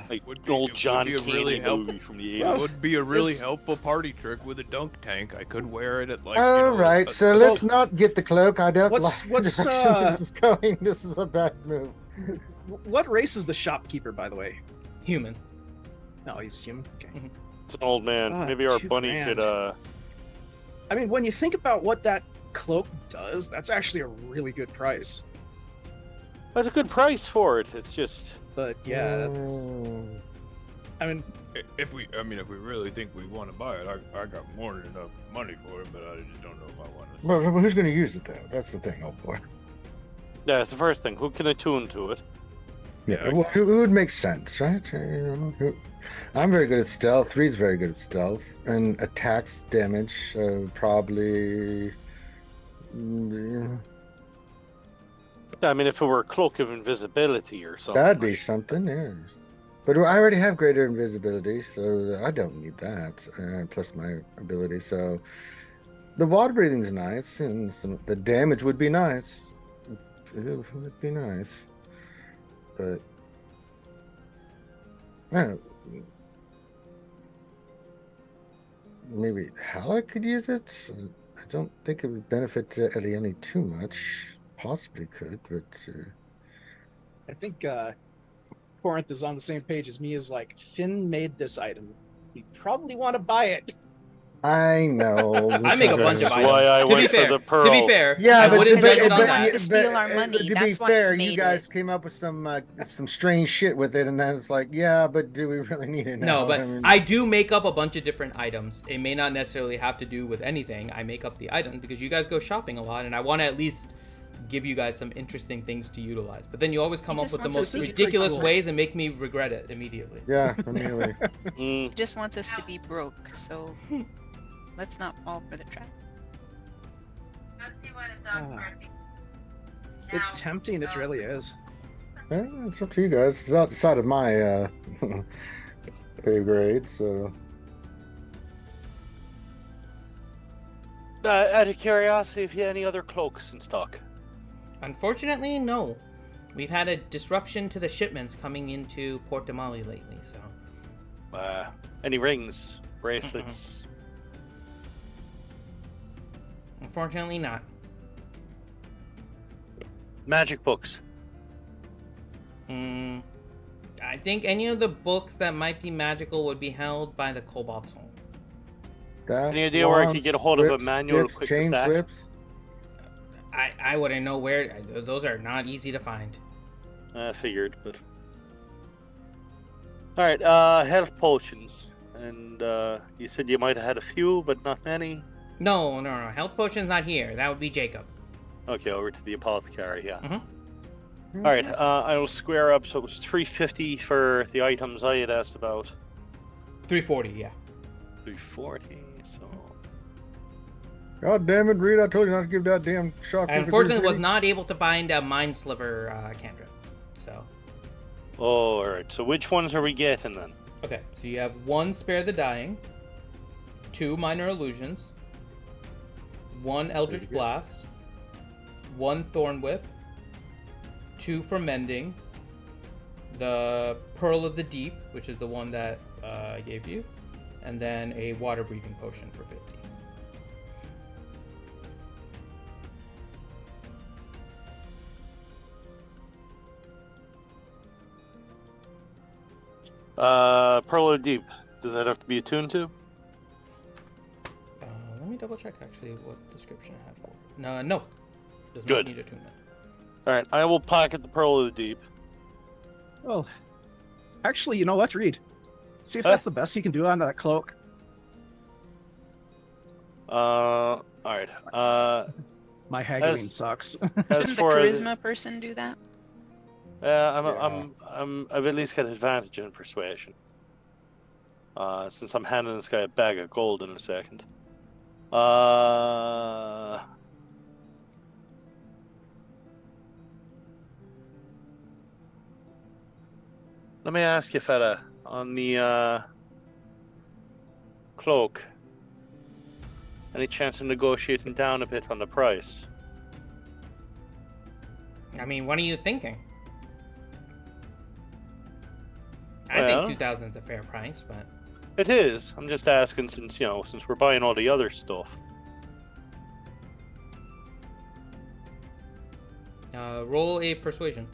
Like Would an be- old it would John be a Candy really movie from the 80s. It would be a really This- helpful party trick with a dunk tank. I could wear it at like. All right, so let's not get the cloak. I don't what's- like what's, the direction this is going. This is a bad move. What race is the shopkeeper, by the way? Human. No, he's human. Okay. It's an old man. Ah, Maybe our $2 bunny grand. could. I mean, when you think about what that cloak does, that's actually a really good price. That's a good price for it. It's just But yeah, that's. Mm. I mean, If we really think we want to buy it, I got more than enough money for it, but I just don't know if I want to. Well, who's going to use it though? That's the thing, old boy. yeah, it's the first thing. Who can attune to it? Yeah, well, it would make sense, right? I'm very good at stealth. 3's very good at stealth and attacks damage. Probably. Yeah, I mean, if it were a cloak of invisibility or something. that'd be something, yeah. But I already have greater invisibility, so I don't need that. Plus my ability, so the water breathing's nice, and the damage would be nice. It would be nice, but I don't know. Maybe Halleck could use it. I don't think it would benefit Eliani too much. Possibly could, but I think Corinth is on the same page as me. Is like, Finn made this item. We probably want to buy it. I know. I make a bunch of That's items. why I to be went for fair, the to be pearl. fair, Yeah, I but wouldn't because judge he it on wants that. to steal our money. To be That's why fair, he you made guys it. came up with some strange shit with it, and then it's like, yeah, but do we really need it now? No, but mean, I do make up a bunch of different items. It may not necessarily have to do with anything. I make up the items because you guys go shopping a lot, and I want to at least give you guys some interesting things to utilize. But then you always come He up just with the wants most us to be ridiculous cool. ways and make me regret it immediately. yeah, really. He just wants us to be broke, so let's not fall for the trap. It's tempting. It really is. Yeah, it's up to you guys. It's outside of my pay grade, so. Out of curiosity, if you had any other cloaks in stock. Unfortunately, no. We've had a disruption to the shipments coming into Port Damali lately, so. Any rings, bracelets? Unfortunately, not. Magic books. I think any of the books that might be magical would be held by the Cobalt Soul. Any idea where I could get a hold of a manual dips, quick chain dispatch? whips? I wouldn't know where. Those are not easy to find. I figured, but. Alright, health potions. And you said you might have had a few, but not many. No. Health potion's not here. That would be Jacob. Okay, over to the apothecary, yeah. Mhm. Alright, I will square up, so it was 350 for the items I had asked about. 340, yeah. 340, so. God damn it, Reed! I told you not to give that damn shock. I unfortunately was not able to find a Mind Sliver cantrip. So. Oh, alright, so which ones are we getting then? Okay, so you have 1 Spare the Dying, 2 Minor Illusions, 1 Eldritch Blast, 1 Thorn Whip, 2 for Mending, the Pearl of the Deep, which is the one that I gave you, and then a Water Breathing Potion for 50. Pearl of the Deep. Does that have to be attuned to? Let me double check actually what description I have for it. No. Does not Good. need attunement. Alright, I will pocket the Pearl of the Deep. Well, actually, you know what, Reed? See if Huh? that's the best you can do on that cloak. Alright. My haggling As- sucks. As Shouldn't the for charisma person do that? I've at least got advantage in persuasion. Since I'm handing this guy a bag of gold in a second. Let me ask you, fella, on the cloak. Any chance of negotiating down a bit on the price? I mean, what are you thinking? I Well- think 2,000 is a fair price, but It is. I'm just asking since we're buying all the other stuff. roll a persuasion.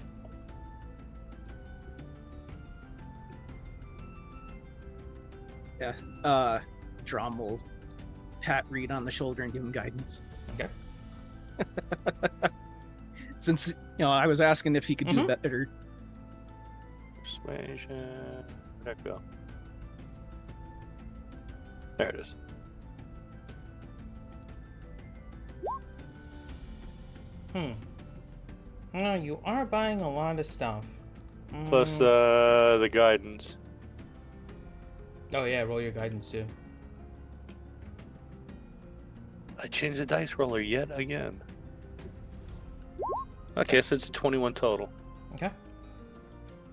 Drum will pat Reed on the shoulder and give him guidance. Okay. Since I was asking if he could do better. Persuasion. Where'd that go? There it is. No, you are buying a lot of stuff. Plus the guidance. Oh yeah, roll your guidance too. I changed the dice roller yet again. Okay, so it's 21 total. Okay.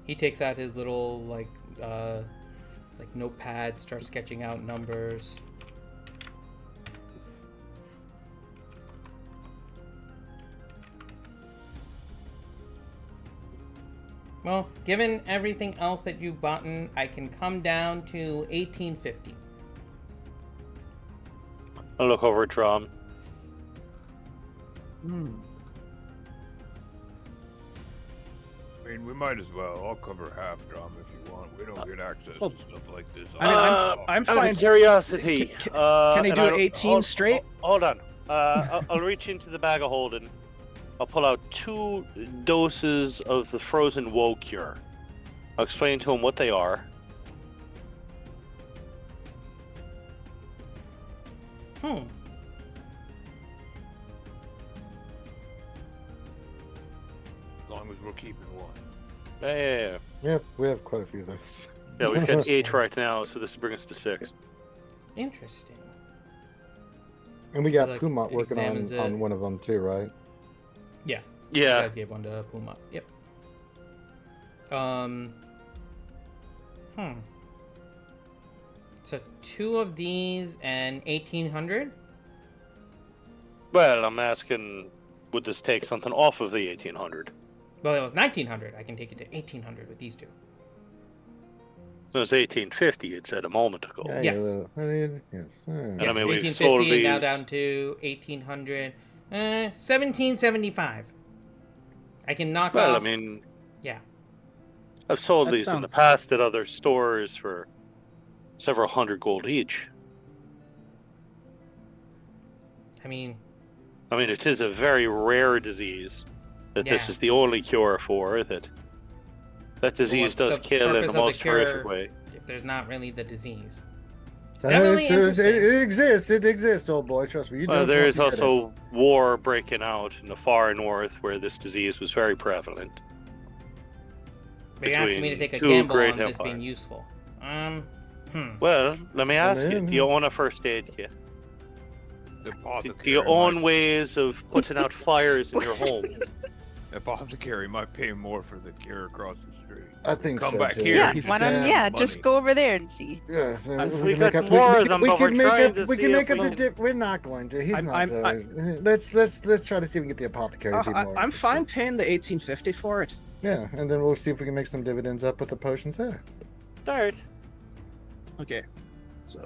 He takes out his little like notepad, starts sketching out numbers. Well, given everything else that you've bought, I can come down to 1850. I'll look over at Drum. I mean, we might as well. I'll cover half, Drum, if you want. We don't get access to stuff like this. I'm fine. Out of curiosity, Can I do 18 straight? Hold on. I'll reach into the bag of holding. I'll pull out 2 doses of the frozen woe cure. I'll explain to him what they are. As long as we're keeping one. Yeah. Yep, we have quite a few of those. Yeah, we've got 8 right now, so this will bring us to 6. Interesting. And we got Like, Pumot working examines it. on one of them too, right? Yeah. You Yeah. guys gave one to Puma. Yep. So 2 of these and 1800? Well, I'm asking, would this take something off of the 1800? Well, it was 1900. I can take it to 1800 with these 2. So it's 1850, it said a moment ago. Yeah, Yes. Yes. And I mean, so we've sold 1850 now these- down to 1800. 1775. I can knock Well, off. I mean, Yeah. I've sold That these in the sounds- past at other stores for several hundred gold each. I mean, it is a very rare disease that this Yeah. is the only cure for. That disease what's does the kill in purpose the of the most horrific cure? way. if there's not really the disease. It's definitely It interesting. exists. It exists, old boy. Trust me. You Well, don't there want is to get it. also war breaking out in the far north where this disease was very prevalent. But you're asking me to between take a 2 gamble great on this empires. being useful. Well, let me ask you, then- do you own a first aid kit? The Do you apothecary own might- ways of putting out fires in your home? Apothecary might pay more for the cure across the street. I think Come so, back too. here. Yeah, he's why not? got Yeah, money. just go over there and see. Yes, We got more of them, but we're trying to we see can if make we up can- the We're not going to. He's I'm- not. I'm- Let's try to see if we can get the apothecary. to be more I'm fine interested. paying the 1850 for it. Yeah, and then we'll see if we can make some dividends up with the potions there. All right. Okay. So.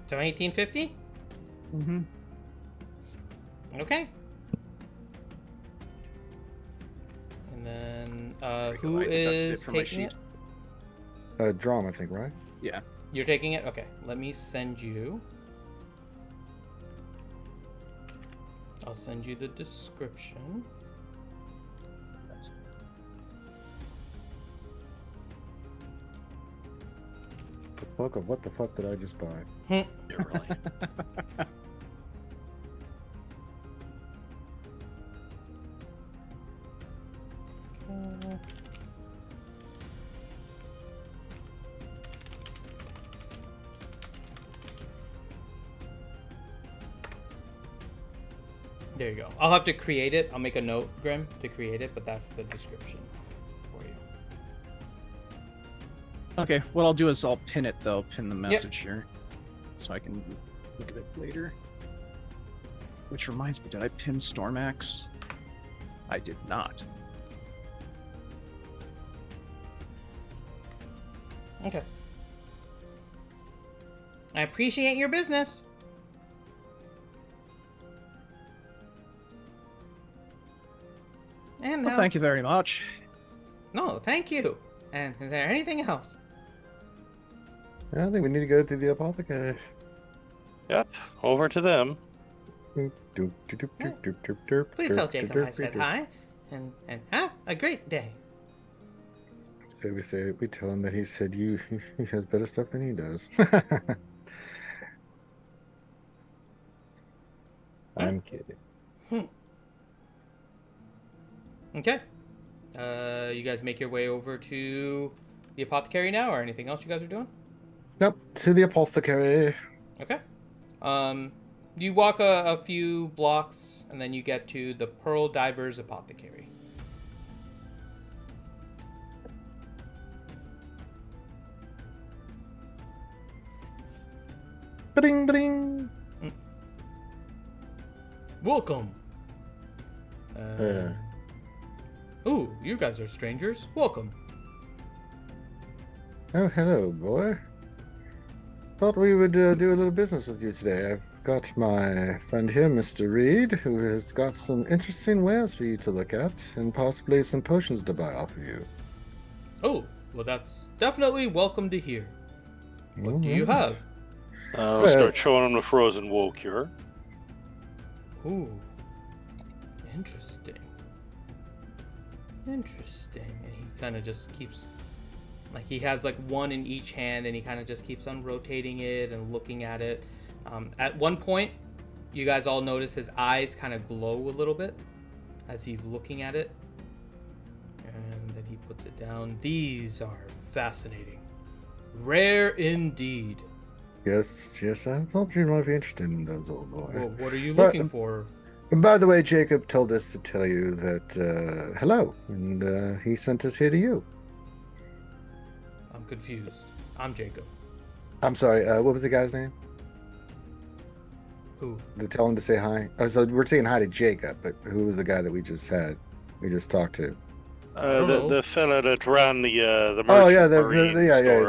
So 1850? Okay. And then who I deducted it is from my taking sheet. it? Drum, I think, right? Yeah. You're taking it? Okay. Let me send you. I'll send you the description. The book of what the fuck did I just buy? You're right. There you go. I'll have to create it. I'll make a note, Grim, to create it, but that's the description for you. Okay, what I'll do is I'll pin it though, pin the message here, so I can look at it later. Which reminds me, did I pin Stormax? I did not. Okay. I appreciate your business. And Well, now, thank you very much. No, thank you. And is there anything else? I think we need to go to the apothecary. Yep, over to them. Please tell Jacob I said hi, and have a great day. We tell him that he said he has better stuff than he does. I'm kidding. Okay. You guys make your way over to the apothecary now, or anything else you guys are doing? Nope, to the apothecary. Okay. You walk a few blocks, and then you get to the Pearl Divers Apothecary. Bing, bing. Welcome. Ooh, you guys are strangers. Welcome. Oh, hello, boy. Thought we would do a little business with you today. I've got my friend here, Mr. Reed, who has got some interesting wares for you to look at, and possibly some potions to buy off of you. Oh, well, that's definitely welcome to hear. What do you have? I'll start showing him the frozen wool cure. Ooh, interesting. Interesting. And he kind of just keeps, like, he has like one in each hand, and he kind of just keeps on rotating it and looking at it. At one point, you guys all notice his eyes kind of glow a little bit as he's looking at it. And then he puts it down. These are fascinating. Rare indeed. Yes, I thought you might be interested in those, old boy. Well, what are you looking for? And by the way, Jacob told us to tell you that, hello, and he sent us here to you. I'm confused. I'm Jacob. I'm sorry, what was the guy's name? Who? To tell him to say hi? Oh, so we're saying hi to Jacob, but who was the guy that we just talked to? The fella that ran the merchant oh yeah, the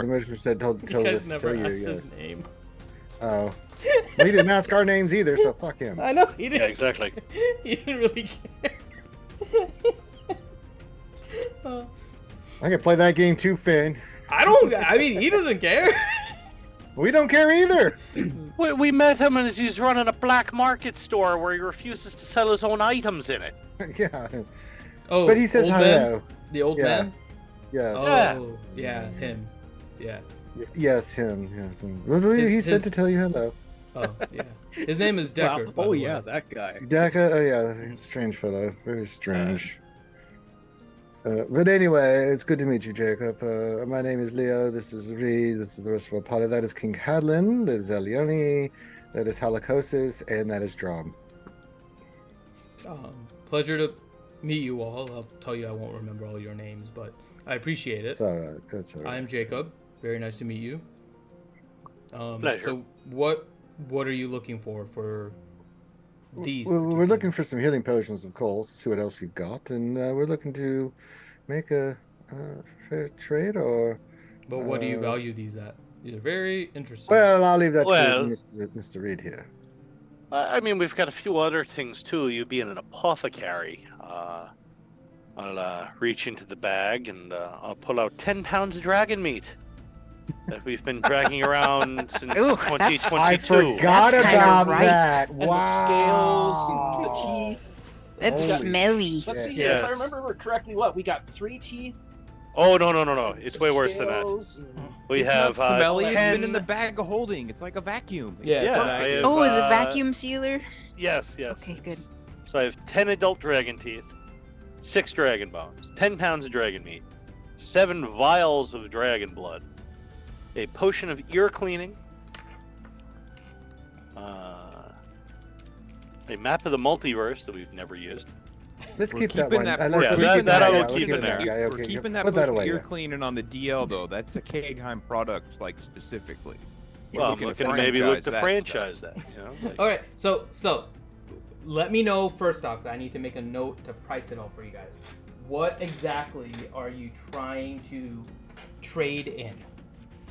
merchant said told us to tell you. His name. Oh, well, he didn't ask our names either, so fuck him. I know he didn't. Yeah, exactly. He didn't really care. I can play that game too, Finn. I mean, he doesn't care. We don't care either. We met him as he's running a black market store where he refuses to sell his own items in it. Yeah. Oh, but he says old hello. Man? The old man? Yes. Oh, yeah, him. Yeah. Yes, him. Yes. He said to tell you hello. Oh, yeah. His name is Decker. Oh, yeah, that guy. Decker? Oh, yeah. He's a strange fellow. Very strange. But anyway, it's good to meet you, Jacob. My name is Leo. This is Reed. This is the rest of our party. That is King Hadlin. That is Elioni. That is Halakosis. And that is Drum. Pleasure to meet you all. I'll tell you I won't remember all your names, but I appreciate it. It's all right. That's all right. I'm Jacob. Very nice to meet you. Pleasure. So what are you looking for these? We're looking for some healing potions, of course. See what else you've got, and we're looking to make a fair trade. Or. But what do you value these at? These are very interesting. Well, I'll leave that to Mr. Reed here. I mean, we've got a few other things too. You being an apothecary, I'll reach into the bag and I'll pull out 10 pounds of dragon meat that we've been dragging around since 2022. I forgot about right. that. And Wow. the scales, the teeth. That's Holy smelly. Let's see, Yes. if I remember correctly, we got 3 teeth. Oh no! It's some way worse than that. scales, We It's have not smelly. It's 10... been in the bag of holding. It's like a vacuum. Yeah. Yeah, I I have, Oh, is a vacuum sealer? Yes. Okay, good. So I have 10 adult dragon teeth, 6 dragon bones, 10 pounds of dragon meat, 7 vials of dragon blood, a potion of ear cleaning, a map of the multiverse that we've never used. Let's We're keep that keeping one. that Let's portion. keep Yeah, that I will yeah, keep in there. Yeah, We're okay, keeping yeah. that Put that potion away. ear Yeah. cleaning on the DL though. That's the Kagheim product, like specifically. Well, I'm looking to maybe look to franchise that. You know, like- All right. So let me know first off. I need to make a note to price it all for you guys. What exactly are you trying to trade in?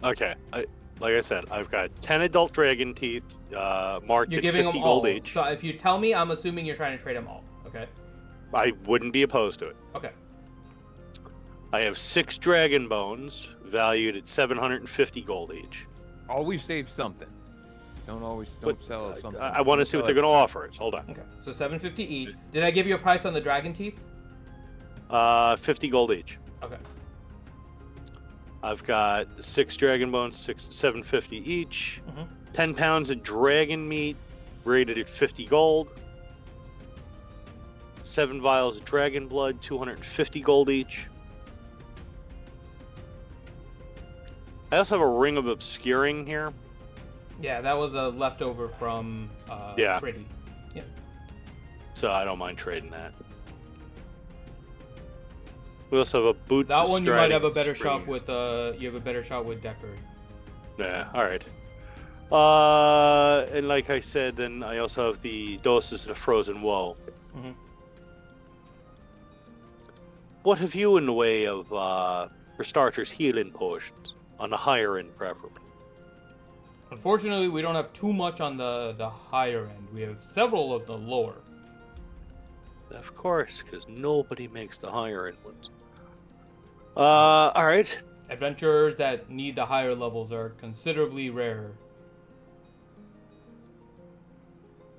Okay, like I said, I've got 10 adult dragon teeth marked You're at giving 50 them all. gold each. So if you tell me, I'm assuming you're trying to trade them all. Okay. I wouldn't be opposed to it. Okay. I have 6 dragon bones valued at 750 gold each. Always save something. Don't sell something. I want to see what they're going to offer us. Hold on. Okay, so 750 each. Did I give you a price on the dragon teeth? 50 gold each. Okay. I've got 6 dragon bones, 750 each. Mhm. 10 pounds of dragon meat, rated at 50 gold. 7 vials of dragon blood, 250 gold each. I also have a ring of obscuring here. Yeah, that was a leftover from Yeah. Pretty. Yep. So I don't mind trading that. We also have a boots. That of one you might have a Striding better shot Springs. with. You have a better shot with Decker. Yeah. All right. And like I said, then I also have the doses of frozen woe. Mhm. What have you in the way of, for starters, healing potions on the higher end, preferably? Unfortunately, we don't have too much on the higher end. We have several of the lower. Of course, because nobody makes the higher end ones. All right. Adventurers that need the higher levels are considerably rarer.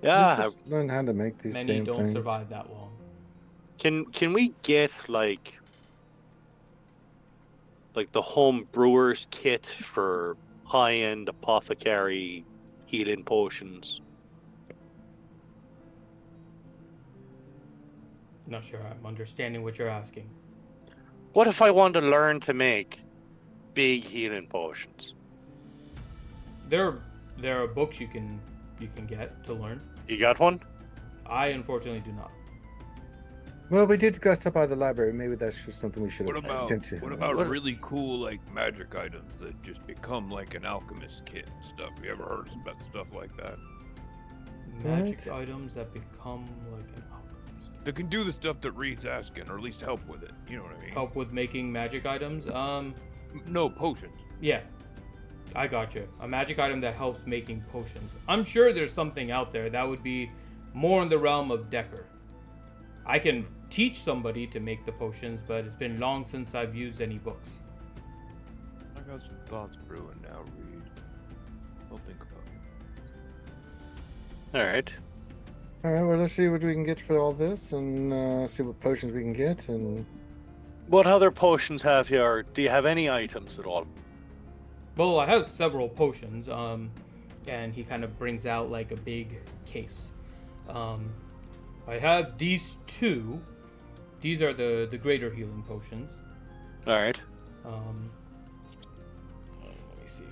Yeah. Just learn how to make these Many damn don't things. survive that long. Can we get like the home brewer's kit for high end apothecary healing potions? Not sure I'm understanding what you're asking. What if I want to learn to make big healing potions? There are books you can get to learn. You got one? I unfortunately do not. Well, we did go stop by the library. Maybe that's just something we should What have about attended to. what about really cool like magic items that just become like an alchemist kit and stuff? You ever heard about stuff like that? Magic items that become like an alchemist. That can do the stuff that Reed's asking, or at least help with it. You know what I mean? Help with making magic items? No potions. Yeah. I got you. A magic item that helps making potions. I'm sure there's something out there that would be more in the realm of Decker. I can teach somebody to make the potions, but it's been long since I've used any books. I got some thoughts brewing now, Reed. I'll think about it. All right. All right, well, let's see what we can get for all this and see what potions we can get. And What other potions have you, or do you have any items at all? Well, I have several potions, and he kind of brings out like a big case. I have these two. These are the greater healing potions. All right. Let me see.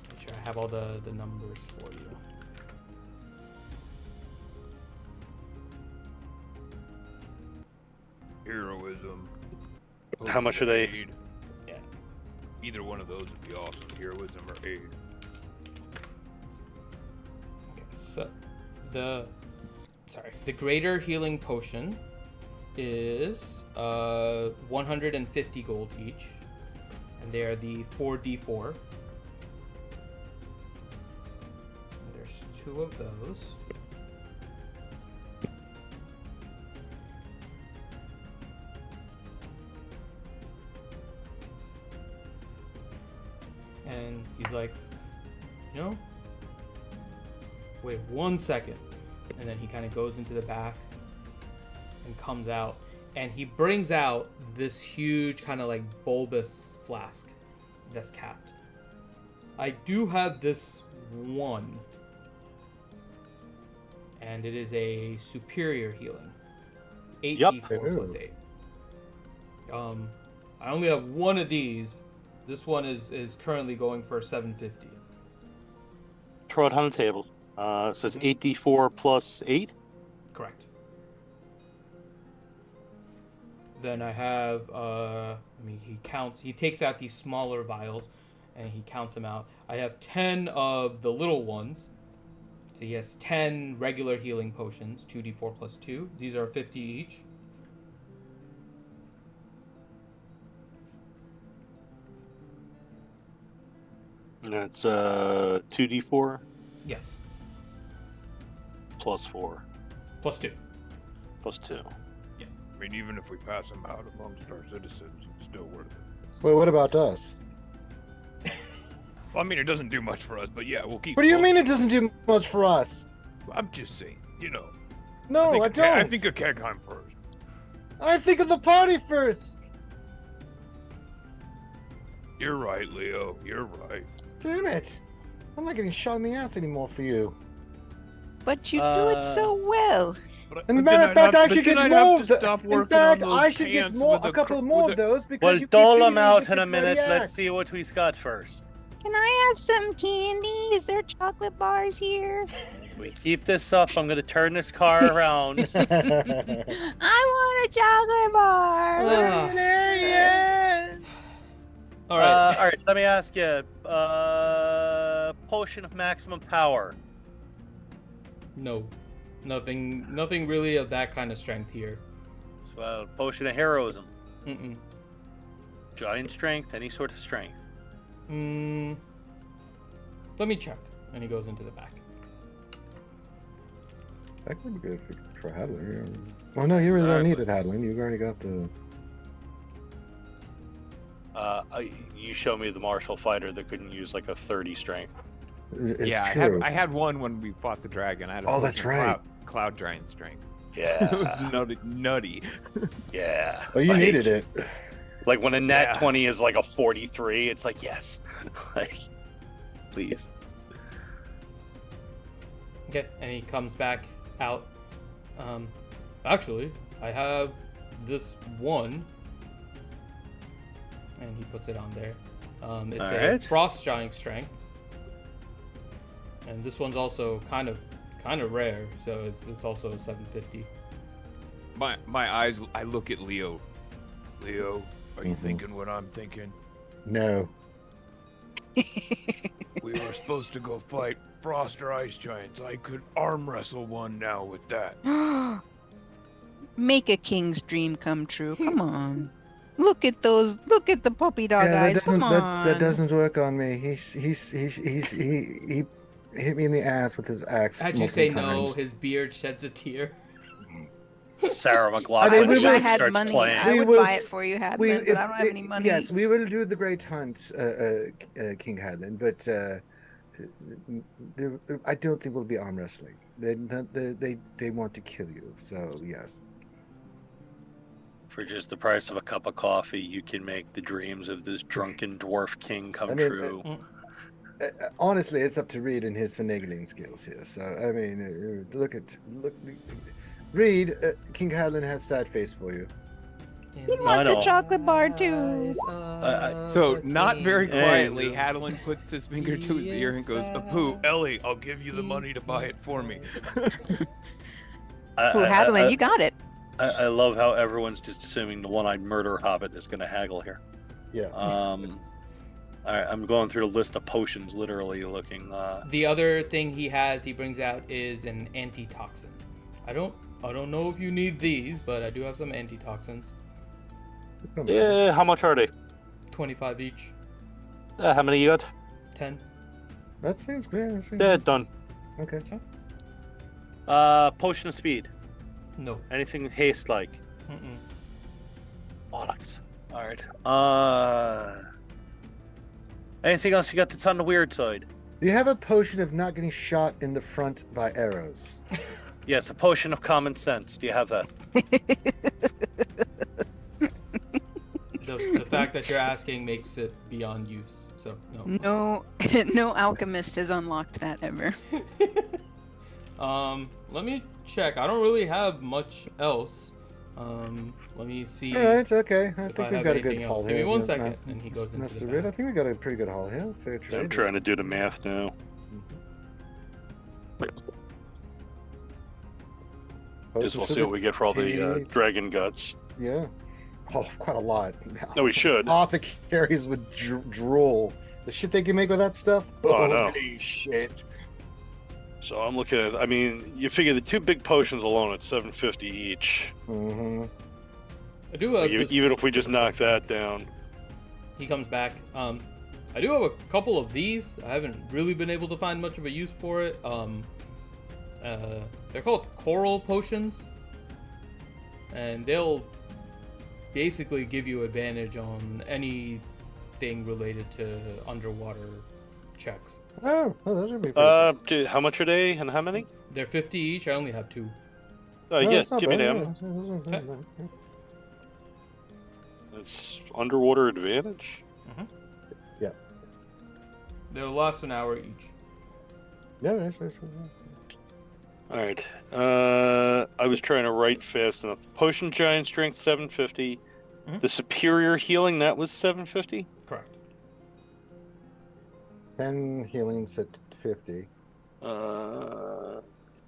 Make sure I have all the numbers for you. Heroism. How much are they? Aid. Yeah. Either one of those would be awesome. Heroism or aid. Okay, so the greater healing potion is 150 gold each, and they are the 4d4. And there's 2 of those. And he's like, wait 1 second. And then he kind of goes into the back and comes out. And he brings out this huge kind of like bulbous flask that's capped. I do have this one. And it is a superior healing. 8d4 plus 8. I only have one of these. This one is currently going for 750. Throw it on the table. It says 8d4 plus 8. Correct. Then I have, he takes out these smaller vials and he counts them out. I have 10 of the little ones. So he has 10 regular healing potions, 2d4 plus 2. These are 50 each. And that's 2d4 Yes. plus 4 Plus 2. plus 2. I mean, even if we pass them out amongst our citizens, it's still worth it. well, what about us? I mean, it doesn't do much for us, but yeah, we'll keep. What do you we'll- mean it doesn't do much for us? I'm just saying, you know. No, I don't. I think of Kegheim first. I think of the party first. You're right, Leo. You're right. Damn it. I'm not getting shot in the ass anymore for you. But you do it so well. And matter of fact, I should get more of those. In fact, I should get a couple more of those because Well, you keep dole beating them me out with in your a minute. bloody Let's axe. see what we've got first. Can I have some candy? Is there chocolate bars here? We keep this up. I'm gonna turn this car around. I want a chocolate bar. All right. All right. So let me ask you. Potion of maximum power. No, nothing really of that kind of strength here. So, potion of heroism. Mm-mm. Giant strength. Any sort of strength. Let me check. And he goes into the back. That could be good for Hadley. Well, no, you really don't need it, Hadley. You've already got the. You show me the martial fighter that couldn't use like a 30 strength. It's yeah, true. I had one when we fought the dragon. I had a Oh, that's potion of right. Cloud giant strength. Yeah. It was nutty. Yeah. Oh, you Like- needed it. Like when a nat Yeah. 20 is like a 43, it's like yes. Like, please. Okay, and he comes back out. Actually, I have this one, and he puts it on there. It's a Alright. frost giant strength, and this one's also kind of rare, so it's also a 750. My eyes. I look at Leo. Leo, are you thinking what I'm thinking? No. We were supposed to go fight frost or ice giants. I could arm wrestle one now with that. Make a king's dream come true. Come on. Look at those. Look at the puppy dog eyes. that Come doesn't on. that doesn't work on me. He hit me in the ass with his axe. How'd you say multiple no? times. His beard sheds a tear. Sarah McLaughlin I mean, we I wish I just had starts money. playing. I We would will buy it s- for you, Hadlin, but I don't have any money. Yes, we will do the Great Hunt, King Hadlin, but I don't think we'll be arm wrestling. They want to kill you, so yes. For just the price of a cup of coffee, you can make the dreams of this drunken dwarf king come I mean, true. Honestly, it's up to Reed and his finagling skills here. So I mean, look, Reed. King Hadlin has sad face for you. He wants a chocolate bar too. So not very Hey. quietly, Hadlin puts his finger to his ear and goes, Apu, Ellie, I'll give you the money to buy it for me. Ooh, Hadlin, you got it. I love how everyone's just assuming the one-eyed murder hobbit is going to haggle here. Yeah. All right, I'm going through the list of potions, literally looking. The other thing he brings out is an antitoxin. I don't know if you need these, but I do have some antitoxins. Yeah, how much are they? 25 each. How many you got? 10. That seems great. Yeah, done. Okay. Potion of speed. No. Anything haste like? Mm-mm. Bollocks. All right. Anything else you got that's on the weird side? Do you have a potion of not getting shot in the front by arrows? Yes, a potion of common sense. Do you have that? The fact that you're asking makes it beyond use. So no. No alchemist has unlocked that ever. Let me check. I don't really have much else. Let me see. All right. Okay. I if think I we've have got a good anything haul else. here. Give me 1 second, and he goes into Mr. the Reed, I back. think we got a pretty good haul here. Fair trade. I'm trying to do the math now. Guess we'll see what we get for all the dragon guts. Yeah. Oh, quite a lot. No, we should. Apothecaries with drool. The shit they can make with that stuff. Oh, no. Holy shit. So I'm looking at. I mean, you figure the 2 big potions alone at 750 each. Mm-hmm. I do have this- Even if we just knock that down. He comes back. I do have a couple of these. I haven't really been able to find much of a use for it. They're called coral potions, and they'll basically give you advantage on anything related to underwater checks. Oh, those would be pretty Dude, how much are they and how many? They're 50 each. I only have 2. No, Yeah, that's not give me bad. them. Yeah. It's underwater advantage. They'll last an hour each. Yeah, that's All right. I was trying to write fast enough. Potion giant strength 750. Mhm. The superior healing that was 750. Correct. 10 healings at 50.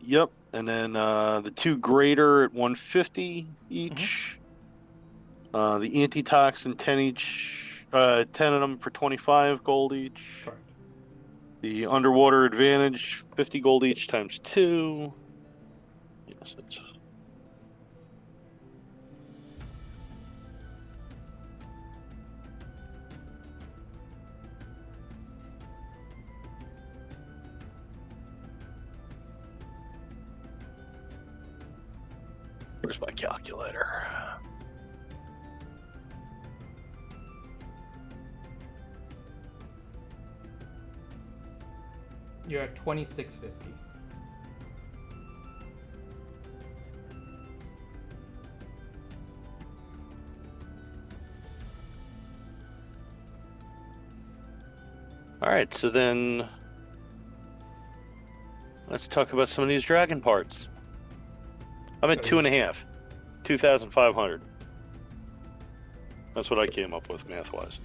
Yep. And then the 2 greater at 150 each. The antitoxin 10 each. 10 of them for 25 gold each. Correct. The underwater advantage 50 gold each times 2. Yes, it's. Where's my calculator? You're at 2650. All right, so then let's talk about some of these dragon parts. I'm at Okay. 2.5, 2,500. That's what I came up with math-wise.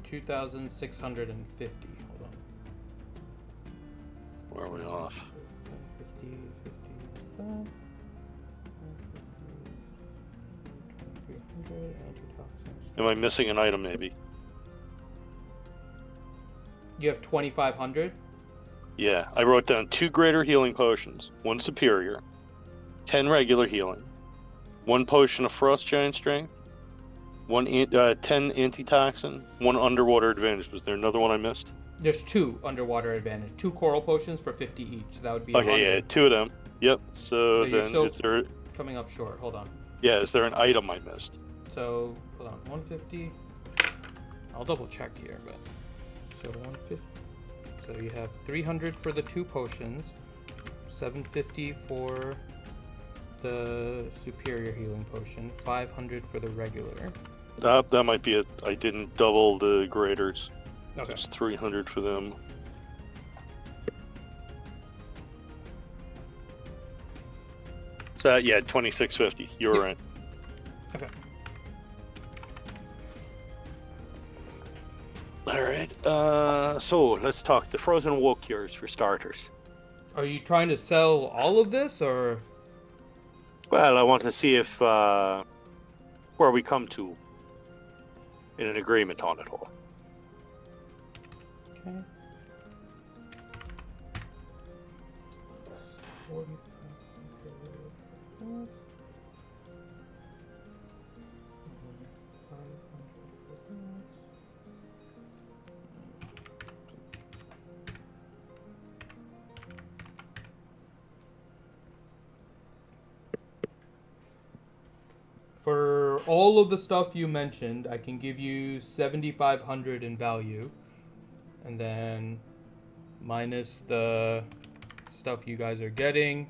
2,650. Hold on. Where are we off? 50, 55, 2,300, antitoxins. Am I missing an item, maybe? You have 2,500? Yeah, I wrote down 2 greater healing potions, 1 superior, 10 regular healing, 1 potion of frost giant strength, 10 antitoxin, 1 underwater advantage. Was there another one I missed? There's 2 underwater advantage. 2 coral potions for 50 each. So that would be Okay, 100. yeah, 2 of them. Yep. So But you're then, still- is there? Coming up short. Hold on. Yeah, is there an item I missed? So, hold on. 150. I'll double check here, but. So 150. So you have 300 for the 2 potions, 750 for the superior healing potion, 500 for the regular. That might be it. I didn't double the graders. Okay. It's 300 for them. So yeah, 2650. You were Yep. right. Okay. All right. So let's talk the frozen woe cures for starters. Are you trying to sell all of this, or? Well, I want to see if where we come to in an agreement on it all. Okay. 45. For all of the stuff you mentioned, I can give you 7,500 in value, and then minus the stuff you guys are getting,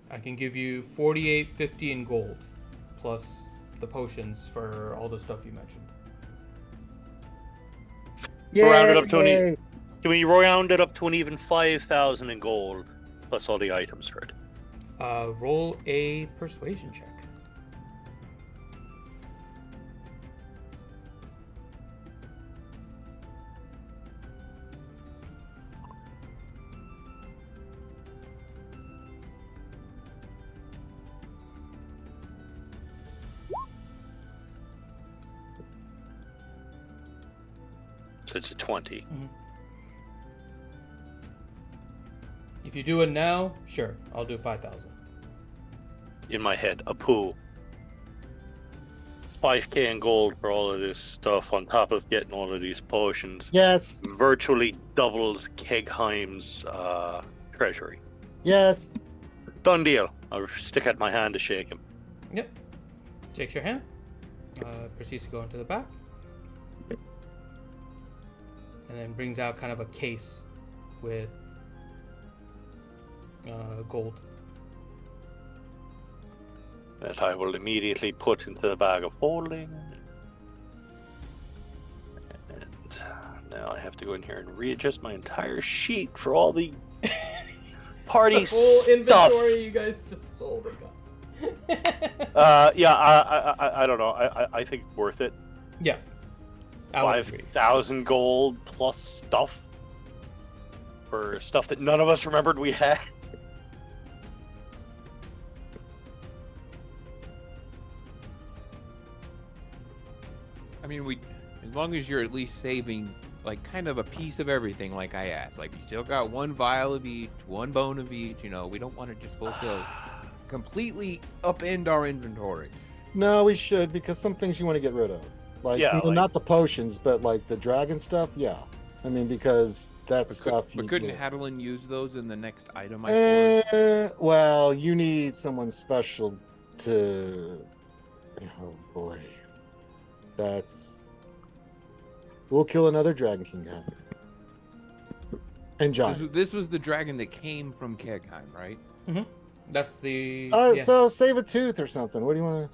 I can give you 48.50 in gold, plus the potions for all the stuff you mentioned. Round it up to an Can we round it up to an even 5,000 in gold, plus all the items for it? Roll a persuasion check. So it's a 20. If you do it now, sure, I'll do 5,000. In my head, a pool. 5k in gold for all of this stuff on top of getting all of these potions. Yes. Virtually doubles Kegheim's treasury. Yes. Done deal. I'll stick out my hand to shake him. Yep. Shakes your hand. proceeds to go into the back. And then brings out kind of a case with gold. That I will immediately put into the bag of holding. And now I have to go in here and readjust my entire sheet for all the party The full stuff. inventory you guys just sold and got. Yeah, I don't know. I think worth it. Yes. I would agree. 5,000 gold plus stuff for stuff that none of us remembered we had. I mean, as long as you're at least saving, like, kind of a piece of everything, like I asked. Like, you still got one vial of each, one bone of each, you know, we don't want to just wholesale completely upend our inventory. No, we should, because some things you want to get rid of. Like, Yeah, you know, like- not the potions, but like the dragon stuff, yeah. I mean, because that stuff. But couldn't Hadelin use those in the next item I forged? Well, you need someone special to. Oh boy, we'll kill another Dragon King now. And John. This was the dragon that came from Kegheim, right? Mm-hmm. That's the. So save a tooth or something. What do you want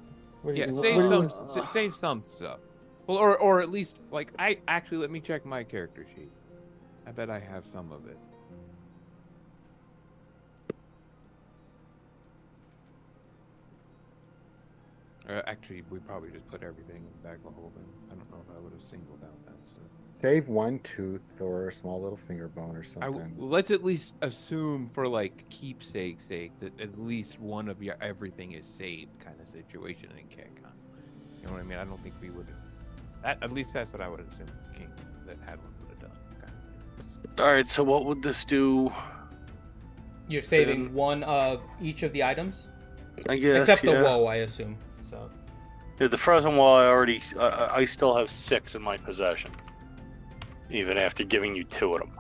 to? Save some stuff. Well, or at least, like, let me check my character sheet. I bet I have some of it. Actually, we probably just put everything in the bag of holding. I don't know if I would have singled out that stuff. Save one tooth or a small little finger bone or something. Let's at least assume, for like keepsake's sake, that at least one of your everything is saved kind of situation in Kegheim. You know what I mean? I don't think we would have. At least that's what I would assume King that Hadwin would have done. Okay. All right, so what would this do? You're saving one of each of the items? I guess. Except the woe, I assume. So. Yeah, the frozen wall, I still have 6 in my possession. Even after giving you 2 of them.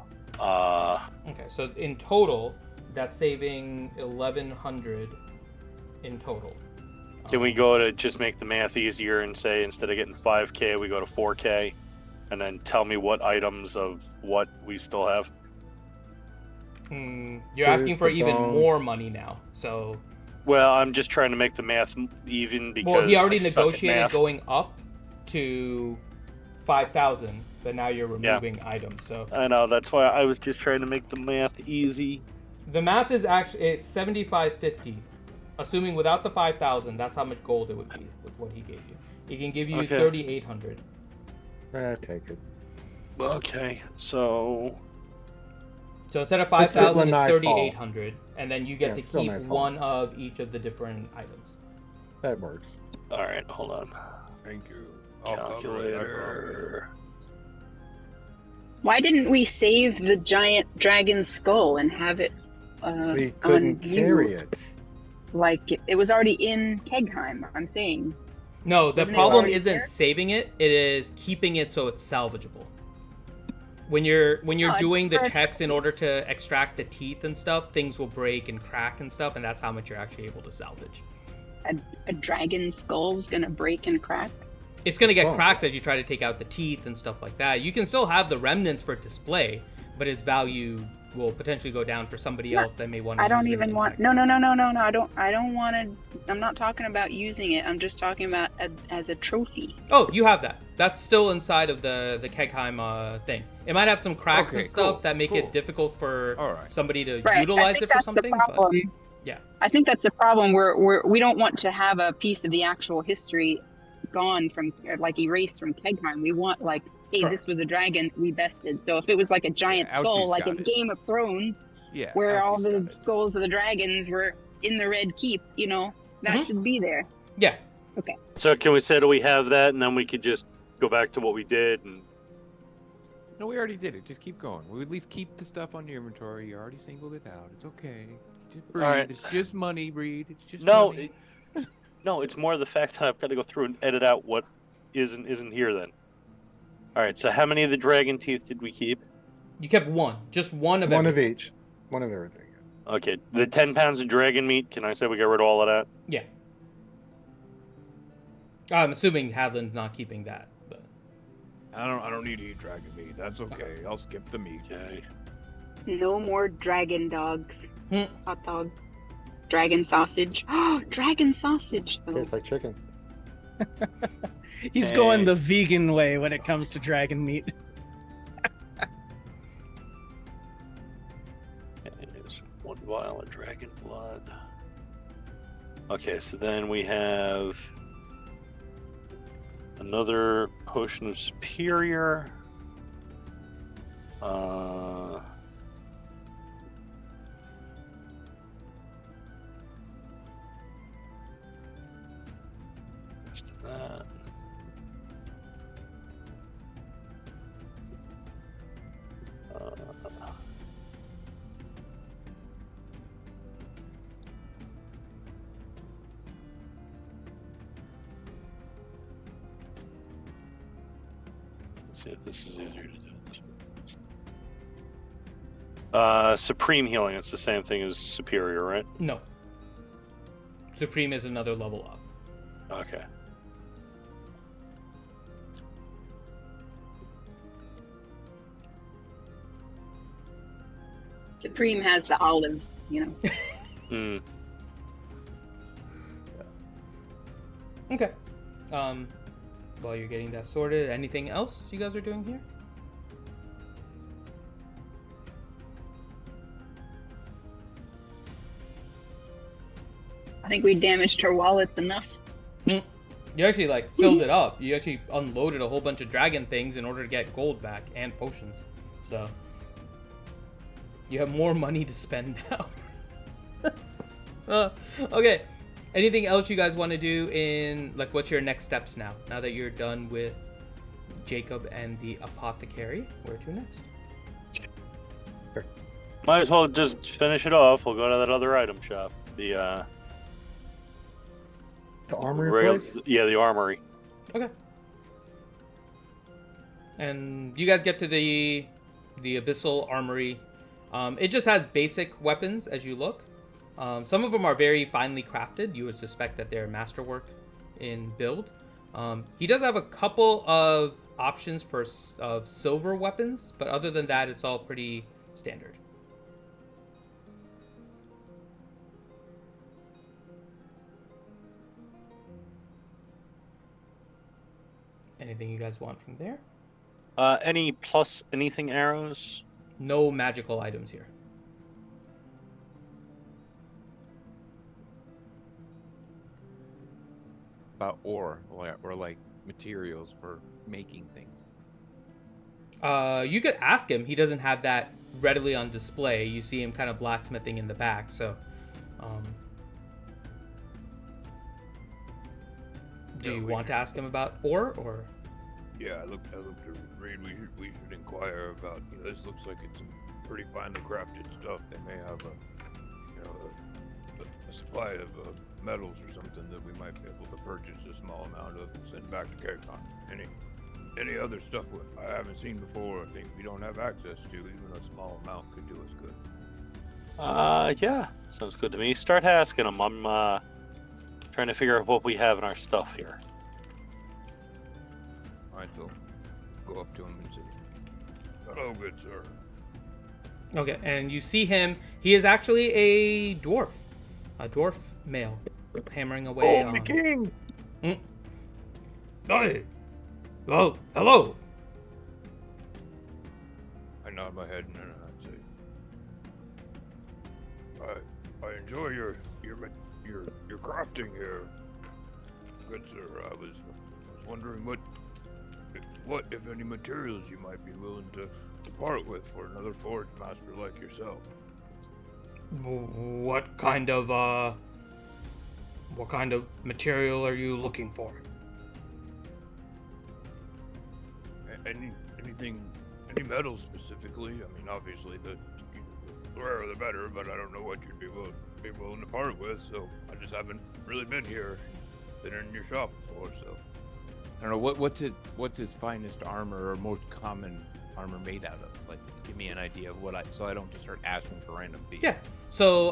Okay, so in total, that's saving 1,100 in total. Can we go to just make the math easier and say instead of getting 5K, we go to 4K? And then tell me what items of what we still have? You're asking for even more money now, so... Well, I'm just trying to make the math even because... Well, he already I suck at negotiated math. going up to 5,000, but now you're removing items, so... I know, that's why I was just trying to make the math easy. The math is actually 7,550. Assuming without the 5,000, that's how much gold it would be with what he gave you. He can give you 3,800. Take it. Okay, so instead of 5,000, it's nice 3,800, and then you get to keep nice one of each of the different items. That works. All right, hold on. Thank you. Calculator. Why didn't we save the giant dragon skull and have it We couldn't on carry you? it. Like, it was already in Kegheim, I'm saying. No, the Wasn't it problem already isn't there? saving it; it is keeping it so it's salvageable. When you're Oh, doing the it's checks in order to extract the teeth and stuff, things will break and crack and stuff, and that's how much you're actually able to salvage. A dragon skull's gonna break and crack? It's gonna get wrong? cracks as you try to take out the teeth and stuff like that. You can still have the remnants for display, but its value will potentially go down for somebody else that may want to I don't use it even in want. tech. No. I don't want to. I'm not talking about using it. I'm just talking about as a trophy. Oh, you have that. That's still inside of the Kegheim thing. It might have some cracks Okay, and stuff cool, that make cool. it difficult for Alright. somebody to Right. I utilize think it for that's the something. But problem. yeah. I think that's the problem. We don't want to have a piece of the actual history gone from, like, erased from Kegheim. We want, like, hey, Correct. this was a dragon we bested. So if it was like a giant Yeah, skull, Ouchie's like got in it. Game of Thrones, Yeah. where all Ouchie's the got it. skulls of the dragons were in the Red Keep, you know, that Mhm. should be there. Yeah. So can we say that we have that, and then we could just go back to what we did? And No, we already did it. Just keep going. We at least keep the stuff on your inventory. You already singled it out. It's okay. Just breathe. Alright. It's just money, Reed. It's just no, money. no, it's more the fact that I've got to go through and edit out what isn't here. Then. All right. So how many of the dragon teeth did we keep? You kept one. Just one of One of everything. each. One of everything. Okay. The 10 pounds of dragon meat. Can I say we got rid of all of that? Yeah. I'm assuming Hadlin's not keeping that, but I don't need to eat dragon meat. That's okay. I'll skip the meat. Okay. No more dragon dogs. Hmm. Hot dog. Dragon sausage. Dragon sausage, though. Tastes like chicken. He's going the vegan way when it comes to dragon meat. There's 1 vial of dragon blood. Okay, so then we have another potion of superior. Just that. Let's see if this is easier to do. Supreme healing. It's the same thing as superior, right? no. Supreme is another level up. Okay. Supreme has the olives, you know. Mm. Okay. While you're getting that sorted, anything else you guys are doing here? I think we damaged her wallets enough. You actually like filled it up. You actually unloaded a whole bunch of dragon things in order to get gold back and potions. So you have more money to spend now. Okay. Anything else you guys want to do in like what's your next steps now? Now that you're done with Jacob and the apothecary, where to next? Might as well just finish it off. We'll go to that other item shop. The armory place? Yeah, the armory. Okay. And you guys get to the abyssal armory. It just has basic weapons as you look. Some of them are very finely crafted. You would suspect that they're masterwork in build. He does have a couple of options for of silver weapons, but other than that, it's all pretty standard. Anything you guys want from there? Any plus anything arrows? No magical items here. About ore or like materials for making things. You could ask him. He doesn't have that readily on display. You see him kind of blacksmithing in the back. So, do you want to ask him about ore or? Yeah, I looked to read. We should inquire about. You know, this looks like it's some pretty finely crafted stuff. They may have a supply of metals or something that we might be able to purchase a small amount of and send back to Kegcon. Any other stuff I haven't seen before, I think we don't have access to, even a small amount could do us good. Yeah, sounds good to me. Start asking them. I'm trying to figure out what we have in our stuff here. Alright, so go up to him and say, "Hello, good sir." Okay, and you see him. He is actually a dwarf male, hammering away. Oh, the king! Hey. Well, hello. I nod my head and then I say, "I enjoy your crafting here, good sir. I was wondering what if any materials you might be willing to part with for another forge master like yourself." What kind of material are you looking for? Any metals specifically? I mean, obviously the rarer the better, but I don't know what you'd be willing to part with. So I just haven't really been here, been in your shop before. So I don't know what's his finest armor or most common armor made out of. Like, give me an idea of so I don't just start asking for random beats. Yeah. So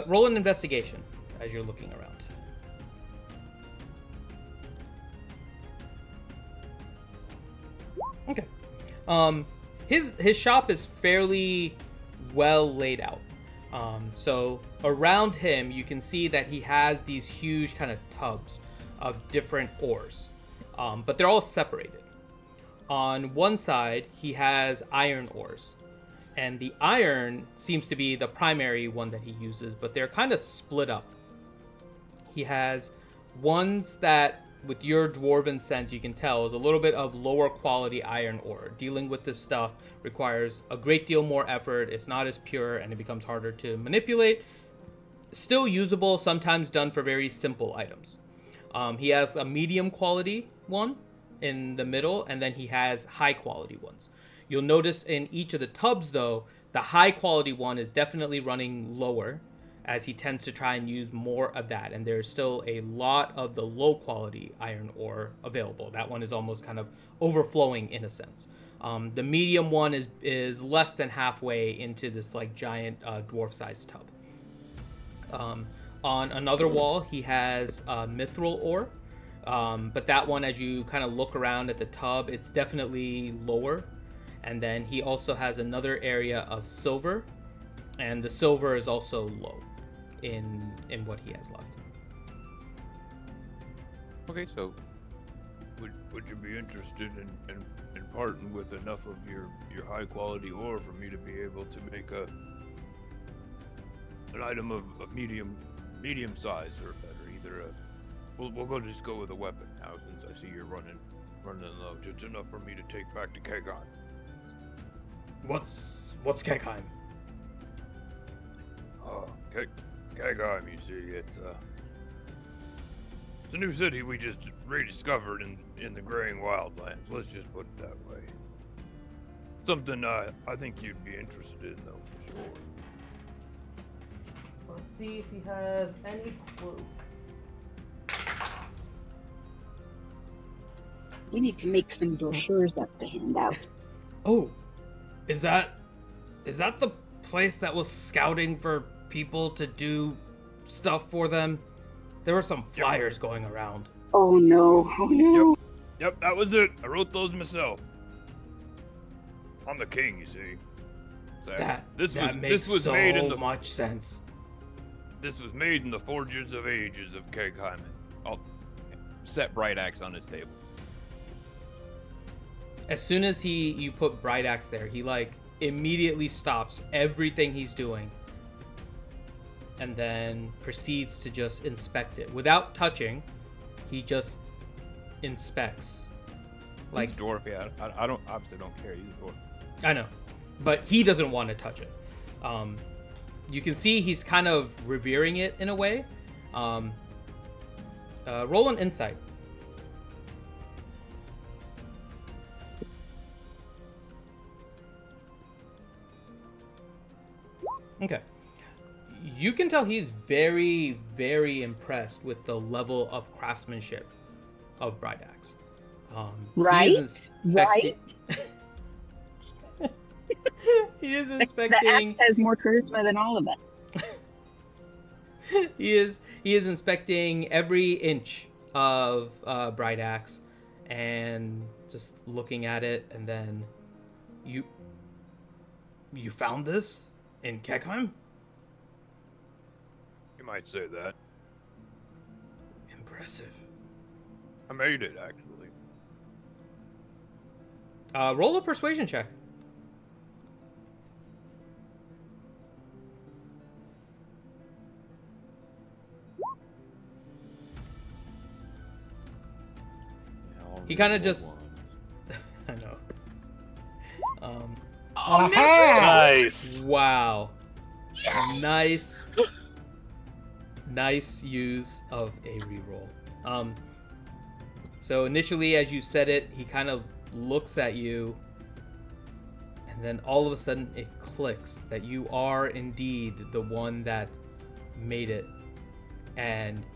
roll an investigation as you're looking around. Okay. His shop is fairly well laid out. So around him, you can see that he has these huge kind of tubs of different ores, but they're all separated. On one side, he has iron ores, and the iron seems to be the primary one that he uses, but they're kind of split up. He has ones that, with your dwarven sense, you can tell is a little bit of lower quality iron ore. Dealing with this stuff requires a great deal more effort. It's not as pure, and it becomes harder to manipulate. Still usable, sometimes done for very simple items. He has a medium quality one in the middle, and then he has high quality ones. You'll notice in each of the tubs, though, the high quality one is definitely running lower, as he tends to try and use more of that, and there's still a lot of the low quality iron ore available. That one is almost kind of overflowing in a sense. The medium one is less than halfway into this like giant dwarf-sized tub. On another wall, he has mithril ore, but that one, as you kind of look around at the tub, it's definitely lower. And then he also has another area of silver, and the silver is also low in what he has left. Okay, so Would you be interested in parting with enough of your high quality ore for me to be able to make an item of medium size or better? Either we'll just go with a weapon now, since I see you're running low. Just enough for me to take back to Kegheim. What's Kegheim? Kegheim, you see, it's a new city we just rediscovered in the graying wildlands. Let's just put it that way. Something I think you'd be interested in, though, for sure. Let's see if he has any clue. We need to make some brochures up to hand out. Oh, is that the place that was scouting for people to do stuff for them? There were some flyers going around. Oh no, oh no. Yep, that was it. I wrote those myself. I'm the king, you see. So That makes so much sense. this was made in the forges of ages of Kegheim. I'll set Bright Axe on his table. As soon as you put Bright Axe there, he like immediately stops everything he's doing and then proceeds to just inspect it without touching. He just inspects. Like dwarf, yeah. I don't obviously don't care. He's a dwarf. I know, but he doesn't want to touch it. You can see he's kind of revering it in a way. Roll an insight. Okay. You can tell he's very, very impressed with the level of craftsmanship of Bright Axe. Right? Right? He is inspecting. The axe has more charisma than all of us. He is inspecting every inch of Bright Axe and just looking at it, and then you found this in Kegheim? You might say that. Impressive. I made it, actually. Roll a persuasion check. He kind of just... I know. Nice. Wow. Yes! Nice use of a reroll. So initially, as you said it, he kind of looks at you, and then all of a sudden it clicks that you are indeed the one that made it, and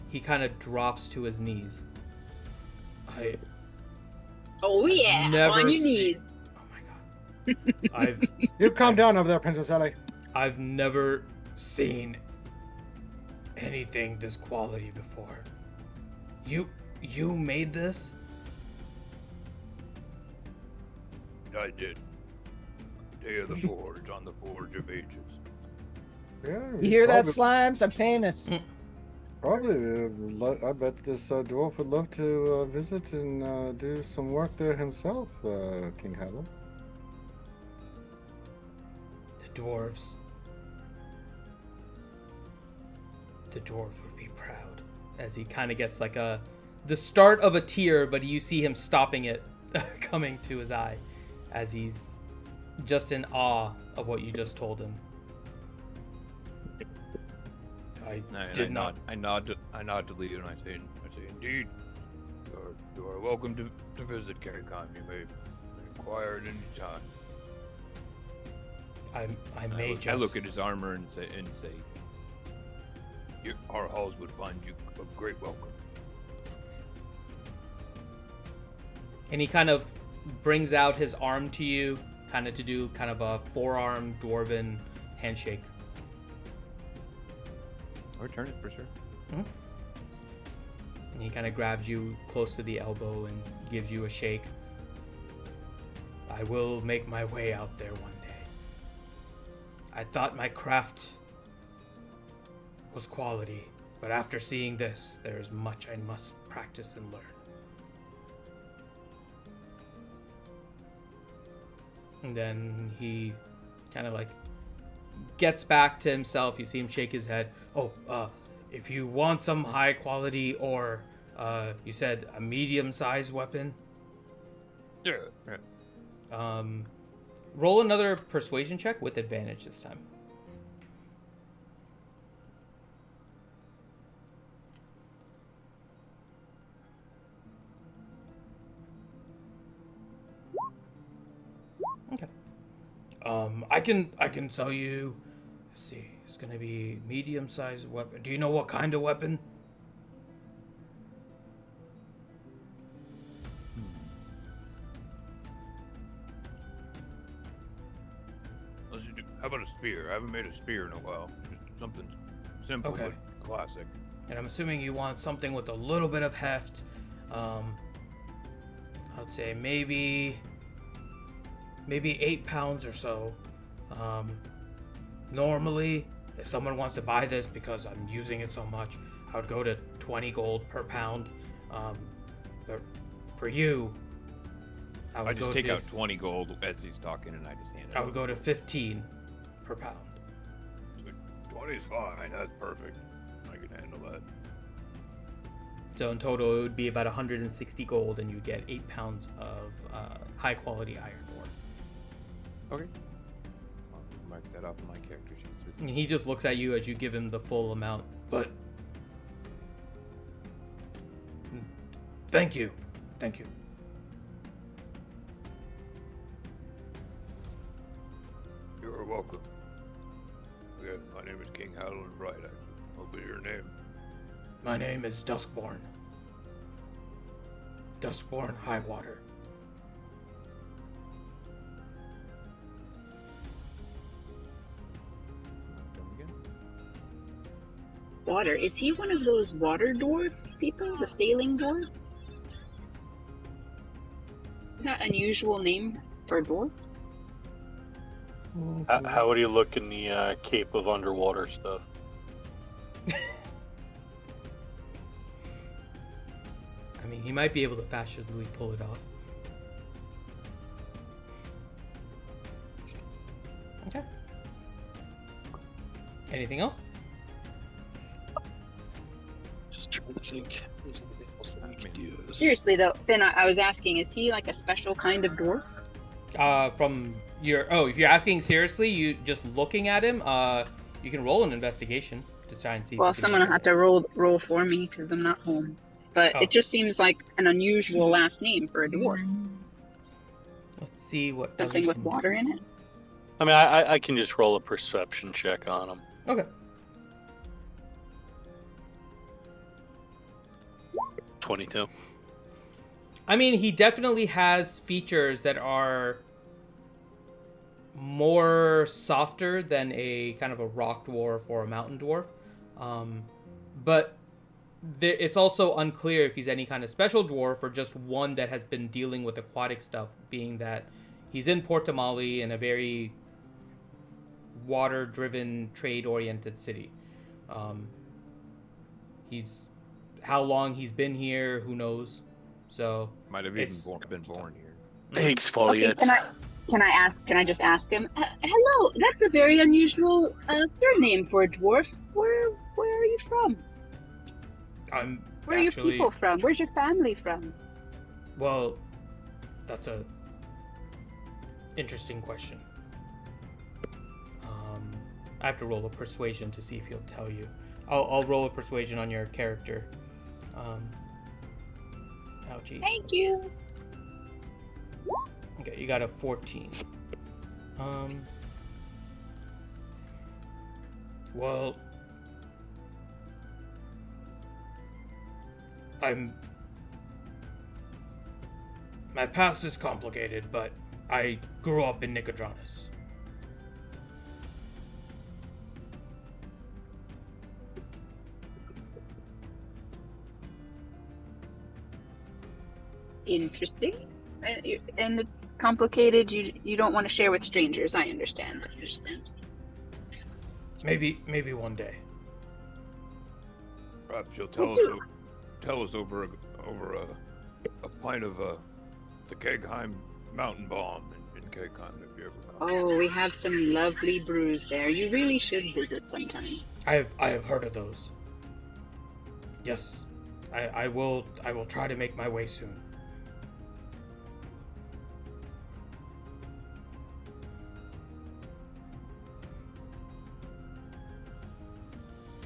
he kind of drops to his knees. Oh yeah, never on your seen- knees. Oh my god. You calm down over there, Princess Ellie. I've never seen anything this quality before. You made this? I did. Day of the Forge on the Forge of Ages. Yeah, You hear that, probably, Slimes? I'm famous. probably. I bet this dwarf would love to visit and do some work there himself, King Helen. The dwarves. The dwarves would be proud. As he kind of gets like the start of a tear, but you see him stopping it coming to his eye as he's just in awe of what you just told him. I nod to Leo and I say, indeed, you are welcome to visit Caricon. You may inquire at any time. I look at his armor and say, Our halls would find you a great welcome. And he kind of brings out his arm to you, kind of to do kind of a forearm dwarven handshake. I'll return it for sure. Mm-hmm. And he kind of grabs you close to the elbow and gives you a shake. I will make my way out there one day. I thought my craft was quality, but after seeing this, there is much I must practice and learn. And then he kind of like gets back to himself. You see him shake his head. If you want some high quality or you said a medium-sized weapon? Yeah. Roll another persuasion check with advantage this time. Okay. I can sell you. Let's see. It's gonna be medium-sized weapon. Do you know what kind of weapon? How about a spear? I haven't made a spear in a while. Just something simple Okay. but classic. And I'm assuming you want something with a little bit of heft. I'd say maybe 8 pounds or so. Normally, if someone wants to buy this because I'm using it so much, I would go to 20 gold per pound. But for you, I just take out 20 gold as he's talking, and I just hand it. I would go to 15 per pound. 20 is fine. That's perfect. I can handle that. So in total, it would be about 160 gold, and you get 8 pounds of high-quality iron ore. Okay. I'll mark that off in my character sheet. And he just looks at you as you give him the full amount. But thank you. You are welcome. Again, my name is King Howland Bright. What will be your name? My name is Duskborn. Duskborn Highwater. Water. Is he one of those water dwarf people? The sailing dwarves? Is that an unusual name for a dwarf? How would you look in the Cape of Underwater stuff? I mean, he might be able to fashionably pull it off. Okay. Anything else? Just trying to think. If there's anything else that I can use. Seriously though, Finn, I was asking, is he like a special kind of dwarf? If you're asking seriously, you just looking at him, you can roll an investigation to try and see. Well, if you can someone will have decide. to roll for me because I'm not home. But it just seems like an unusual last name for a dwarf. Let's see what. Something Ellie with can water do. in it. I mean, I can just roll a perception check on him. Okay. 22. I mean, he definitely has features that are more softer than a kind of a rock dwarf or a mountain dwarf. But it's also unclear if he's any kind of special dwarf or just one that has been dealing with aquatic stuff, being that he's in Port Tamale in a very water-driven, trade-oriented city. He's how long he's been here, who knows? So Might have even been born here. Okay, Exfoliates. can I just ask him? Hello, that's a very unusual surname for a dwarf. Where are you from? I'm Where are your actually, people from? Where's your family from? well, that's a interesting question. I have to roll a persuasion to see if he'll tell you. I'll roll a persuasion on your character. Ouchie. Thank you. Okay, you got a 14. Well, my past is complicated, but I grew up in Nicodranus. Interesting. And it's complicated. You don't want to share with strangers. I understand. Maybe one day. Perhaps you'll tell us over a pint of the Kegheim Mountain Bomb in Kegheim if you ever come. Oh, we have some lovely brews there. You really should visit sometime. I have heard of those. Yes, I will try to make my way soon.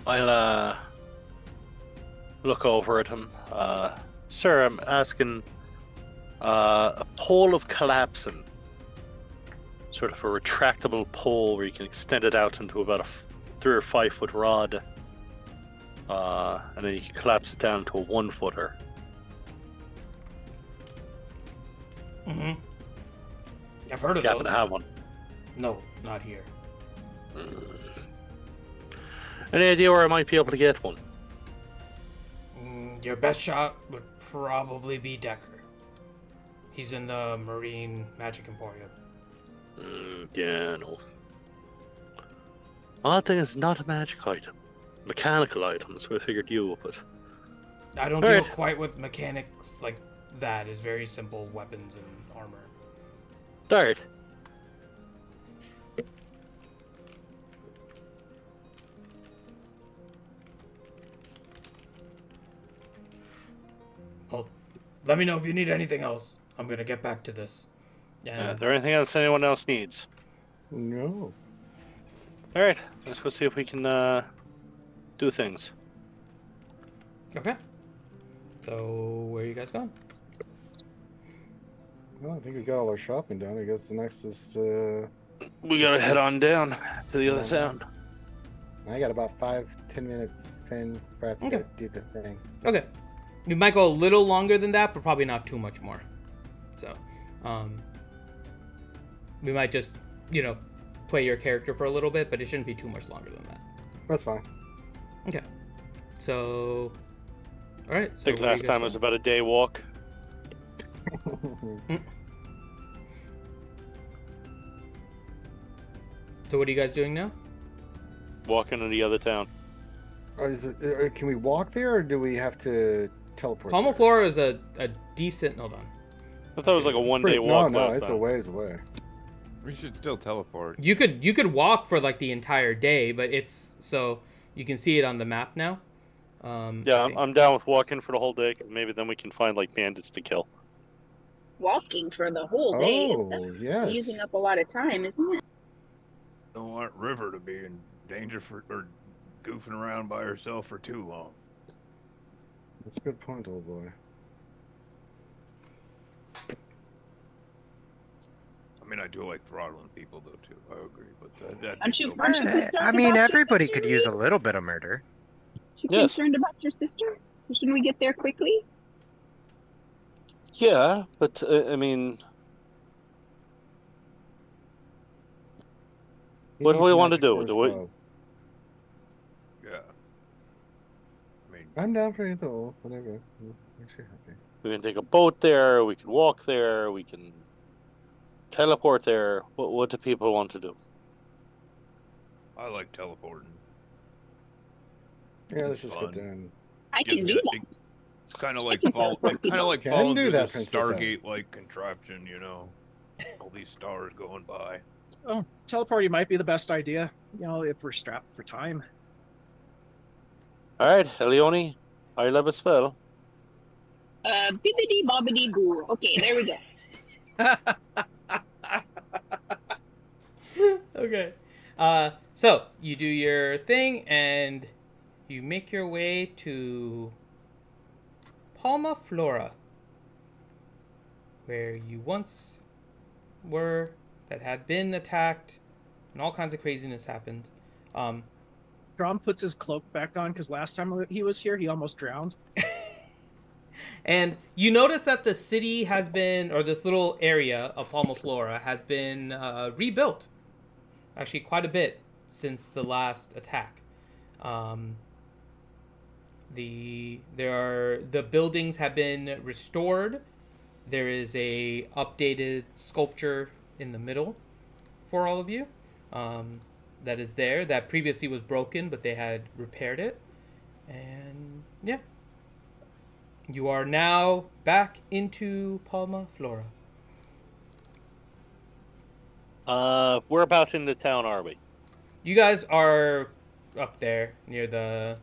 I'll look over at him. Sir, I'm asking a pole of collapsing. Sort of a retractable pole where you can extend it out into about a 3 or 5 foot rod. And then you can collapse it down to a 1 footer. Mm-hmm. I've heard of You happen those. to have one. No, not here. Any idea where I might be able to get one? Your best shot would probably be Decker. He's in the Marine Magic Emporium. Yeah, no. Odd thing is not a magic item. Mechanical item, so I figured you, but... I don't deal quite with mechanics like that. It's very simple weapons and armor. Alright. Well, let me know if you need anything else. I'm gonna get back to this. Is there anything else anyone else needs? No. Alright, let's go see if we can do things. Okay. So, where are you guys going? Well, I think we got all our shopping done. I guess the next is to... We gotta head on down to the other town. I got about 5-10 minutes, Finn, for I have to Okay. go do the thing. Okay. We might go a little longer than that, but probably not too much more. So, we might just, play your character for a little bit, but it shouldn't be too much longer than that. That's fine. Okay. So, all right. I So think where are you last guys time it was going? about a day walk. So what are you guys doing now? Walking to the other town. Can we walk there, or do we have to teleport? Pommel there? Floor is a decent. Hold on. I thought it was like a It's one-day pretty- walk No, last it's time. a ways away. We should still teleport. You could walk for like the entire day, but it's so you can see it on the map now. I Yeah, think. I'm down with walking for the whole day. 'Cause maybe then we can find like bandits to kill. Walking for the whole day. Oh, yes. Using up a lot of time, isn't it? Don't want River to be in danger or goofing around by herself for too long. That's a good point, old boy. I mean, I do like throttling people though too. I agree, but that Aren't you I concerned mean, about your everybody sister, could use a Reed? little bit of murder. You Yes. concerned about your sister? Shouldn't we get there quickly? Yeah, but I mean, What do we want to do? Do we- yeah. I mean, I'm down for either or, whatever. Makes you happy. we can take a boat there. We can walk there. We can. teleport there. What do people want to do? I like teleporting. Yeah, let's It's just fun. get there. And... I Gives can me do that that. big. It's kind of I like can teleport people. Can falling do through that, this Princess Anne. Stargate-like contraption. You know, all these stars going by. Oh, teleporting might be the best idea. You know, if we're strapped for time. All right, Elioni, I love a spell. Bibbidi bobbidi boo. Okay, there we go. Okay. So you do your thing and you make your way to Palma Flora, where you once were, that had been attacked, and all kinds of craziness happened. Drom puts his cloak back on because last time he was here, he almost drowned. And you notice that the city has been, or this little area of Palma Flora has been rebuilt. Actually, quite a bit since the last attack. The buildings have been restored. There is a updated sculpture in the middle for all of you. That is there. That previously was broken, but they had repaired it. And yeah, you are now back into Palma Flora. Whereabouts in the town are we? You guys are up there near the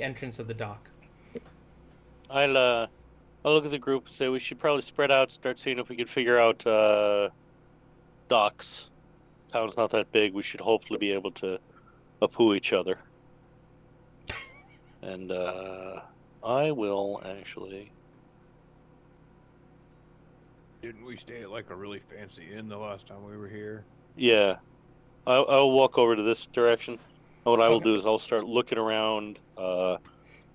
entrance of the dock. I'll look at the group and say we should probably spread out, start seeing if we can figure out docks. Town's not that big. We should hopefully be able to apoo each other. And I will actually. Didn't we stay at like a really fancy inn the last time we were here? Yeah, I'll walk over to this direction. And what I will Okay. do is I'll start looking around,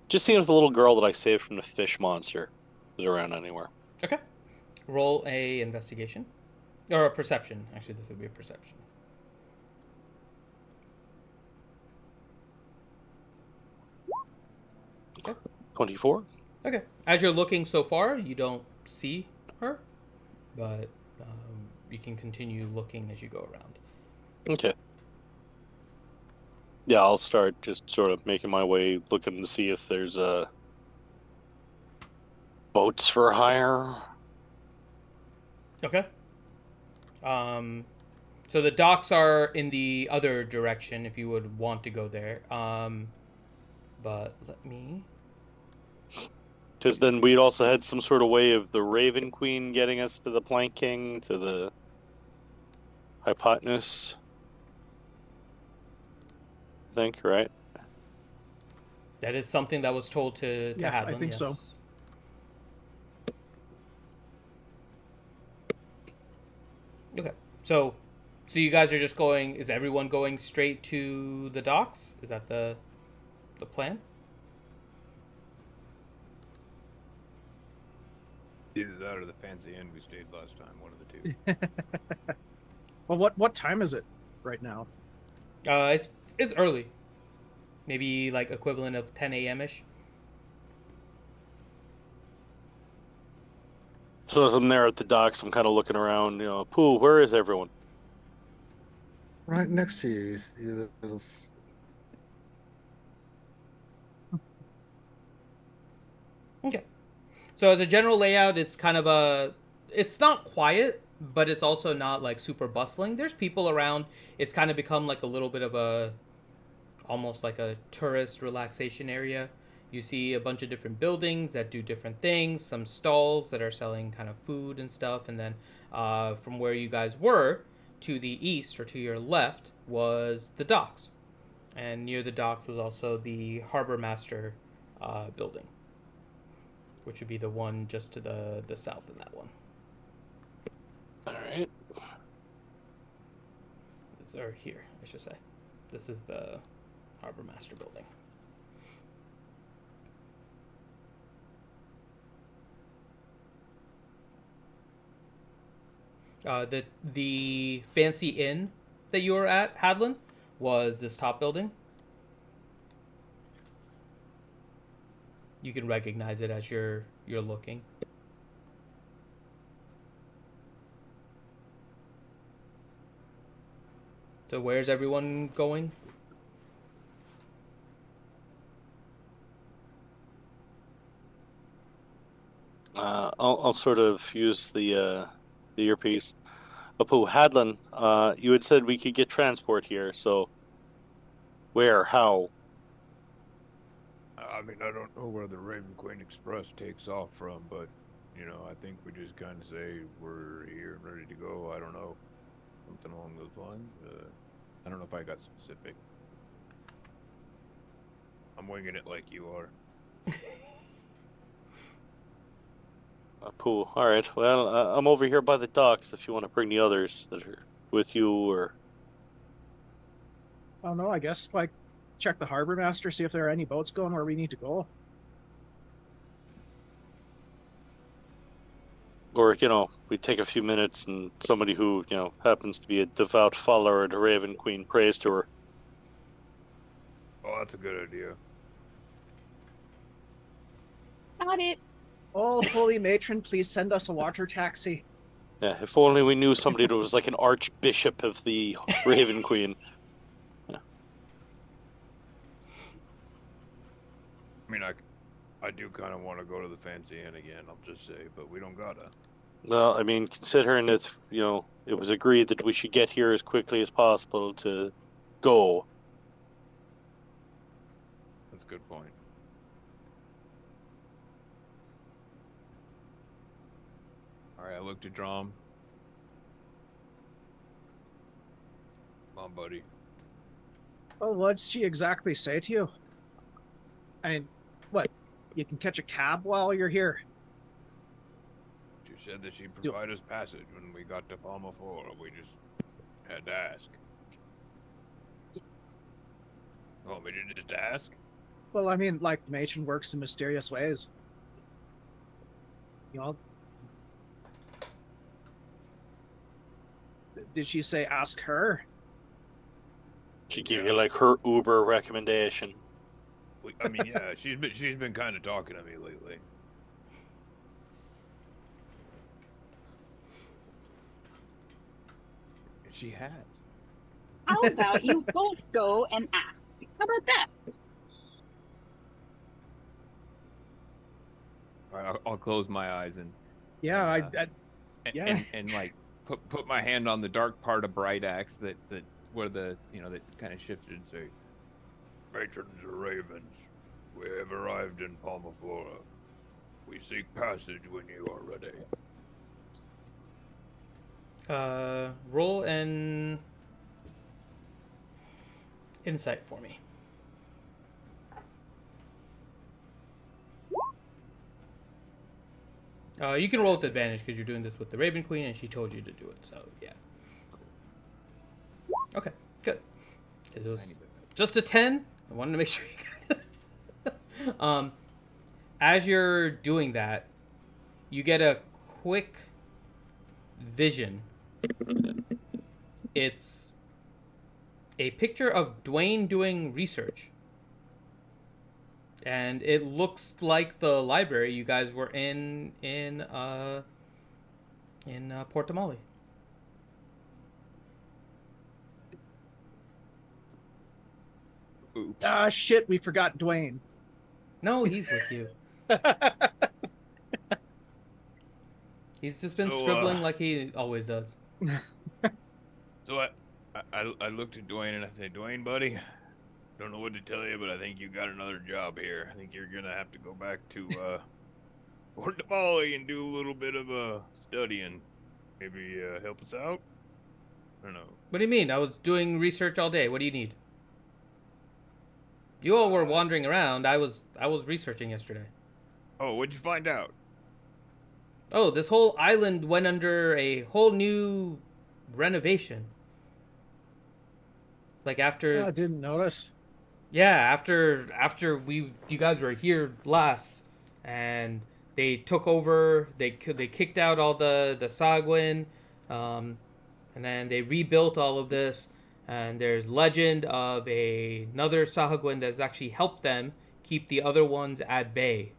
just seeing if the little girl that I saved from the fish monster is around anywhere. Okay. Roll a investigation. Or a perception. Actually, this would be a perception. Okay. 24. Okay. As you're looking so far, you don't see her, but you can continue looking as you go around. Okay. Yeah, I'll start just sort of making my way, looking to see if there's boats for hire. Okay. So the docks are in the other direction if you would want to go there. But let me. Because then we'd also had some sort of way of the Raven Queen getting us to the Plank King, to the Hypotenuse. I think, right? That is something that was told to Yeah, Hadlin, I think so. yes. Okay. So you guys are just going, is everyone going straight to the docks? Is that the plan? Either that or the fancy inn we stayed last time. One of the two. Well, what time is it right now? It's early. Maybe like equivalent of 10 a.m. ish. So as I'm there at the docks, I'm kind of looking around, Pooh, where is everyone? Right next to you, you see the little. Okay. So as a general layout, it's kind of it's not quiet, but it's also not like super bustling. There's people around. It's kind of become like a little bit of almost like a tourist relaxation area. You see a bunch of different buildings that do different things, some stalls that are selling kind of food and stuff, and then from where you guys were to the east or to your left was the docks. And near the docks was also the harbor master building, which would be the one just to the south of that one. All right. Or here, I should say. This is the harbor master building. The fancy inn that you were at, Hadlin, was this top building. You can recognize it as you're looking. So where's everyone going? I'll sort of use the earpiece. Apu Hadlin, you had said we could get transport here, so where, how? I mean, I don't know where the Raven Queen Express takes off from, but I think we just kind of say we're here and ready to go. I don't know, something along those lines. I don't know if I got specific. I'm winging it like you are. Apu, all right. Well, I'm over here by the docks if you want to bring the others that are with you, or I don't know. I guess like check the harbor master, see if there are any boats going where we need to go. we take a few minutes and somebody who happens to be a devout follower of the Raven Queen prays to her. Oh, that's a good idea. Got it. Oh, holy matron, please send us a water taxi. Yeah, if only we knew somebody that was like an archbishop of the Raven Queen. I mean, I do kind of want to go to the Fancy Inn again, I'll just say, but we don't gotta. Well, I mean, considering that, it was agreed that we should get here as quickly as possible to go. That's a good point. Alright, I looked at Drom. Come on, buddy. Well, what did she exactly say to you? I mean, what? You can catch a cab while you're here. She said that she'd provide us passage when we got to Palma 4. We just had to ask. You want me to just ask? Well, I mean, like, the matron works in mysterious ways. You know? Did she say ask her? She give you like her Uber recommendation. I mean, yeah, she's been kind of talking to me lately. And she has. How about you both go and ask? How about that? All right, I'll close my eyes and Yeah, and like put my hand on the dark part of Bright Axe that where the that kind of shifted and say, Matrons or ravens, we have arrived in Palma Flora. We seek passage when you are ready. Roll an insight for me. You can roll with advantage because you're doing this with the Raven Queen and she told you to do it, so yeah. Okay, good. It was just a 10. I wanted to make sure you got it. As you're doing that, you get a quick vision. It's a picture of Dwayne doing research. And it looks like the library you guys were in Port Damali. oops. Ah, shit, we forgot Dwayne. No, he's with you. He's just been So, scribbling like he always does. So I looked at Dwayne and I said, Dwayne, buddy, don't know what to tell you, but I think you got another job here. I think you're gonna have to go back to Port Damali and do a little bit of studying. Maybe help us out. I don't know. What do you mean? I was doing research all day. What do you need? You all were wandering around. I was researching yesterday. Oh, what'd you find out? Oh, this whole island went under a whole new renovation. Like after I didn't notice. Yeah, after you guys were here last, and they took over. They kicked out all the Sagwin, and then they rebuilt all of this. And there's legend of another Sahagwin that's actually helped them keep the other ones at bay.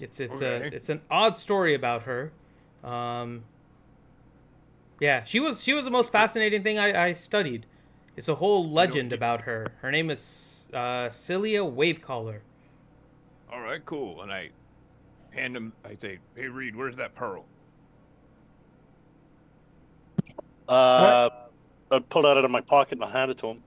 It's Okay. it's an odd story about her, Yeah, she was the most fascinating thing I studied. It's a whole legend about her. Her name is Cilia Wavecaller. All right, cool. And I hand him. I say, "Hey, Reed, where's that pearl?" I pulled it out of my pocket and I handed it to him.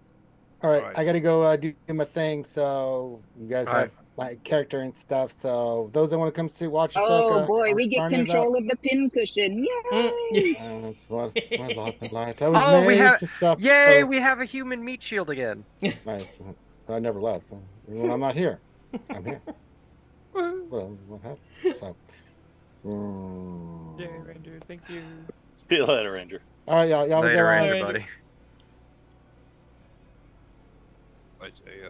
All right, Alright. I gotta go do my thing. So you guys All right. have my character and stuff. So those that want to come see watch Oh Ahsoka, boy, I'm we get starting it up. control of the pin cushion. Yay! That's what lots and lights. I was Oh, we made have to suffer. yay! We have a human meat shield again. Right, so I never left. So when I'm not here, I'm here. What happened? So, Yay, Ranger! Thank you. See you later, Ranger. all right, y'all have a good Later, one. Ranger, Ranger. buddy. I say,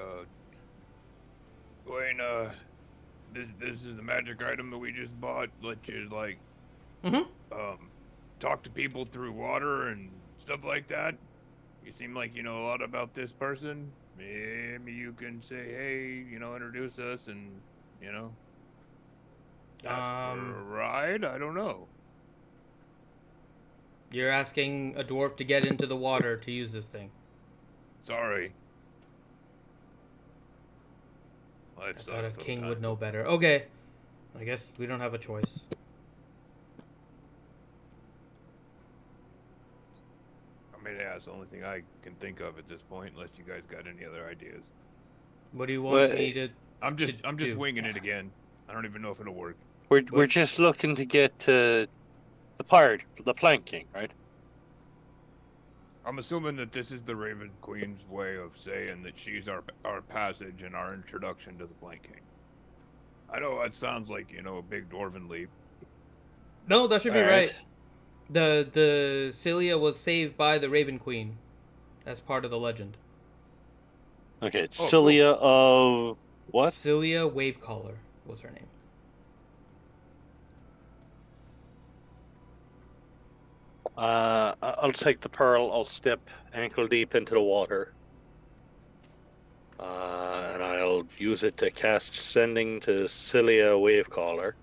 Dwayne, this is the magic item that we just bought. Let you like, Mhm. talk to people through water and stuff like that. You seem like you know a lot about this person. Maybe you can say, hey, introduce us, and you know, ask for a ride. I don't know. You're asking a dwarf to get into the water to use this thing. Sorry. I thought a king would know better. Okay, I guess we don't have a choice. I mean, yeah, it's the only thing I can think of at this point, unless you guys got any other ideas. What do you want me to? I'm just do? winging it again. I don't even know if it'll work. We're just looking to get to the pirate, the planking, right? I'm assuming that this is the Raven Queen's way of saying that she's our passage and our introduction to the planking. I know that sounds like, a big dwarven leap. No, that should be All right. The Cilia was saved by the Raven Queen, as part of the legend. Okay, it's Cilia of what? Cilia Wavecaller was her name. I'll take the pearl. I'll step ankle deep into the water. And I'll use it to cast Sending to Cilia Wavecaller.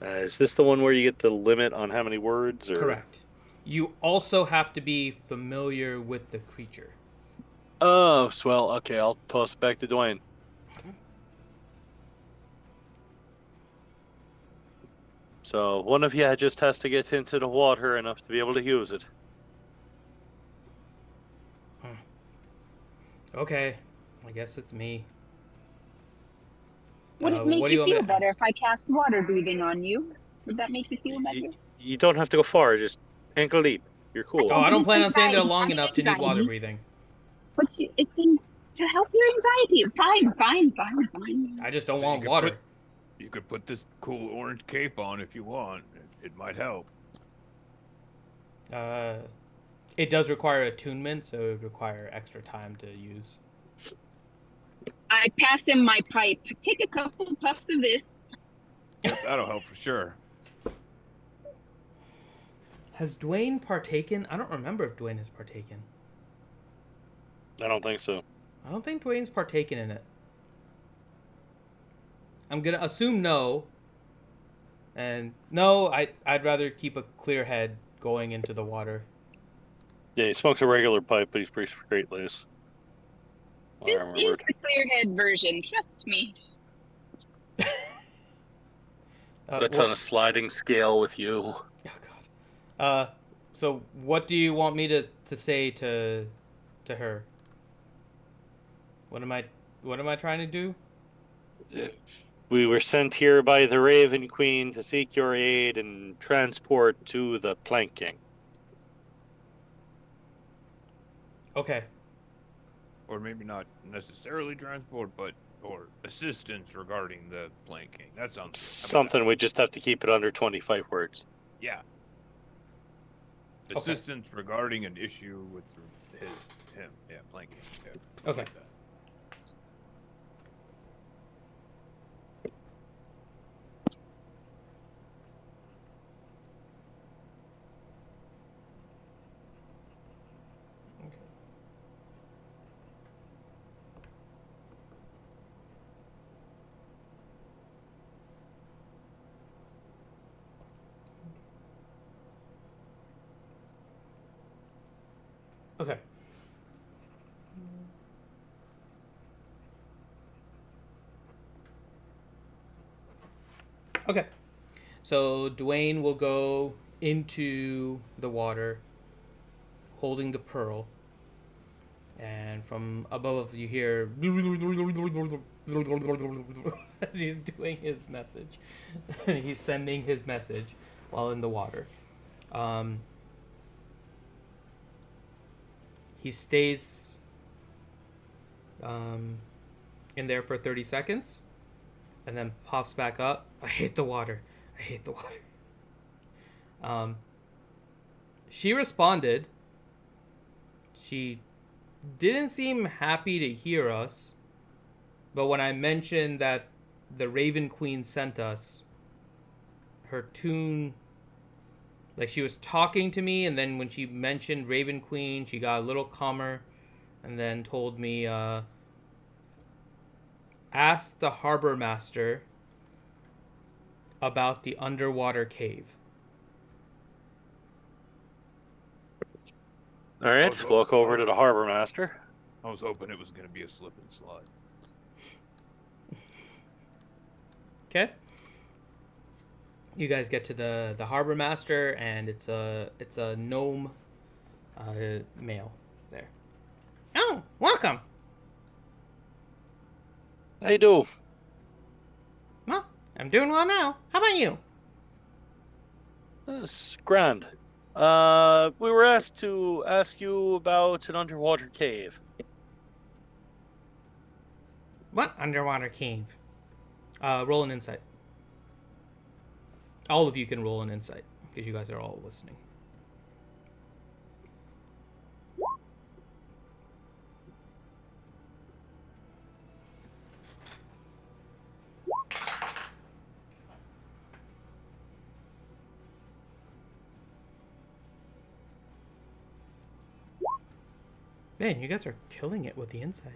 Is this the one where you get the limit on how many words? Or... Correct. You also have to be familiar with the creature. Oh, well, okay, I'll toss it back to Dwayne. So one of you just has to get into the water enough to be able to use it. Okay, I guess it's me. Would it make you feel better if I cast water breathing on you? Would that make you feel better? You don't have to go far, just ankle deep. You're cool. Oh, I don't plan on staying there long enough to need water breathing. But it's to help your anxiety. Fine. I just don't want water. You could put this cool orange cape on if you want. It might help. It does require attunement, so it would require extra time to use. I pass him my pipe. Take a couple puffs of this. That'll help for sure. Has Dwayne partaken? I don't remember if Dwayne has partaken. I don't think so. I don't think Dwayne's partaken in it. I'm gonna assume no. And no, I'd rather keep a clear head going into the water. Yeah, he smokes a regular pipe, but he's pretty straight laced. This is the clear head version. Trust me. That's on a sliding scale with you. Oh God. So what do you want me to say to her? What am I trying to do? We were sent here by the Raven Queen to seek your aid and transport to the planking. Okay. Or maybe not necessarily transport, or assistance regarding the planking. That sounds something. We just have to keep it under 25 words. Yeah. Assistance regarding an issue with him. Yeah, planking. Yeah. Okay. Like that. Okay. Okay. So Dwayne will go into the water holding the pearl. And from above you hear as he's doing his message. He's sending his message while in the water. He stays in there for 30 seconds and then pops back up. I hate the water. I hate the water. She responded. She didn't seem happy to hear us, but when I mentioned that the Raven Queen sent us, her tune, like she was talking to me, and then when she mentioned Raven Queen, she got a little calmer, and then told me, ask the harbor master about the underwater cave. All right, walk over to the harbor master. I was hoping it was going to be a slip and slide. Okay. You guys get to the harbor master, and it's a gnome male there. Oh, welcome. How you do? Well, I'm doing well now. How about you? It's grand. We were asked to ask you about an underwater cave. What underwater cave? Roll an insight. All of you can roll an insight because you guys are all listening. Man, you guys are killing it with the insight.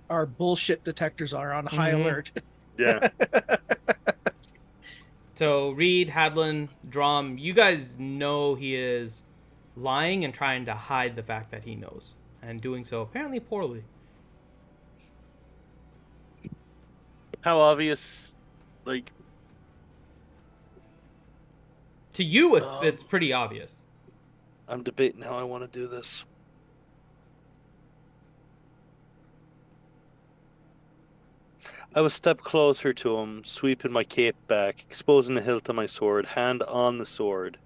Our bullshit detectors are on high alert. Yeah. So Reed, Hadlin, Drum, you guys know he is lying and trying to hide the fact that he knows, and doing so apparently poorly. How obvious? Like, To you, it's pretty obvious. I'm debating how I want to do this. I would step closer to him, sweeping my cape back, exposing the hilt of my sword, hand on the sword.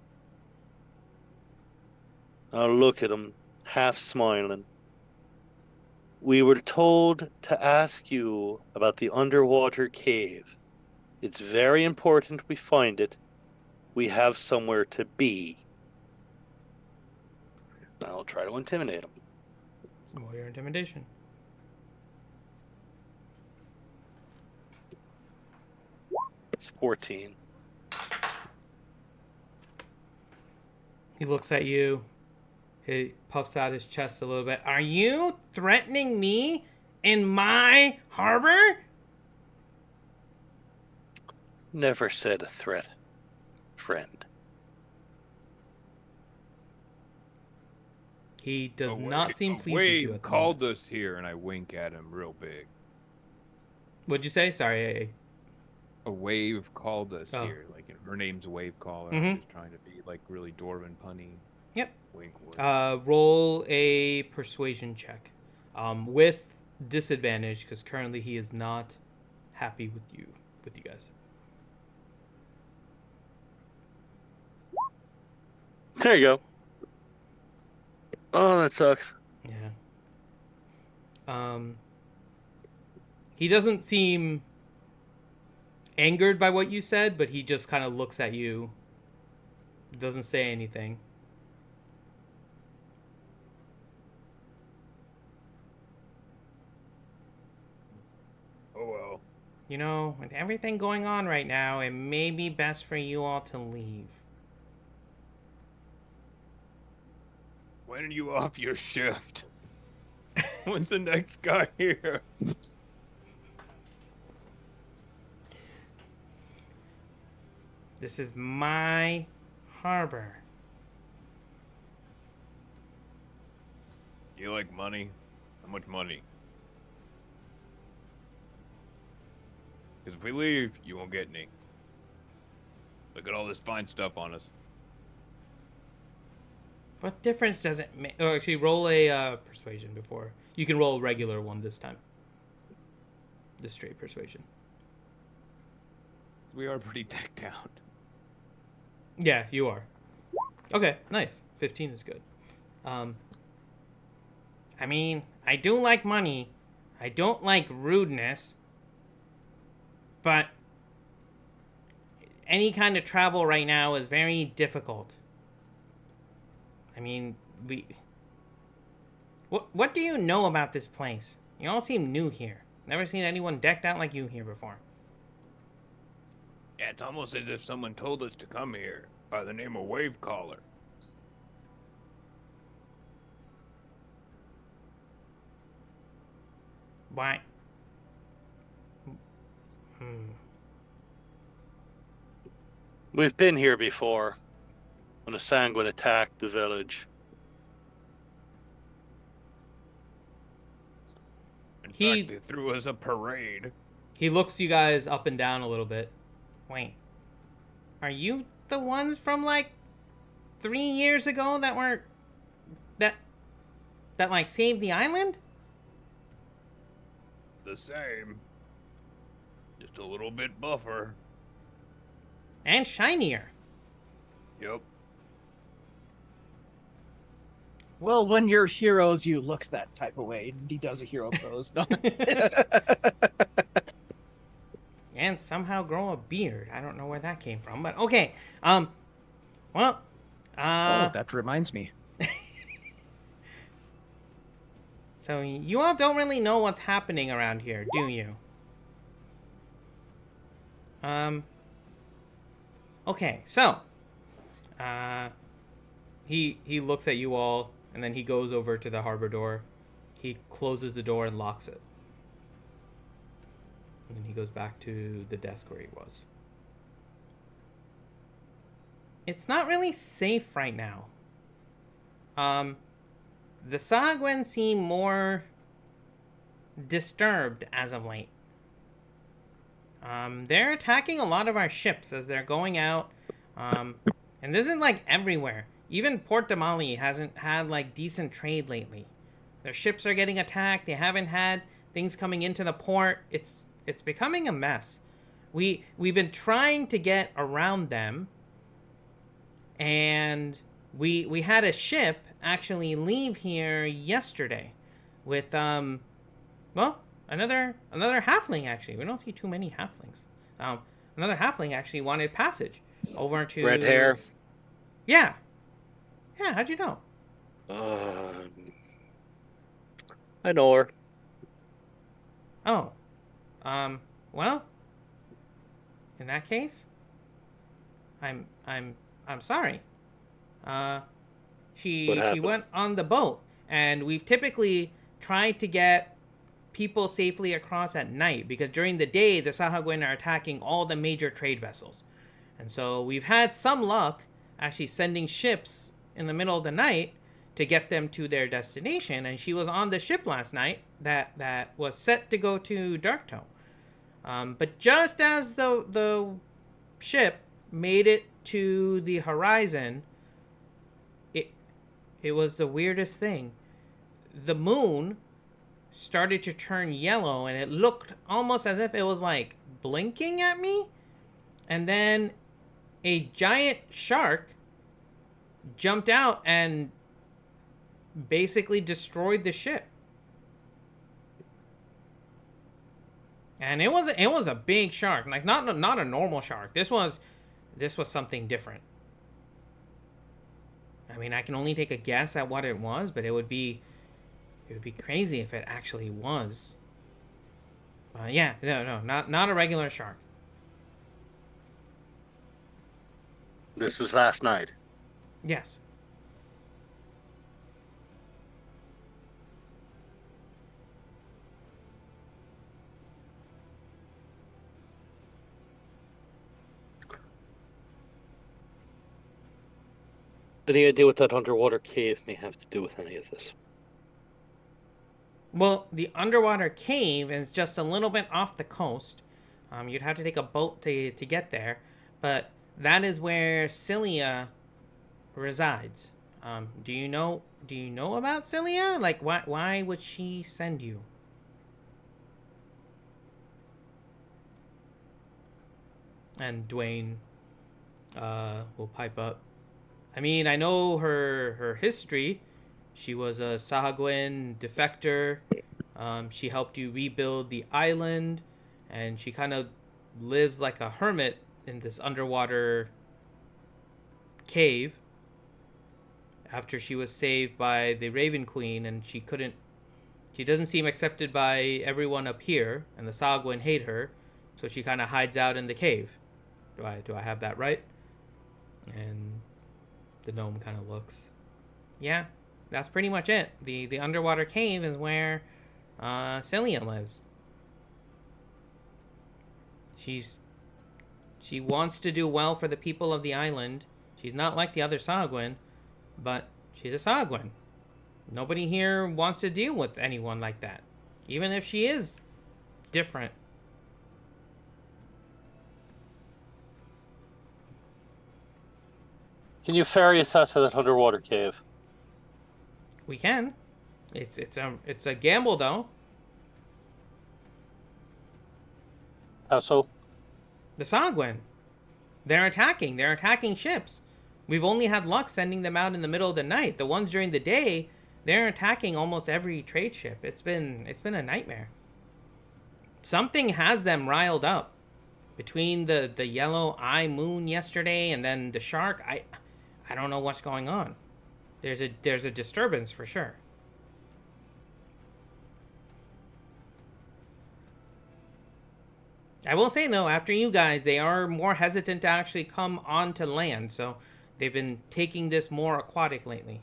I'll look at him, half smiling. We were told to ask you about the underwater cave. It's very important we find it. We have somewhere to be. I'll try to intimidate him. Roll your intimidation. It's 14. He looks at you. He puffs out his chest a little bit. Are you threatening me in my harbor? Never said a threat, friend. He does not seem pleased with Wade you at the called moment. us here, and I wink at him real big. What'd you say? Sorry. A wave called us Oh. here. Like, her name's Wave Caller. Mhm. I'm just trying to be, like, really Dwarven punny. Yep. Wink, wink. Roll a persuasion check. With disadvantage, because currently he is not happy with you guys. There you go. Oh, that sucks. Yeah. He doesn't seem angered by what you said, but he just kind of looks at you. Doesn't say anything. Oh, well. You know, with everything going on right now, it may be best for you all to leave. When are you off your shift? When's the next guy here? This is my harbor. Do you like money? How much money? Because if we leave, you won't get any. Look at all this fine stuff on us. What difference does it make? Oh, actually, roll a persuasion before. You can roll a regular one this time. The straight persuasion. We are pretty decked out. Yeah, you are. Okay, nice. 15 is good. I mean, I do like money. I don't like rudeness. But any kind of travel right now is very difficult. I mean, What do you know about this place? You all seem new here. Never seen anyone decked out like you here before. Yeah, it's almost as if someone told us to come here by the name of Wave Caller. Why? We've been here before when a sanguine attacked the village. In fact, they threw us a parade. He looks you guys up and down a little bit. Wait. Are you the ones from like 3 years ago that were that like saved the island? The same. Just a little bit buffer. And shinier. Yep. Well, when you're heroes, you look that type of way. He does a hero pose. No. And somehow grow a beard. I don't know where that came from, but okay. Well, Oh, that reminds me. So you all don't really know what's happening around here, do you? Okay, so he looks at you all, and then he goes over to the harbor door. He closes the door and locks it. And then he goes back to the desk where he was. It's not really safe right now. The Sahagwen seem more disturbed as of late. They're attacking a lot of our ships as they're going out. And this isn't like everywhere. Even Port Damali hasn't had like decent trade lately. Their ships are getting attacked. They haven't had things coming into the port. It's becoming a mess. We've been trying to get around them, and we had a ship actually leave here yesterday with well, another halfling. Actually, we don't see too many halflings. Another halfling actually wanted passage over to Red hair. Yeah, how'd you know? I know her. Oh, well, in that case, I'm sorry. She went on the boat, and we've typically tried to get people safely across at night, because during the day the Sahagwen are attacking all the major trade vessels. And so we've had some luck actually sending ships in the middle of the night to get them to their destination, and she was on the ship last night that was set to go to Darktow. But just as the ship made it to the horizon, it was the weirdest thing. The moon started to turn yellow, and it looked almost as if it was like blinking at me. And then a giant shark jumped out and basically destroyed the ship. And it was a big shark, like not a normal shark. This was something different. I mean, I can only take a guess at what it was, but it would be crazy if it actually was. Yeah, no, not a regular shark. This was last night. Yes. Any idea what that underwater cave may have to do with any of this? Well, the underwater cave is just a little bit off the coast. You'd have to take a boat to get there, but that is where Cilia resides. Do you know about Cilia? Like, why would she send you? And Dwayne will pipe up. I mean, I know her history. She was a Sahagwin defector. She helped you rebuild the island, and she kind of lives like a hermit in this underwater cave after she was saved by the Raven Queen, and she doesn't seem accepted by everyone up here, and the Sahagwin hate her, so she kind of hides out in the cave. Do I have that right? And the gnome kind of looks. Yeah, that's pretty much it. The underwater cave is where Cilia lives. She wants to do well for the people of the island. She's not like the other Sahagwin, but she's a Sahagwin. Nobody here wants to deal with anyone like that, even if she is different. Can you ferry us out to that underwater cave? We can. It's a gamble though. How so? The Sahagwin. They're attacking ships. We've only had luck sending them out in the middle of the night. The ones during the day, they're attacking almost every trade ship. It's been a nightmare. Something has them riled up. Between the yellow eye moon yesterday and then the shark, I don't know what's going on. There's a disturbance for sure. I will say though, after you guys, they are more hesitant to actually come onto land, so they've been taking this more aquatic lately.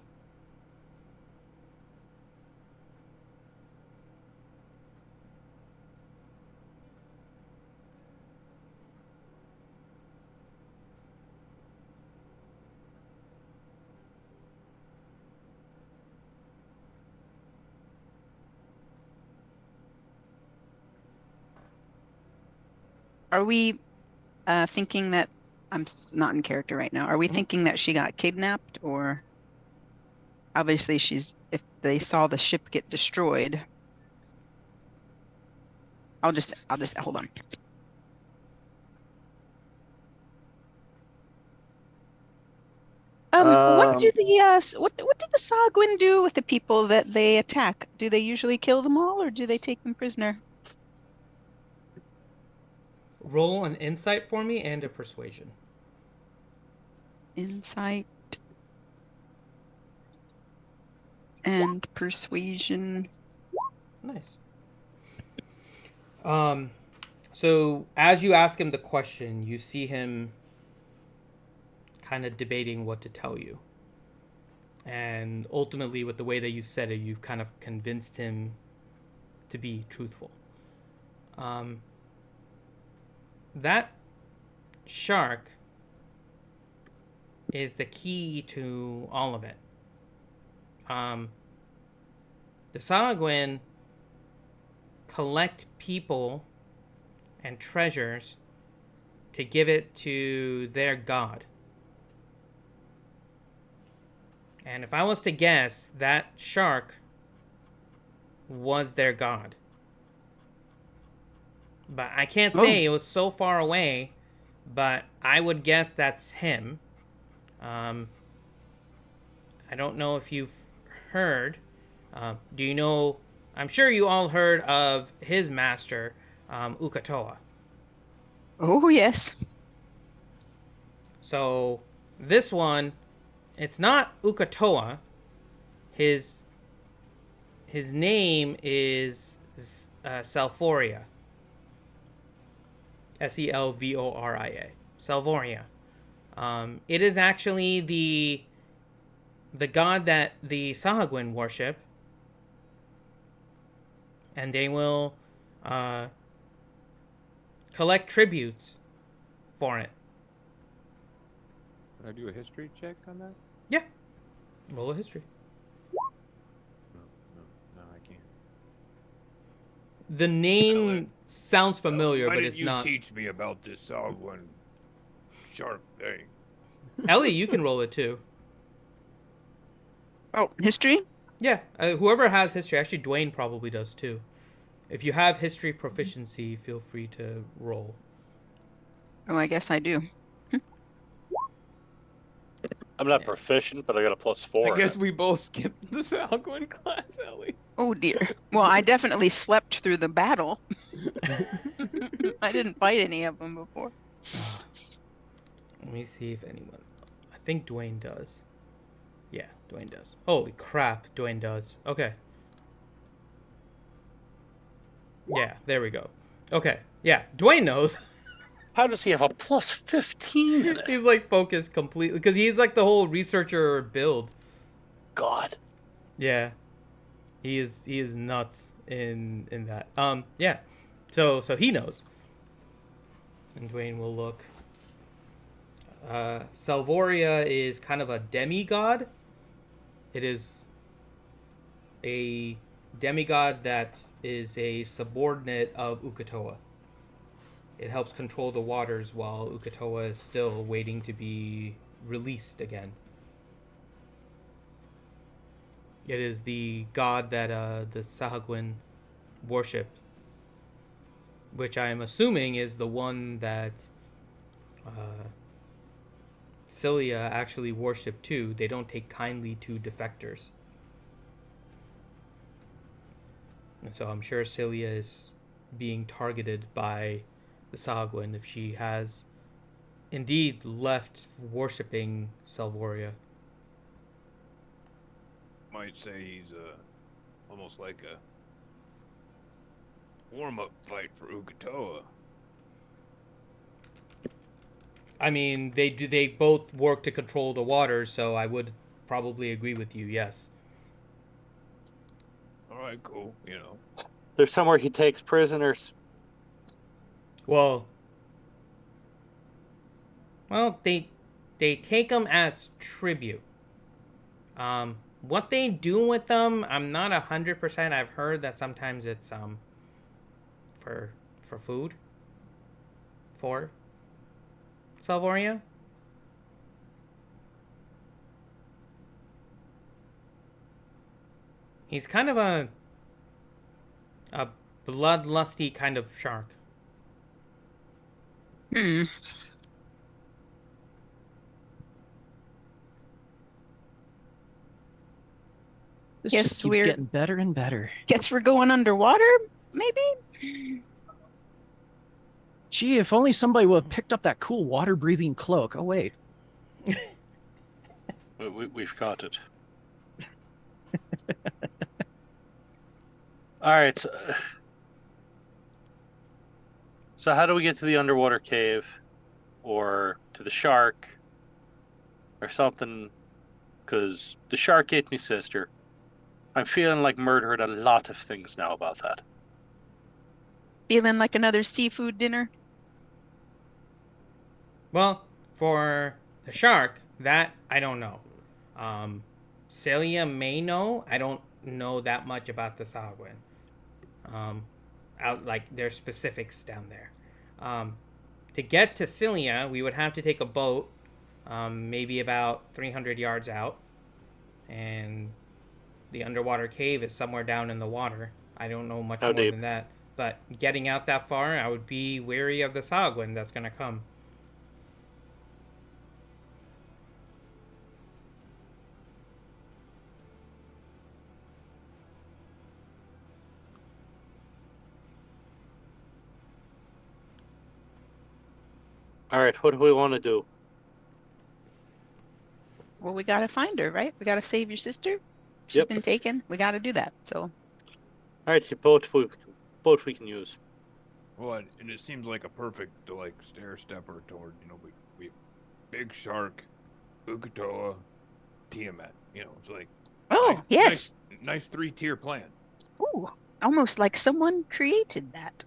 Are we thinking that I'm not in character right now? Are we thinking that she got kidnapped, or obviously if they saw the ship get destroyed? I'll just hold on. What do what did the Sahagwin do with the people that they attack? Do they usually kill them all, or do they take them prisoner? Roll an insight for me and a persuasion. Insight and persuasion. Nice. So as you ask him the question, you see him kind of debating what to tell you. And ultimately, with the way that you've said it, you've kind of convinced him to be truthful. That shark is the key to all of it. The Sahagwin collect people and treasures to give it to their god. And if I was to guess, that shark was their god. But I can't say, it was so far away, but I would guess that's him. I don't know if you've heard. Do you know? I'm sure you all heard of his master, Ukatoa. Oh, yes. So this one, it's not Ukatoa. His name is Selvoria. Selvoria. Selvoria. It is actually the god that the Sahagwin worship, and they will collect tributes for it. Can I do a history check on that? Yeah. Roll a history. No, I can't. The name Ellen, sounds familiar, Why but did it's you not. teach me about this Sagwan shark thing? Ellie, you can roll it too. Oh, history? Yeah, whoever has history. Actually, Dwayne probably does too. If you have history proficiency, feel free to roll. Oh, I guess I do. I'm not Yeah. proficient, but I got a +4. I in guess it. we both skipped the Falcon class, Ellie. Oh dear. Well, I definitely slept through the battle. I didn't fight any of them before. Let me see if anyone. I think Dwayne does. Yeah, Dwayne does. Holy crap, Dwayne does. Okay. Yeah, there we go. Okay, yeah, Dwayne knows. How does he have a +15 in it? He's like focused completely because he's like the whole researcher build. God. Yeah, he is nuts in that. Yeah, so he knows. And Dwayne will look. Salvoria is kind of a demigod. It is a demigod that is a subordinate of Uk'otoa. It helps control the waters while Uk'otoa is still waiting to be released again. It is the god that the Sahagwin worship, which I am assuming is the one that Cilia actually worship too. They don't take kindly to defectors. And so I'm sure Cilia is being targeted by the Sahagwin if she has indeed left worshipping Salvoria. Might say he's almost like a warm-up fight for Uk'otoa. I mean, they both work to control the waters, so I would probably agree with you, yes. All right, cool. You know, There's somewhere he takes prisoners. Well, they take them as tribute. What they do with them, I'm not 100%. I've heard that sometimes it's for food for Salvoria. He's kind of a bloodlusty kind of shark. Hmm. This Yes, just keeps we're- getting better and better. Guess we're going underwater, maybe? Gee, if only somebody would have picked up that cool water-breathing cloak. Oh, wait. We've got it. All right. So how do we get to the underwater cave, or to the shark, or something? Because the shark ate my sister. I'm feeling like murdering a lot of things now about that. Feeling like another seafood dinner? Well, for the shark, that I don't know. Celia may know. I don't know that much about the Sahagwin. Out like their specifics down there. To get to Celia, we would have to take a boat, maybe about 300 yards out, and the underwater cave is somewhere down in the water. I don't know much How more deep? than that. But getting out that far, I would be wary of the Sahagwin that's going to come. All right, what do we want to do? Well, we gotta find her, right? We gotta save your sister. She's Yep. been taken. We gotta do that. So All right, boat we can use. well, and it seems like a perfect like stair stepper toward we big shark, Uk'otoa, Tiamat. It's like Oh, yes. nice 3-tier plan. Ooh, almost like someone created that.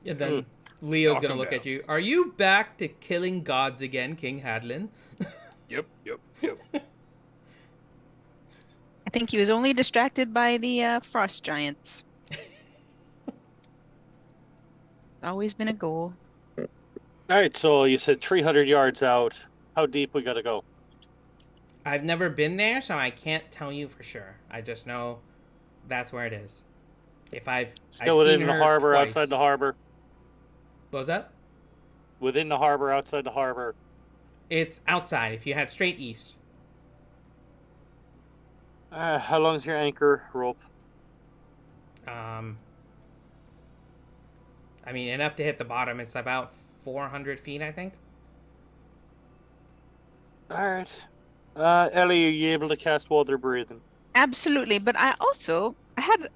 And then Leo's Knock going to him look down. at you. Are you back to killing gods again, King Hadlin? Yep. I think he was only distracted by the frost giants. Always been a goal. All right, so you said 300 yards out. How deep we got to go? I've never been there, so I can't tell you for sure. I just know that's where it is. I've Still seen within the her harbor, twice. outside the harbor. What was that? Within the harbor, outside the harbor. It's outside. If you head straight east. How long's your anchor rope? I mean, enough to hit the bottom. It's about 400 feet, I think. All right. Ellie, are you able to cast water breathing? Absolutely, but I had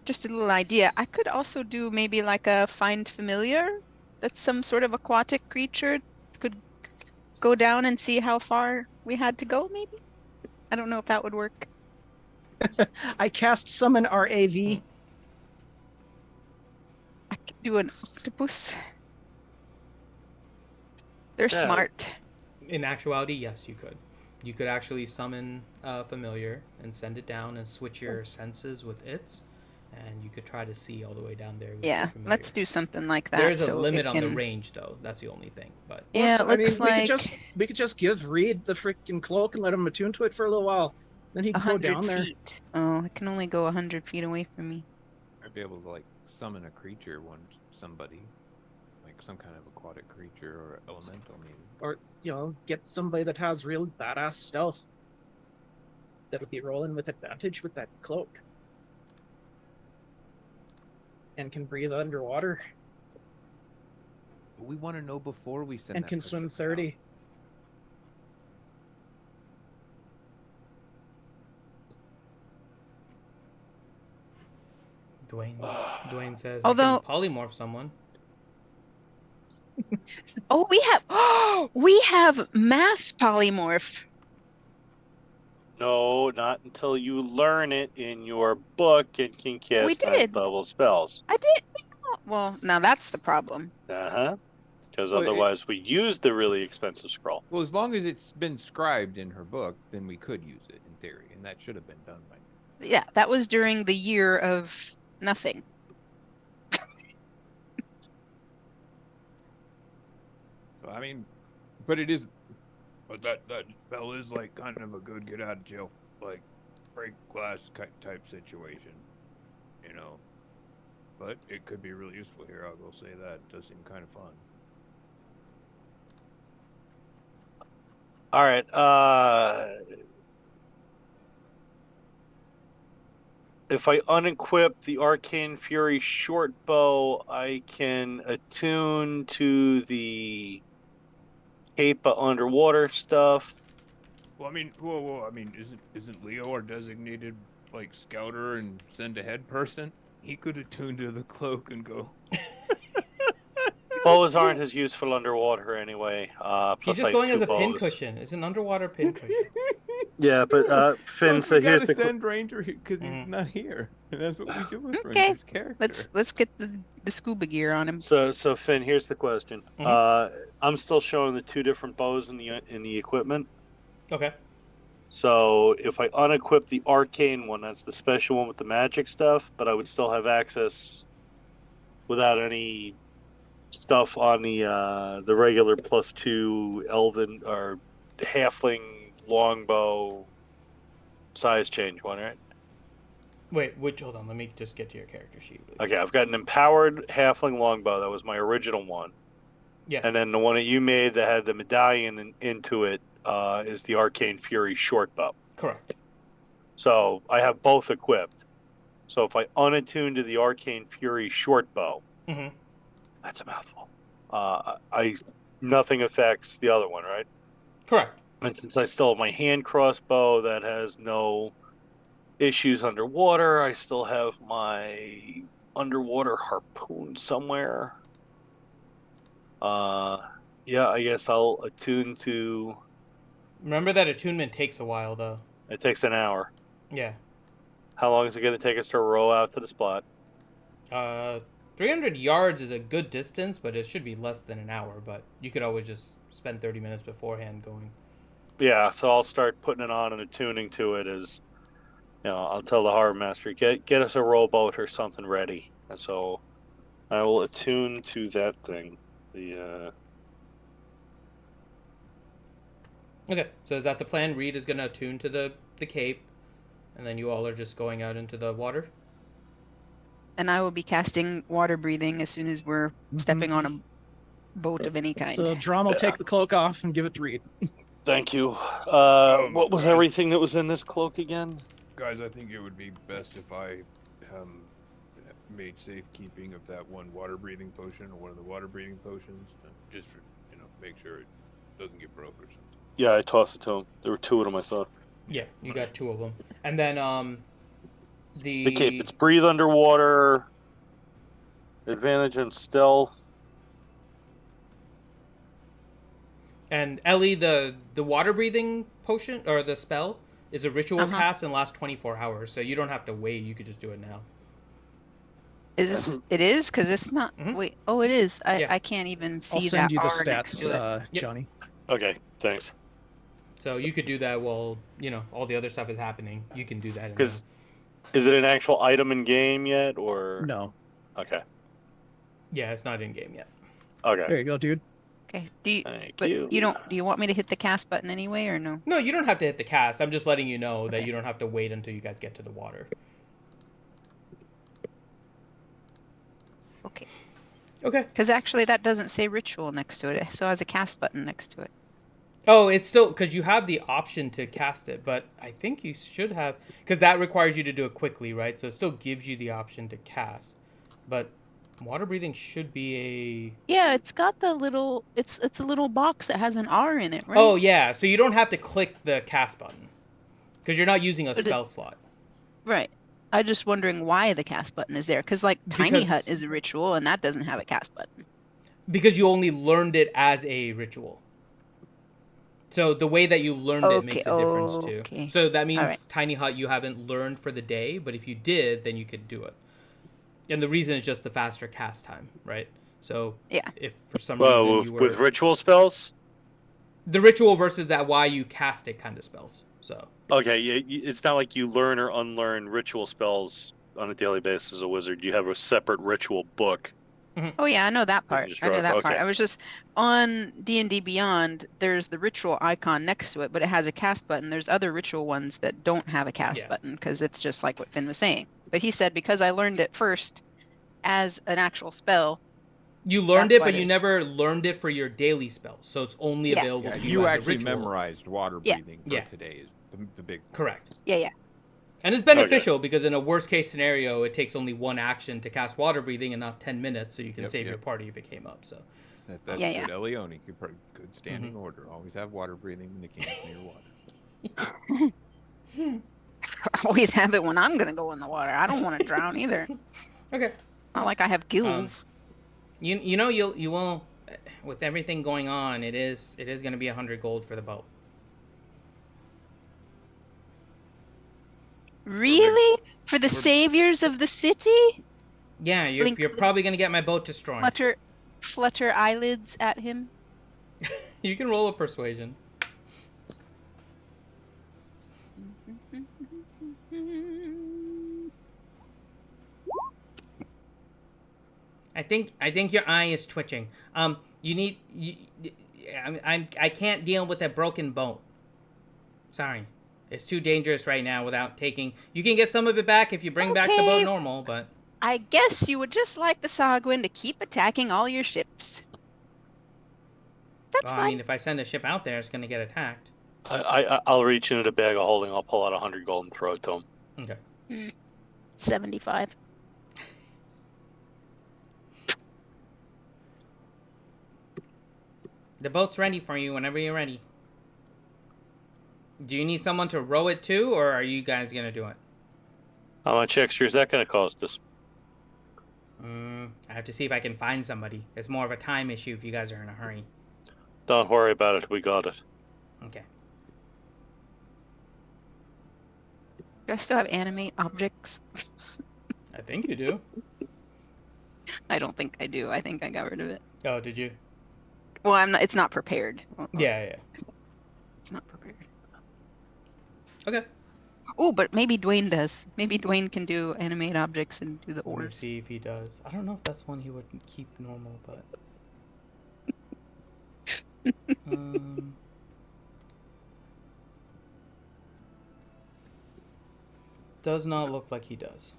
just a little idea. I could also do maybe like a find familiar. That's some sort of aquatic creature. Could go down and see how far we had to go, maybe? I don't know if that would work. I cast summon RAV. I could do an octopus. They're Yeah. smart. In actuality, yes, you could. You could actually summon a familiar and send it down and switch your senses with its, and you could try to see all the way down there with your Yeah, familiar. let's do something like that. There's a so limit it on the can- range, though. That's the only thing. But Yeah, So, it looks like we could just give Reed the freaking cloak and let him attune to it for a little while. Then he can go 100 down there. feet. Oh, it can only go 100 feet away from me. I'd be able to like summon a creature somebody, like some kind of aquatic creature or elemental maybe. Or, get somebody that has real badass stealth. That would be rolling with advantage with that cloak. And can breathe underwater. But we want to know before we send. And that can swim person out. 30. Dwayne says, Although- I can polymorph someone. Oh, we have mass polymorph. No, not until you learn it in your book and can cast We ninth did. level spells. I did. Well, now that's the problem. Because Well, otherwise we use the really expensive scroll. Well, as long as it's been scribed in her book, then we could use it in theory, and that should have been done by now. Yeah, that was during the year of nothing. So, I mean, but it is, but that spell is like kind of a good get out of jail, like break glass type situation, you know. But it could be really useful here. I will say that it does seem kind of fun. All right. If I unequip the Arcane Fury short bow, I can attune to the Cape underwater stuff. Well, I mean, whoa! I mean, isn't Leo our designated like scouter and send ahead person? He could attune to the cloak and go. Bows aren't as useful underwater anyway. He's plus just I going have as a two pin bows. cushion. It's an underwater pin cushion. Yeah, but Finn. Plus, So we here's gotta the. send Ranger because he's not here, and that's what we do with Okay, Ranger's character. let's get the scuba gear on him. So Finn, here's the question. I'm still showing the two different bows in the equipment. Okay. So if I unequip the arcane one, that's the special one with the magic stuff, but I would still have access without any stuff on the regular +2 elven or halfling longbow size change one, right? Wait, hold on. Let me just get to your character sheet. Really Okay, I've got an empowered halfling longbow. That was my original one. Yeah. And then the one that you made that had the medallion into it is the Arcane Fury short bow. Correct. So I have both equipped. So if I unattune to the Arcane Fury short bow, that's a mouthful. Nothing affects the other one, right? Correct. And since I still have my hand crossbow that has no issues underwater, I still have my underwater harpoon somewhere. Yeah, I guess I'll attune to. Remember that attunement takes a while, though. It takes an hour. Yeah. How long is it going to take us to row out to the spot? 300 yards is a good distance, but it should be less than an hour. But you could always just spend 30 minutes beforehand going. Yeah, so I'll start putting it on and attuning to it as, I'll tell the harbor master, get us a rowboat or something ready. And so I will attune to that thing. Okay, so is that the plan? Reed is gonna attune to the cape, and then you all are just going out into the water. And I will be casting water breathing as soon as we're stepping on a boat of any kind. So Drum will take the cloak off and give it to Reed. Thank you. What was guys. everything that was in this cloak again? Guys, I think it would be best if I made safekeeping of that one water breathing potion or one of the water breathing potions, just for make sure it doesn't get broke or something. Yeah, I tossed it to him. There were 2 of them, I thought. Yeah, you got 2 of them, and then The cape. It's breathe underwater. Advantage on stealth. And Ellie, the water breathing potion or the spell is a ritual cast and lasts 24 hours, so you don't have to wait. You could just do it now. It is because it's not. Wait, oh, it is. I can't even see I'll send that you the R next to stats, it. Johnny. Okay, thanks. So you could do that while all the other stuff is happening. You can do that. Because is it an actual item in game yet, or no? Okay. Yeah, it's not in game yet. Okay. There you go, dude. Okay. Thank you you. don't. Do you want me to hit the cast button anyway, or no? No, you don't have to hit the cast. I'm just letting you know that you don't have to wait until you guys get to the water. Okay. Okay. Because actually, that doesn't say ritual next to it. It still has a cast button next to it. Oh, it's still because you have the option to cast it, but I think you should have because that requires you to do it quickly, right? So it still gives you the option to cast, but water breathing should be a. Yeah, it's got the little. It's a little box that has an R in it, right? Oh yeah, so you don't have to click the cast button because you're not using a spell slot. Right. I'm just wondering why the cast button is there, because Tiny Hut is a ritual and that doesn't have a cast button. Because you only learned it as a ritual. So the way that you learned it makes a difference too. So that means Tiny Hut you haven't learned for the day, but if you did, then you could do it. And the reason is just the faster cast time, right? So if for some reason you were with ritual spells, the ritual versus that why you cast it kind of spells. So okay, it's not like you learn or unlearn ritual spells on a daily basis as a wizard. You have a separate ritual book. Oh yeah, I know that part. I know that part. I was just on D&D Beyond. There's the ritual icon next to it, but it has a cast button. There's other ritual ones that don't have a cast button because it's just like what Finn was saying. But he said because I learned it first as an actual spell. You learned it, but you never learned it for your daily spells, so it's only available to you. You as actually a ritual. memorized water breathing for today. Is the big correct. Yeah. And it's beneficial because in a worst case scenario, it takes only 1 action to cast water breathing and not 10 minutes, so you can save your party if it came up. So that's good. Elione, good standing order. Always have water breathing when the king's near water. Always have it when I'm gonna go in the water. I don't want to drown either. Okay. Not like I have gills. You know you will with everything going on. It is going to be 100 gold for the boat. Really? For the saviors of the city? Yeah, you're probably going to get my boat destroyed. Flutter eyelids at him. You can roll a persuasion. I think your eye is twitching. I can't deal with a broken boat. Sorry. It's too dangerous right now without taking... You can get some of it back if you bring back the boat normal, but... I guess you would just like the Sagwin to keep attacking all your ships. That's fine. I mean, if I send a ship out there, it's going to get attacked. I'll reach into the bag of holding. I'll pull out 100 gold and throw it to him. Okay. 75. The boat's ready for you whenever you're ready. Do you need someone to row it too, or are you guys going to do it? How much extra is that going to cost us? I have to see if I can find somebody. It's more of a time issue if you guys are in a hurry. Don't worry about it. We got it. Okay. Do I still have animate objects? I think you do. I don't think I do. I think I got rid of it. Oh, did you? Well, I'm not. It's not prepared. Yeah. It's not prepared. Okay. Oh, but maybe Dwayne does. Maybe Dwayne can do animate objects and do the Let me oars. see if he does. I don't know if that's one he would keep normal, but. Does not look like he does.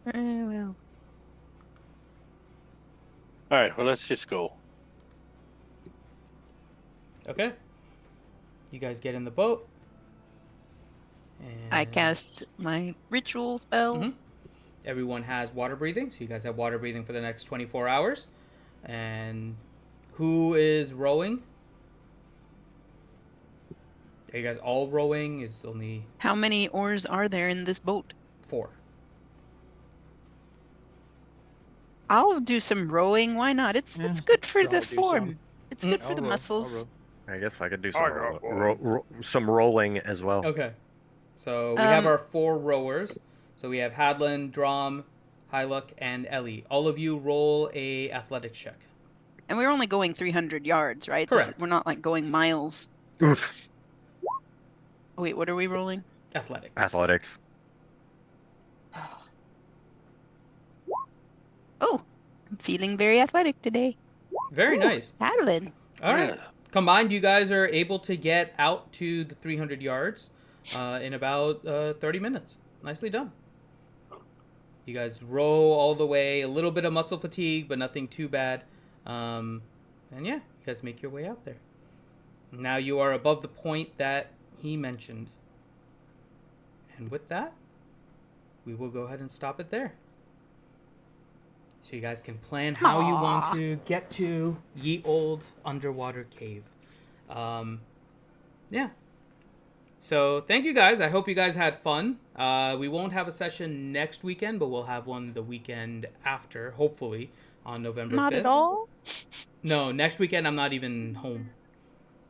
Well. All right, well, let's just go. Okay. You guys get in the boat. And I cast my ritual spell. Mhm. Everyone has water breathing, so you guys have water breathing for the next 24 hours. And who is rowing? Are you guys all rowing? Is only How many oars are there in this boat? 4. I'll do some rowing. Why not? It's Yeah, good for I'll the do form. some. It's good for I'll the roll, I'll muscles. roll. I guess I could do I got some rolling as well. Okay. So we have Um, our 4 rowers. So we have Hadlin, Drom, Hyluck, and Ellie. All of you roll a athletics check. And we're only going 300 yards, right? Correct. We're not like going miles. Oof. Oh, wait, what are we rolling? Athletics. Athletics. Oh, I'm feeling very athletic today. Very Ooh, nice. Adeline. All right. Combined, you guys are able to get out to the 300 yards in about 30 minutes. Nicely done. You guys row all the way. A little bit of muscle fatigue, but nothing too bad. And yeah, you guys make your way out there. Now you are above the point that he mentioned. And with that, we will go ahead and stop it there. So you guys can plan how you want to get to Ye Old Underwater Cave. Yeah. So thank you guys. I hope you guys had fun. We won't have a session next weekend, but we'll have one the weekend after, hopefully, on November 5th. Not at all? No, next weekend I'm not even home.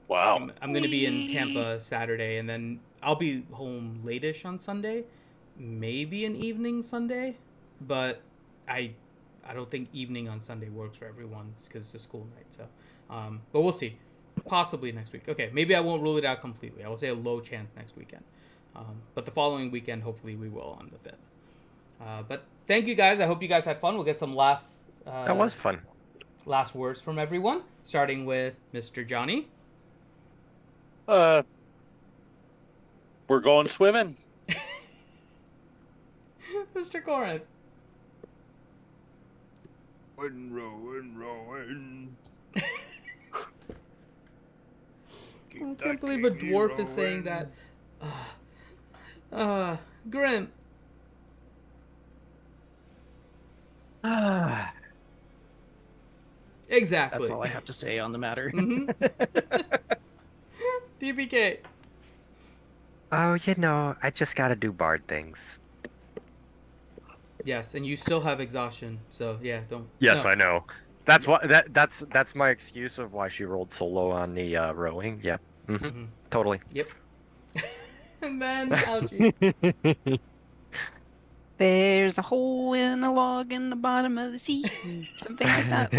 Wow. I'm going to be in Tampa Saturday, and then I'll be home late-ish on Sunday. Maybe an evening Sunday, but I don't think evening on Sunday works for everyone because it's a school night. So, but we'll see. Possibly next week. Okay, maybe I won't rule it out completely. I will say a low chance next weekend. But the following weekend, hopefully we will on the 5th. But thank you guys. I hope you guys had fun. We'll get some last... That was fun. Last words from everyone, starting with Mr. Johnny. We're going swimming. Mr. Corin. Rowing. I can't believe a dwarf is saying that. Grim. Exactly. That's all I have to say on the matter. Mm-hmm. DBK. Oh, you know, I just gotta do bard things. Yes, and you still have exhaustion, so yeah, don't. Yes, no. I know. That's why that's my excuse of why she rolled so low on the rowing. Yeah. Mm-hmm. Totally. Yep. And then Algie. There's a hole in a log in the bottom of the sea. Something like that.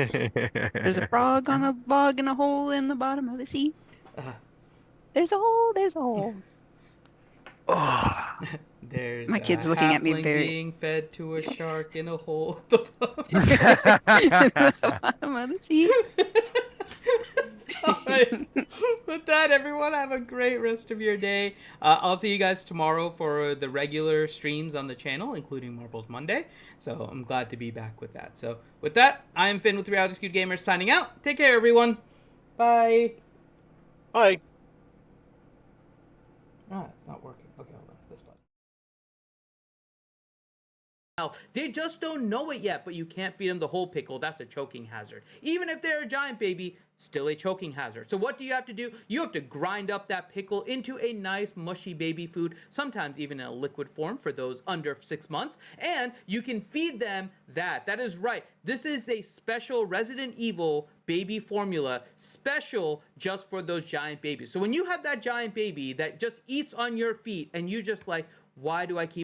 There's a frog on a log and a hole in the bottom of the sea. There's a hole, there's a hole. There's My kid's a looking at me halfling very- being fed to a shark in a hole at the bottom of the sea. All right. With that, everyone, have a great rest of your day. I'll see you guys tomorrow for the regular streams on the channel, including Marbles Monday. So I'm glad to be back with that. So with that, I am Finn with Reality Skewed Gamers signing out. Take care, everyone. Bye. Bye. It's not working. Okay, hold on. This button. Now, they just don't know it yet, but you can't feed them the whole pickle. That's a choking hazard. Even if they're a giant baby, still a choking hazard. So what do you have to do? You have to grind up that pickle into a nice mushy baby food, sometimes even in a liquid form for those under 6 months, and you can feed them that. That is right. This is a special Resident Evil baby formula, special just for those giant babies. So when you have that giant baby that just eats on your feet and you just like, why do I keep